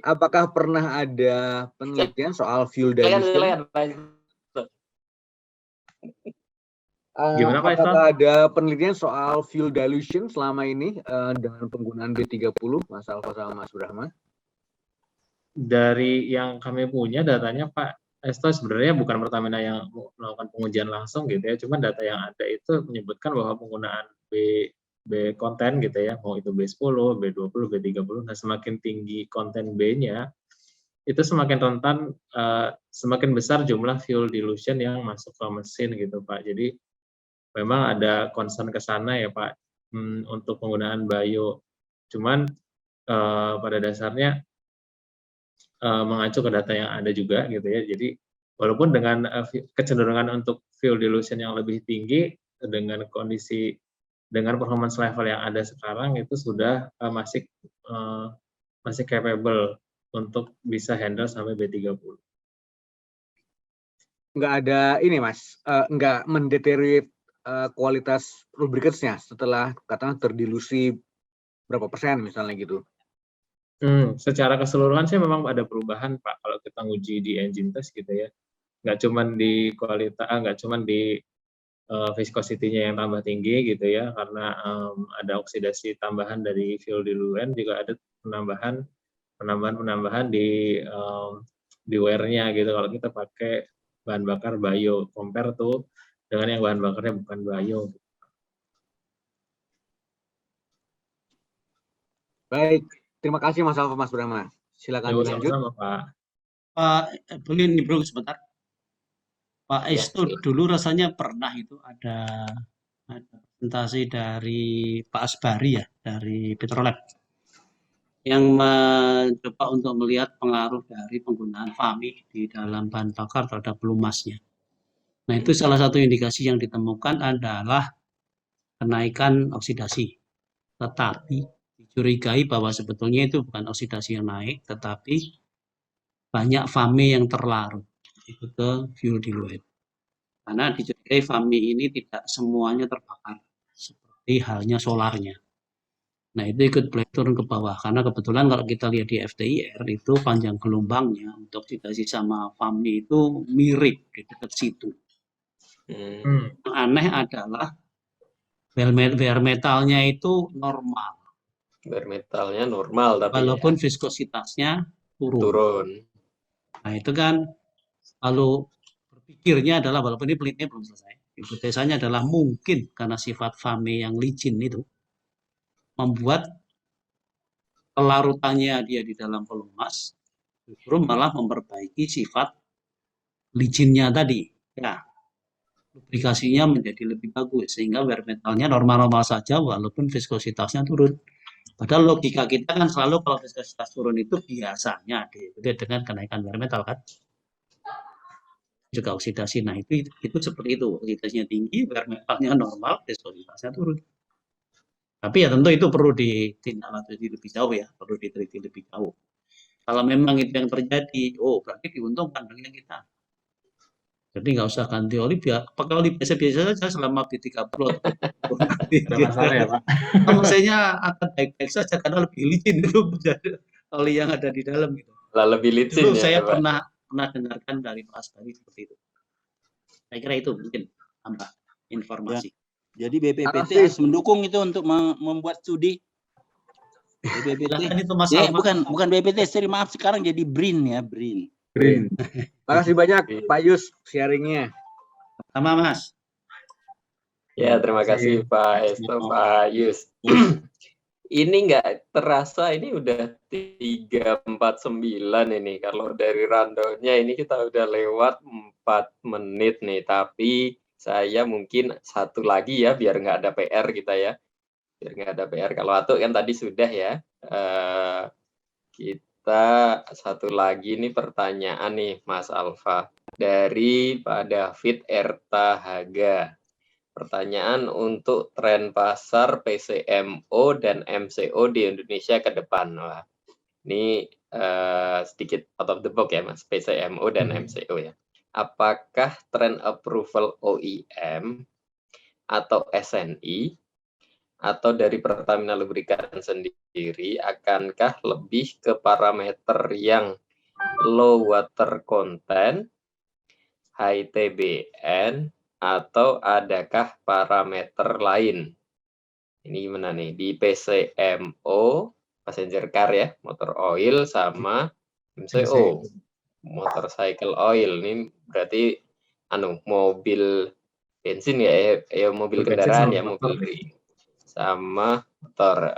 Apakah pernah ada penelitian soal fuel dilution? Gimana Pak Esto? Apakah ada penelitian soal fuel dilution selama ini dengan penggunaan B30, Mas Alfa sama Mas Brahma? Dari yang kami punya datanya Pak Esto, sebenarnya bukan Pertamina yang melakukan pengujian langsung gitu ya, cuma data yang ada itu menyebutkan bahwa penggunaan B konten gitu ya, mau itu B10, B20, B30, nah semakin tinggi konten B-nya, itu semakin rentan, semakin besar jumlah fuel dilution yang masuk ke mesin gitu Pak. Jadi memang ada concern ke sana ya Pak, untuk penggunaan bio. Cuman pada dasarnya mengacu ke data yang ada juga gitu ya. Jadi walaupun dengan kecenderungan untuk fuel dilution yang lebih tinggi, dengan kondisi dengan performance level yang ada sekarang itu sudah masih capable untuk bisa handle sampai B30. Nggak ada ini Mas, nggak mendeteriorate kualitas lubricants-nya setelah katakan terdilusi berapa persen misalnya gitu? Secara keseluruhan sih memang ada perubahan Pak kalau kita nguji di engine test gitu ya. Nggak cuma di kualitas, nggak cuma di viscosity-nya yang tambah tinggi gitu ya, karena ada oksidasi tambahan dari fuel diluent, juga ada penambahan di di wear-nya gitu kalau kita pakai bahan bakar bio, compare tuh dengan yang bahan bakarnya bukan bio. Baik, terima kasih Mas Alfa, Mas Brahma. Silakan dilanjut. Sama-sama, Pak. Pak, boleh nih bro sebentar. Pak Ya, Estu dulu rasanya pernah itu ada presentasi dari Pak Asbari ya, dari Petrolab, yang mencoba untuk melihat pengaruh dari penggunaan FAMI di dalam bahan bakar terhadap pelumasnya. Nah, itu salah satu indikasi yang ditemukan adalah kenaikan oksidasi. Tetapi dicurigai bahwa sebetulnya itu bukan oksidasi yang naik, tetapi banyak FAMI yang terlarut itu ke fuel diluent. Karena dicurigai FAMI ini tidak semuanya terbakar, seperti halnya solarnya. Nah, itu ikut boleh turun ke bawah. Karena kebetulan kalau kita lihat di FTIR, itu panjang gelombangnya untuk oksidasi sama FAMI itu mirip di dekat situ. Yang aneh adalah bare metalnya itu normal. Bare metalnya normal, tapi walaupun ya, viskositasnya turun. turun. Nah, itu kan lalu berpikirnya adalah, walaupun ini penelitiannya belum selesai, hipotesanya adalah mungkin karena sifat FAMI yang licin itu membuat pelarutannya dia di dalam pelumas justru malah memperbaiki sifat licinnya tadi. Ya, lubrikasinya menjadi lebih bagus sehingga bare metalnya normal-normal saja walaupun viskositasnya turun. Padahal logika kita kan selalu kalau viskositas turun itu biasanya diikuti dengan kenaikan bare metal kan. Juga oksidasi. Nah, itu seperti itu. Oksidasinya tinggi, bare metalnya normal, viskositasnya turun. Tapi ya tentu itu perlu ditindaklanjuti lebih jauh ya, perlu diteliti lebih jauh. Kalau memang itu yang terjadi, berarti diuntungkan dengan kita. Jadi nggak usah ganti oli, pakai oli biasa-biasa saja selama B30 atau nanti. Masalah ya, Pak. Mesinnya akan baik-baik saja karena lebih licin itu oli yang ada di dalam gitu. Lah lebih licin Dulu ya, saya Pak. pernah dengarkan dari Pak Asbari seperti itu. Saya kira itu mungkin tambah informasi. Ya. Jadi BPPT harus mendukung itu untuk membuat studi. BPPT. Itu masalah bukan BPPT, sorry, maaf, sekarang jadi BRIN ya, BRIN. Makasih banyak Pak Yus sharingnya. Sama Mas. Ya, terima kasih Pak Esto, Pak Yus. Ini nggak terasa, ini udah 3:49 ini. Kalau dari rundown-nya ini kita udah lewat 4 menit nih. Tapi saya mungkin satu lagi ya, biar nggak ada PR kita ya. Biar nggak ada PR. Kalau Atuk kan tadi sudah ya. Kita satu lagi nih pertanyaan nih Mas Alfa. Dari Pak David Erta Haga. Pertanyaan untuk tren pasar PCMO dan MCO di Indonesia ke depan. Wah, ini sedikit out of the box ya Mas, PCMO dan MCO ya. Apakah tren approval OEM atau SNI atau dari Pertamina Lubrikan sendiri akankah lebih ke parameter yang low water content, high TBN, atau adakah parameter lain? Ini gimana nih? Di PCMO, passenger car ya, motor oil, sama MCO, motorcycle oil. Ini berarti mobil bensin ya, mobil kendaraan ya, mobil sama motor.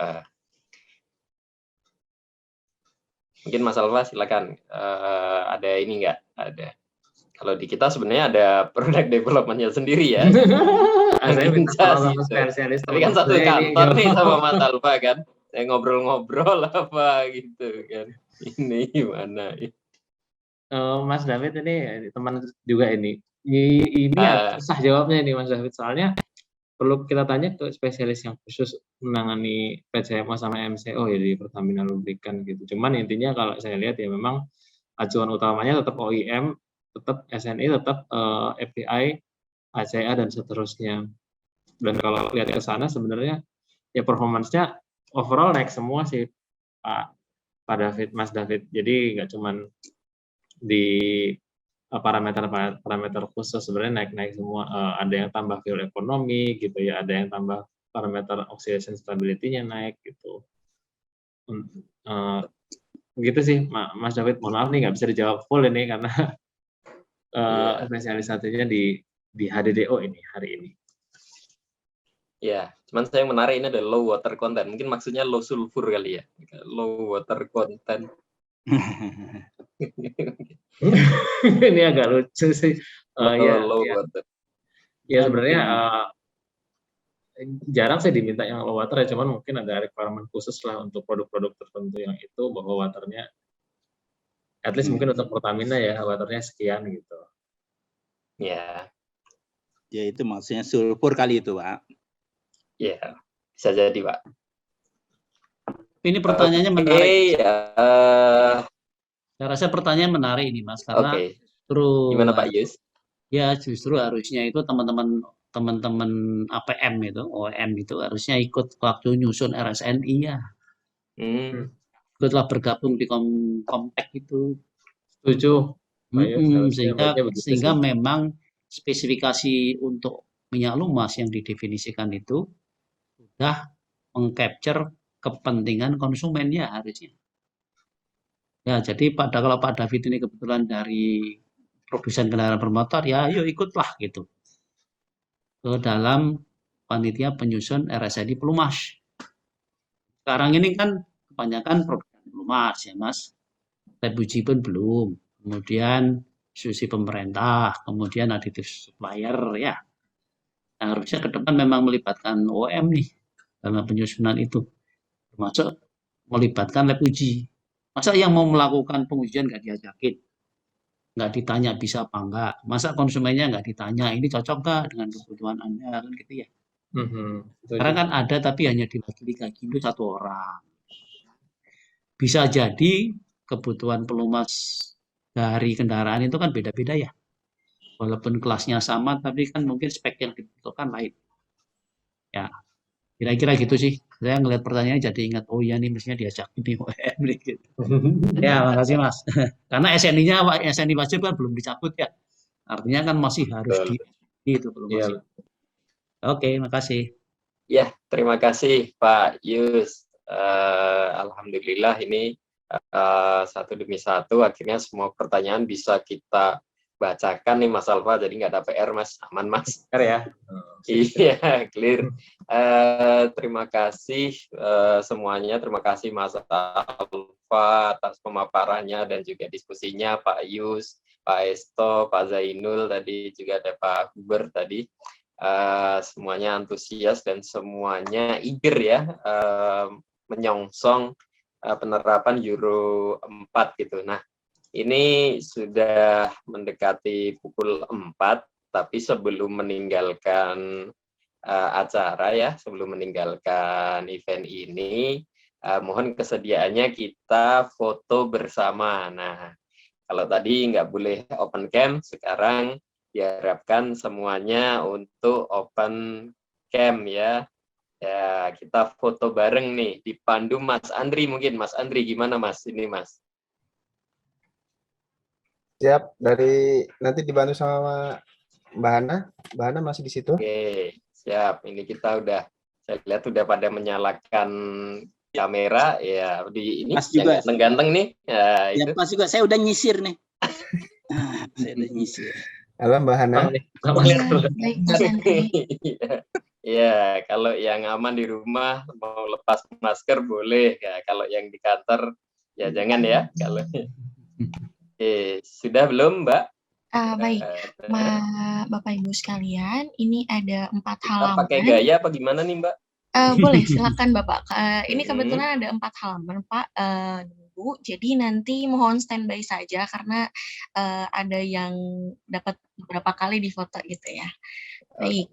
Mungkin Mas Alfa silakan. Ada ini nggak? Ada. Kalau di kita sebenarnya ada product development-nya sendiri ya. Tapi kan satu kantor nih sama Mas Alfa kan. Saya ngobrol-ngobrol apa gitu kan. Ini gimana? Mas David ini teman juga ini. Ini susah jawabnya ini Mas David. Soalnya perlu kita tanya ke spesialis yang khusus menangani PCMO sama MCO ya di Pertamina Lubrikan gitu. Cuman intinya kalau saya lihat ya memang acuan utamanya tetap OEM, tetap SNI, tetap FPI, ACA dan seterusnya. Dan kalau lihat ke sana sebenarnya ya performance-nya overall naik semua sih Pak David, Mas David. Jadi nggak cuman di parameter khusus sebenarnya naik semua. Ada yang tambah fuel ekonomi gitu ya, ada yang tambah parameter oxidation stability-nya naik gitu. begitu sih, Mas David. Mohon maaf nih nggak bisa dijawab full ini karena spesialisasinya di HDDO ini hari ini. Ya, cuman saya yang menarik ini adalah low water content. Mungkin maksudnya low sulfur kali ya. Low water content. Ini agak lucu sih. Low water. Ya sebenarnya jarang sih diminta yang low water ya, cuman mungkin ada requirement khusus lah untuk produk-produk tertentu yang itu bahwa waternya, at least mungkin untuk Pertamina ya waternya sekian gitu. Ya. Ya itu maksudnya sulfur kali itu, Pak. Ya, bisa jadi, Pak. Ini pertanyaannya menarik. Saya rasa pertanyaan menarik ini, Mas, karena justru gimana Pak Yus? Ya justru harusnya itu teman-teman APM itu, OEM itu harusnya ikut waktu nyusun RSNI ya. Ikutlah bergabung di Komtek itu. Setuju. Sehingga memang spesifikasi untuk minyak lumas yang didefinisikan itu sudah mengcapture kepentingan konsumen ya harusnya. Ya jadi kalau Pak David ini kebetulan dari produsen kendaraan bermotor, ya ayo ikutlah gitu ke dalam panitia penyusun RSNI Pelumas. Sekarang ini kan kebanyakan produk pelumas ya Mas, tab uji pun belum, kemudian institusi pemerintah, kemudian aditif supplier ya. Nah, harusnya ke depan memang melibatkan OEM nih dalam penyusunan itu, termasuk melibatkan lab uji. Masa yang mau melakukan pengujian nggak diajakin? Nggak ditanya bisa apa enggak, masa konsumennya nggak ditanya ini cocok nggak dengan kebutuhan Anda kan gitu ya. Sekarang kan ada tapi hanya diwakili kayak gitu satu orang. Bisa jadi kebutuhan pelumas dari kendaraan itu kan beda-beda ya, walaupun kelasnya sama tapi kan mungkin spek yang dibutuhkan lain ya, kira-kira gitu sih. Saya ngelihat pertanyaannya jadi ingat, oh iya nih mestinya diajak di OEM nih gitu. Ya makasih Mas. Karena SNI wajib kan belum dicabut ya, artinya kan masih harus itu belum masih. Oke, makasih. Ya, terima kasih Pak Yus. Alhamdulillah ini satu demi satu akhirnya semua pertanyaan bisa kita bacakan nih Mas Alfa, jadi nggak ada PR Mas, aman Mas. Clear ya? Iya, clear. Terima kasih semuanya, terima kasih Mas Alfa atas pemaparannya dan juga diskusinya, Pak Yus, Pak Esto, Pak Zainul, tadi juga ada Pak Huber tadi. Semuanya antusias dan semuanya eager ya, menyongsong penerapan Euro 4 gitu. Nah, ini sudah mendekati pukul 4, tapi sebelum meninggalkan acara ya, sebelum meninggalkan event ini, mohon kesediaannya kita foto bersama. Nah, kalau tadi nggak boleh open cam, sekarang diharapkan semuanya untuk open cam ya. Ya, kita foto bareng nih, dipandu Mas Andri mungkin. Mas Andri gimana Mas? Ini Mas. Siap, nanti dibantu sama Mbak Hana. Mbak Hana masih di situ. Oke, siap. Ini kita udah, saya lihat udah pada menyalakan kamera ya, di ini Mas juga ganteng-ganteng nih. Ya, ya itu. Mas juga, saya udah nyisir nih. Saya udah nyisir. Halo Mbak Hana. Baik, Mas Andri. Ya, kalau yang aman di rumah mau lepas masker boleh ya. Kalau yang di kantor ya jangan ya. Kalau sudah belum Mbak? Baik, Bapak Ibu sekalian, ini ada 4 halaman. Pakai gaya apa gimana nih Mbak? Boleh, silakan Bapak. Ini kebetulan ada 4 halaman Pak, Bu. Jadi nanti mohon standby saja karena ada yang dapat beberapa kali difoto gitu ya. Baik,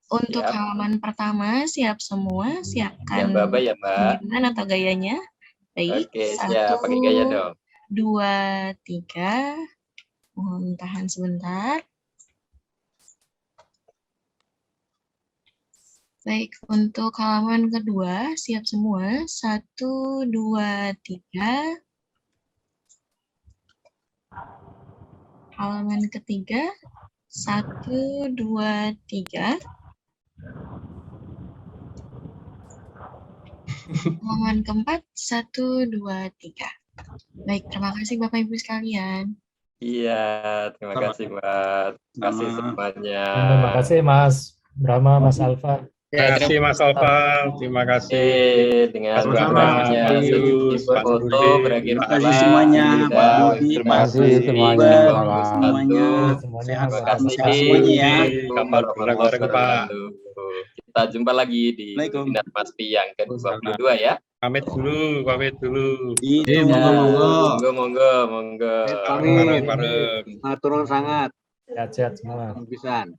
untuk halaman pertama siap semua, siapkan pengiriman atau gayanya. Baik, siap, pakai gaya dong. 2, 3, mohon tahan sebentar. Baik, untuk halaman kedua siap semua, 1, 2, 3. Halaman ketiga, 1, 2, 3. Halaman keempat, 1, 2, 3. Baik, terima kasih Bapak Ibu sekalian. Iya, terima kasih buat kasih semuanya. Terima kasih Mas Brahma, Mas Alfa. Terima kasih Mas Alfa, terima kasih. Dengan Sama-sama, berakhirnya Pak sesi Yus, Pak foto Nurdin. berakhir Terima kasih pula semuanya, kita Pak Budi, terima Pak kasih semuanya. semuanya. Semuanya, terima Pak. kasih Sehat semuanya ya. Kabar bareng-bareng Pak. Kita jumpa lagi di Assalamualaikum. webinar MASPI yang ke-22 ya. Pamit dulu. Ditunggu. Monggo. Pamit. Bareng-bareng. Matur nuwun sangat. Sehat-sehat semua. Pisan.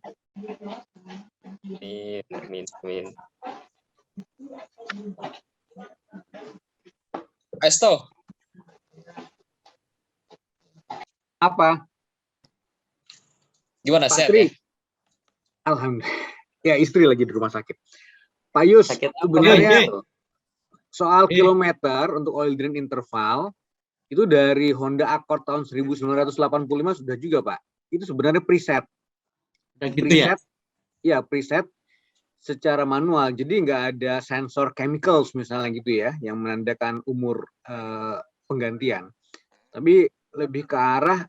Amin. Esto, Apa? gimana Pak sehat Tri? ya? Alhamdulillah. Ya, istri lagi di rumah sakit. Pak Yus, Sakit apa? sebenarnya Itu? soal kilometer untuk oil drain interval itu dari Honda Accord tahun 1985 sudah juga, Pak. Itu sebenarnya preset. Udah gitu ya? Ya, preset secara manual. Jadi nggak ada sensor chemicals misalnya gitu ya, yang menandakan umur penggantian. Tapi lebih ke arah